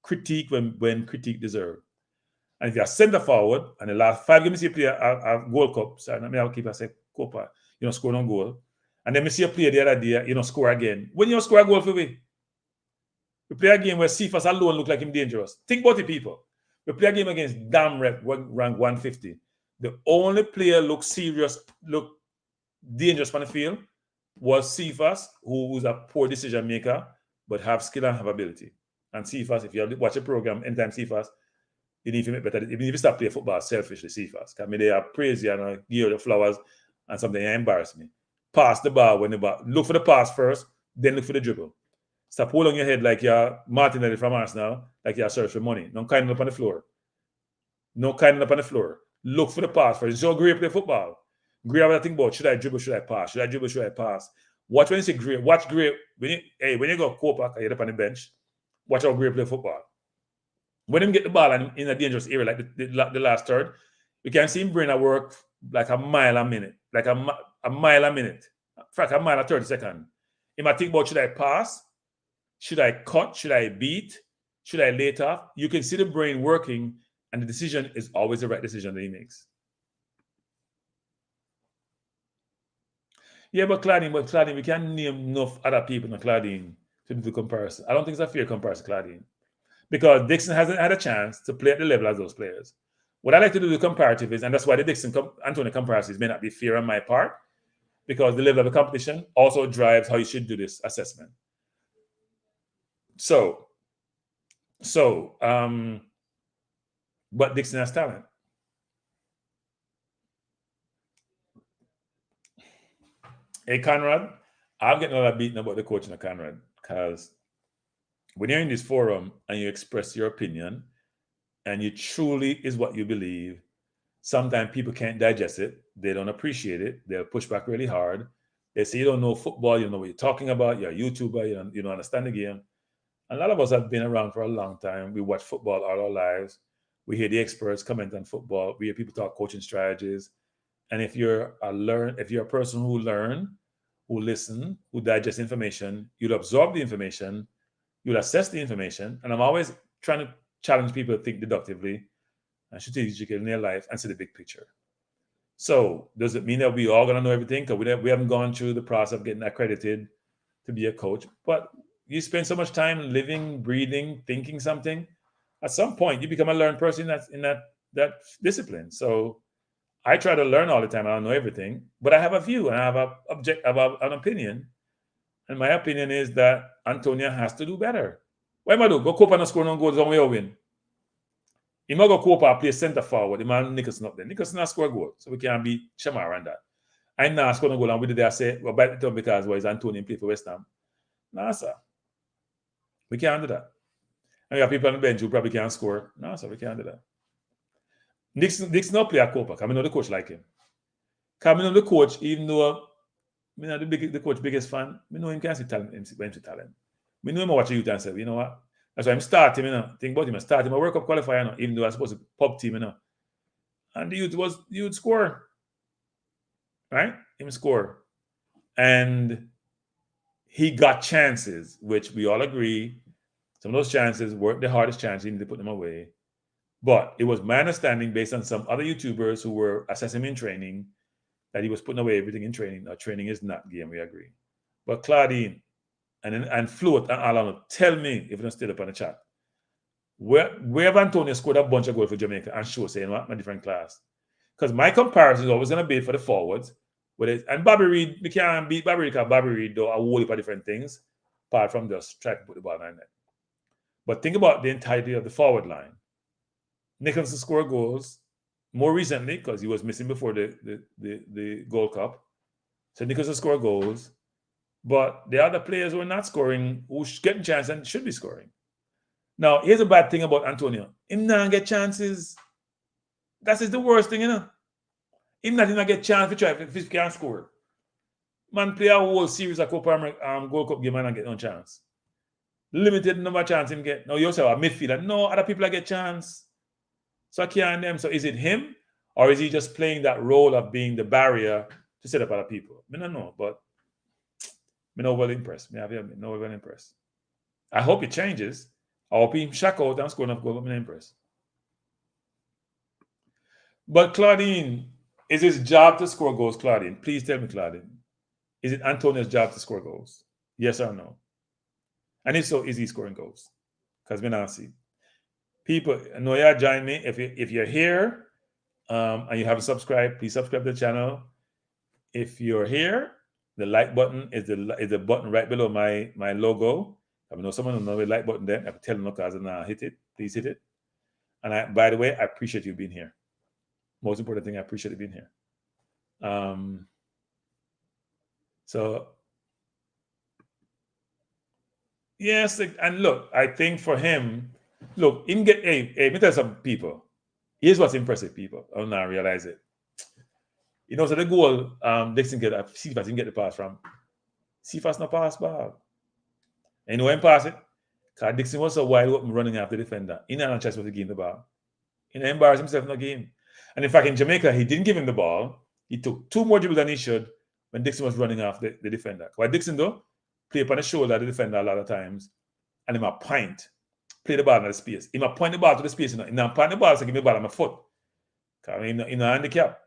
critique when critique deserve. And if you're center forward, and the last 5 games you play a Gold Cup, so I keep I say Copa, you know, score on goal. And then we see a player the other day, score again. When you score a goal for we play a game where Cephas alone look like him dangerous. Think about it, people. We play a game against Dam Rep, rank 150. The only player look serious, look dangerous on the field was Cephas, who was a poor decision maker, but have skill and have ability. And Cephas, if you watch a program, anytime Cephas, you need to make better. Even if you start playing football selfishly, Cephas. Because they are praise you and give you the flowers and something that embarrass me. Pass the ball when the ball. Look for the pass first, then look for the dribble. Stop holding your head like you're Martinelli from Arsenal, like you're searching for money. No kindling up on the floor. No kindling up on the floor. Look for the pass first. It's so great play football. Great have to think about, should I dribble, should I pass? Should I dribble, should I pass? Watch when you say great. Watch great. When you go Copa, you're up on the bench, watch how great play football. When him get the ball in a dangerous area, like the last third, you can see him bring a work like a mile a minute. Like a mile a minute. In fact, a mile a 30 seconds. He might think about, should I pass? Should I cut? Should I beat? Should I lay it off? You can see the brain working, and the decision is always the right decision that he makes. Yeah, but Claudine, we can't name enough other people in Claudine to do the comparison. I don't think it's a fair comparison, Claudine. Because Dixon hasn't had a chance to play at the level as those players. What I like to do the comparative is, and that's why the Dixon-Antonio comparisons may not be fair on my part, because the level of the competition also drives how you should do this assessment. But Dixon has talent. Hey, Conrad, I'm getting a lot beaten about the coaching of Conrad, because when you're in this forum and you express your opinion and you truly is what you believe, sometimes people can't digest it. They don't appreciate it. They'll push back really hard. They say, you don't know football. You don't know what you're talking about. You're a YouTuber. You don't understand the game. A lot of us have been around for a long time. We watch football all our lives. We hear the experts comment on football. We hear people talk coaching strategies. And if you're a person who learn, who listen, who digest information, you'll absorb the information, you'll assess the information. And I'm always trying to challenge people to think deductively and strategically in their life and see the big picture. So does it mean that we all gonna know everything? Because we haven't gone through the process of getting accredited to be a coach. But you spend so much time living, breathing, thinking something. At some point, you become a learned person in that discipline. So I try to learn all the time. I don't know everything, but I have a view and I have an opinion. And my opinion is that Antonio has to do better. What am I do? Go Copa and score no goals on way win. He might go Copa play center forward. The man Nicholson up there. Nicholson has scored a goal, so we can't beat Shamar on that. I now score no goal and we did say, well, bite the tongue because why is Antonio play for West Ham? No, sir. We can't do that. And we have people on the bench who probably can't score. No, sir, we can't do that. Dixon not play at Copa because I know the coach like him. Because I know the coach, even though I'm not the coach biggest fan, I know him can see talent. I know him watch a youth and say, you know what? That's why I'm starting, think about him. I start him a World Cup qualifier, even though I'm supposed to pub team, And the youth score. Right? Him score. And he got chances, which we all agree. Some of those chances weren't the hardest chances. He needed to put them away. But it was my understanding, based on some other YouTubers who were assessing him in training, that he was putting away everything in training. Now, training is not game, we agree. But Claudine and Float and Alan, tell me, if you don't stay up on the chat, where have Antonio scored a bunch of goals for Jamaica and show saying what? My different class. Because my comparison is always going to be for the forwards. And Bobby Reid, we can't beat Bobby Reid because Bobby Reid do a whole heap of different things, apart from just trying to put the ball in net. But think about the entirety of the forward line. Nicholson scored goals more recently because he was missing before the Gold Cup. So Nicholson scored goals. But the other players who are not scoring, who getting chances and should be scoring. Now, here's a bad thing about Antonio. Him not get chances. That is the worst thing, Him not get chance to try if he can't score. Man play a whole series of Copa America Gold Cup game and not get no chance. Limited number of chance him get. Now, you also have a midfielder. No, other people get chance. So I can't them. So is it him, or is he just playing that role of being the barrier to set up other people? I don't know, but I'm not well impressed. I hope it changes. I hope he shack out and score enough goals. I'm not impressed. But Claudine, is his job to score goals, Claudine? Please tell me, Claudine. Is it Antonio's job to score goals? Yes or no? And if so, is he scoring goals? Because we not see. People, I know you join me. If you're here and you haven't subscribed, please subscribe to the channel. If you're here, the like button is the button right below my logo. I know someone will know the like button there. I have to tell them because I hit it. Please hit it. And by the way, I appreciate you being here. Most important thing, I appreciate you being here. So yes, and look, I think for him, look, him get let me tell some people. Here's what's impressive, people. I don't know, I realize it. You know, so the goal, Dixon get Cephas didn't get the pass from. Cephas not pass ball. And you know when pass it? Because Dixon was so wide open running after the defender. He didn't have a chance to gain the ball. He didn't embarrass himself in the game. And in fact, in Jamaica, he didn't give him the ball. He took 2 more dribbles than he should when Dixon was running after the defender. What Dixon do? Play up on the shoulder of the defender a lot of times. And he might point. Play the ball in the space. He might point the ball to the space. He might point the ball so give me the ball on my foot. Because he's not handicapped.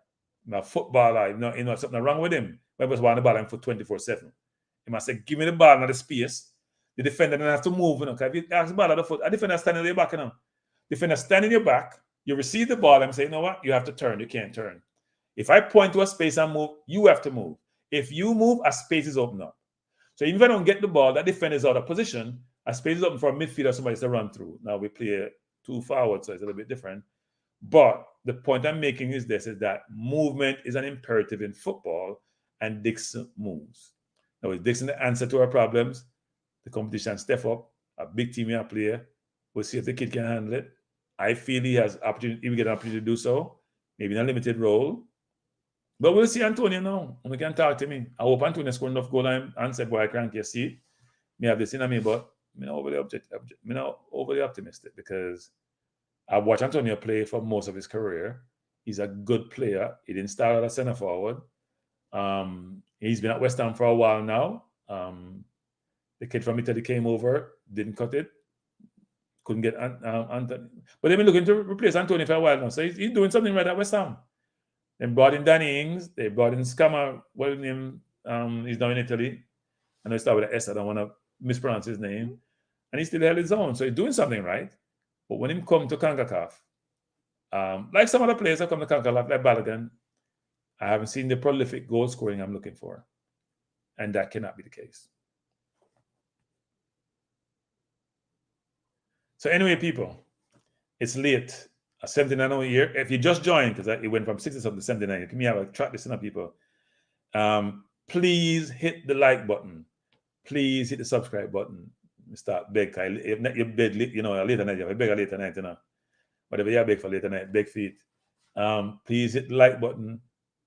My footballer, you know something wrong with him. When he was wanting the ball on foot 24/7. He must say, give me the ball in the space. The defender doesn't have to move. Because if you ask the ball at the foot, a defender standing in your back. Defender standing in your back. You receive the ball and say, you know what? You have to turn. You can't turn. If I point to a space and move, you have to move. If you move, a space is open up. So even if I don't get the ball, that defender is out of position. A space is open for a midfielder or somebody to run through. Now we play 2 forward, so it's a little bit different. But the point I'm making is this, is that movement is an imperative in football, and Dixon moves. Now, is Dixon the answer to our problems? The competition step up, a big team here player. We'll see if the kid can handle it. I feel he has opportunity, he will get an opportunity to do so, maybe in a limited role. But we'll see Antonio now. We can talk to me. I hope Antonio scored enough goal and said, boy, I can't see. Me have this in me, but I'm not overly optimistic because I've watched Antonio play for most of his career. He's a good player. He didn't start out as center forward. He's been at West Ham for a while now. The kid from Italy came over, didn't cut it. Couldn't get Anthony. But they've been looking to replace Antonio for a while now. So he's doing something right at West Ham. They brought in Danny Ings. They brought in Scammer. What his name? He's now in Italy. I know he started with an S. I don't want to mispronounce his name. And he still held his own. So he's doing something right. But when he come to CONCACAF, like some other players that come to CONCACAF, like Balogun, I haven't seen the prolific goal scoring I'm looking for. And that cannot be the case. So anyway, people, it's late. 79 over here. If you just joined, because it went from 60-something to 79, can we have a track this up, people? Please hit the like button. Please hit the subscribe button. Start beg. You beg, you know, later night. You beg a later night, you know. Whatever you beg for later night, beg feet. Please hit the like button.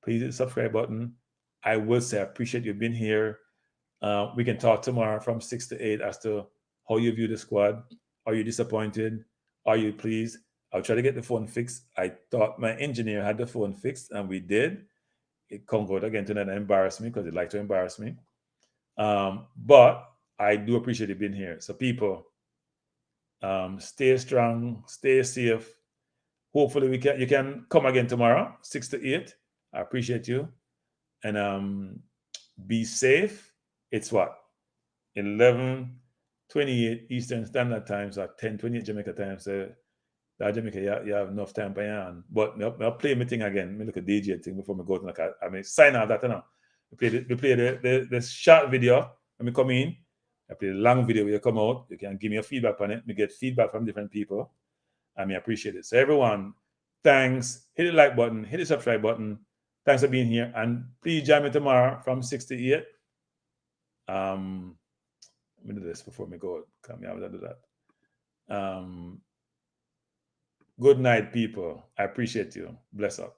Please hit the subscribe button. I will say I appreciate you being here. We can talk tomorrow from 6 to 8 as to how you view the squad. Are you disappointed? Are you pleased? I'll try to get the phone fixed. I thought my engineer had the phone fixed, and we did. It can't go again tonight and embarrass me because they like to embarrass me. But I do appreciate you being here. So people, stay strong, stay safe. Hopefully you can come again tomorrow, 6 to 8. I appreciate you. And be safe. It's what? 11:28 Eastern Standard Time, so 10:28 Jamaica time. So that Jamaica, you have enough time by hand. But I'll play my thing again. Me look at DJ thing before I go to sign out that now. We play the short video when we come in. I play the long video when you come out. You can give me a feedback on it. We get feedback from different people. I appreciate it. So everyone, thanks. Hit the like button. Hit the subscribe button. Thanks for being here. And please join me tomorrow from 6 to 8. Let me do this before we go. Come here, I will do that. Good night, people. I appreciate you. Bless up.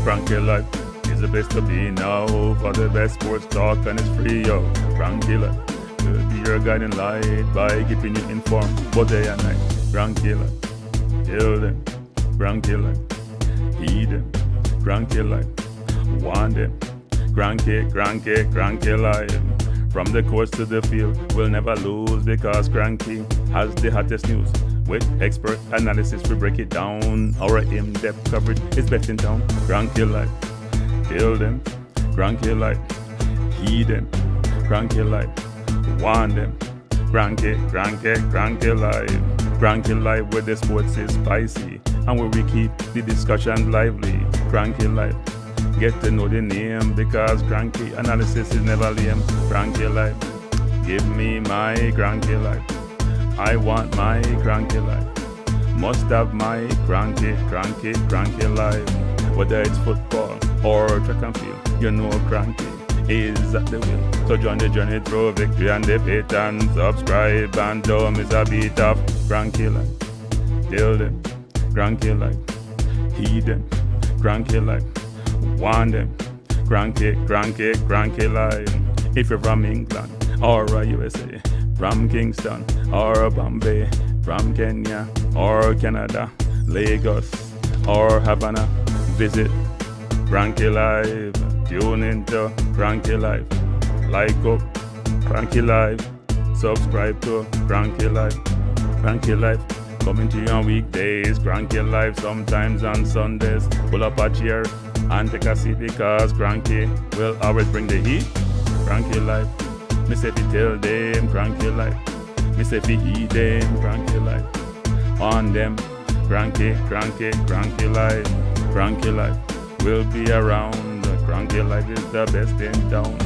Frankie Life is the best to be now. For the best sports talk and it's free, yo. Frankie Life will be your guiding light by keeping you informed both day and night. Frankie Life, tell them. Frankie Life, heed them. Frankie Life, want them. Cranky life. From the coast to the field, we'll never lose because Cranky has the hottest news. With expert analysis, we break it down. Our in-depth coverage is best in town. Cranky life, kill them. Cranky life, heed them. Cranky life, warn them. Cranky life. Cranky life where the sports is spicy and where we keep the discussion lively. Cranky life, get to know the name because cranky analysis is never lame. Cranky life, give me my cranky life. I want my cranky life. Must have my cranky life. Whether it's football or track and field, you know cranky is at the wheel. So join the journey through victory and defeat and subscribe and don't miss a beat of cranky life. Tell them, cranky life. Heed them, cranky life. Want them, cranky life. If you're from England or USA, from Kingston or Bombay, from Kenya or Canada, Lagos or Havana, visit Cranky Life. Tune into Cranky Life. Like up Cranky Life. Subscribe to Cranky Life. Cranky Life coming to you on weekdays. Cranky Life sometimes on Sundays. Pull up a chair and take a seat because Cranky will always bring the heat. Cranky Life. Me say fi tell them Cranky Life. Me say fi heed them Cranky Life. On them Cranky Life. Cranky Life will be around. Cranky Life is the best in town.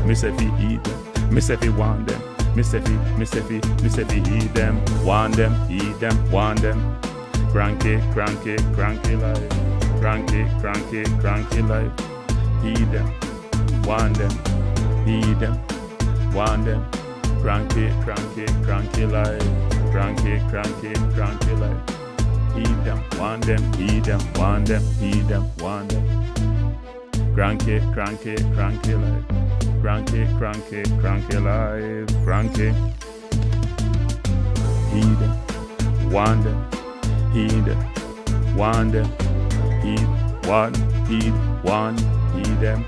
Me say fi heed them. Me say fi want them. Me say fi heed them. Want them, heed them, want them. Cranky life. Cranky life. Heed them, want them, heed them, want them. Cranky life. Cranky life. Heed them, want them, heed them, want them, heed them, want them. Cranky life. Cranky life. Cranky. Heed them, want them, heed them, want them. Heed, want, heed them.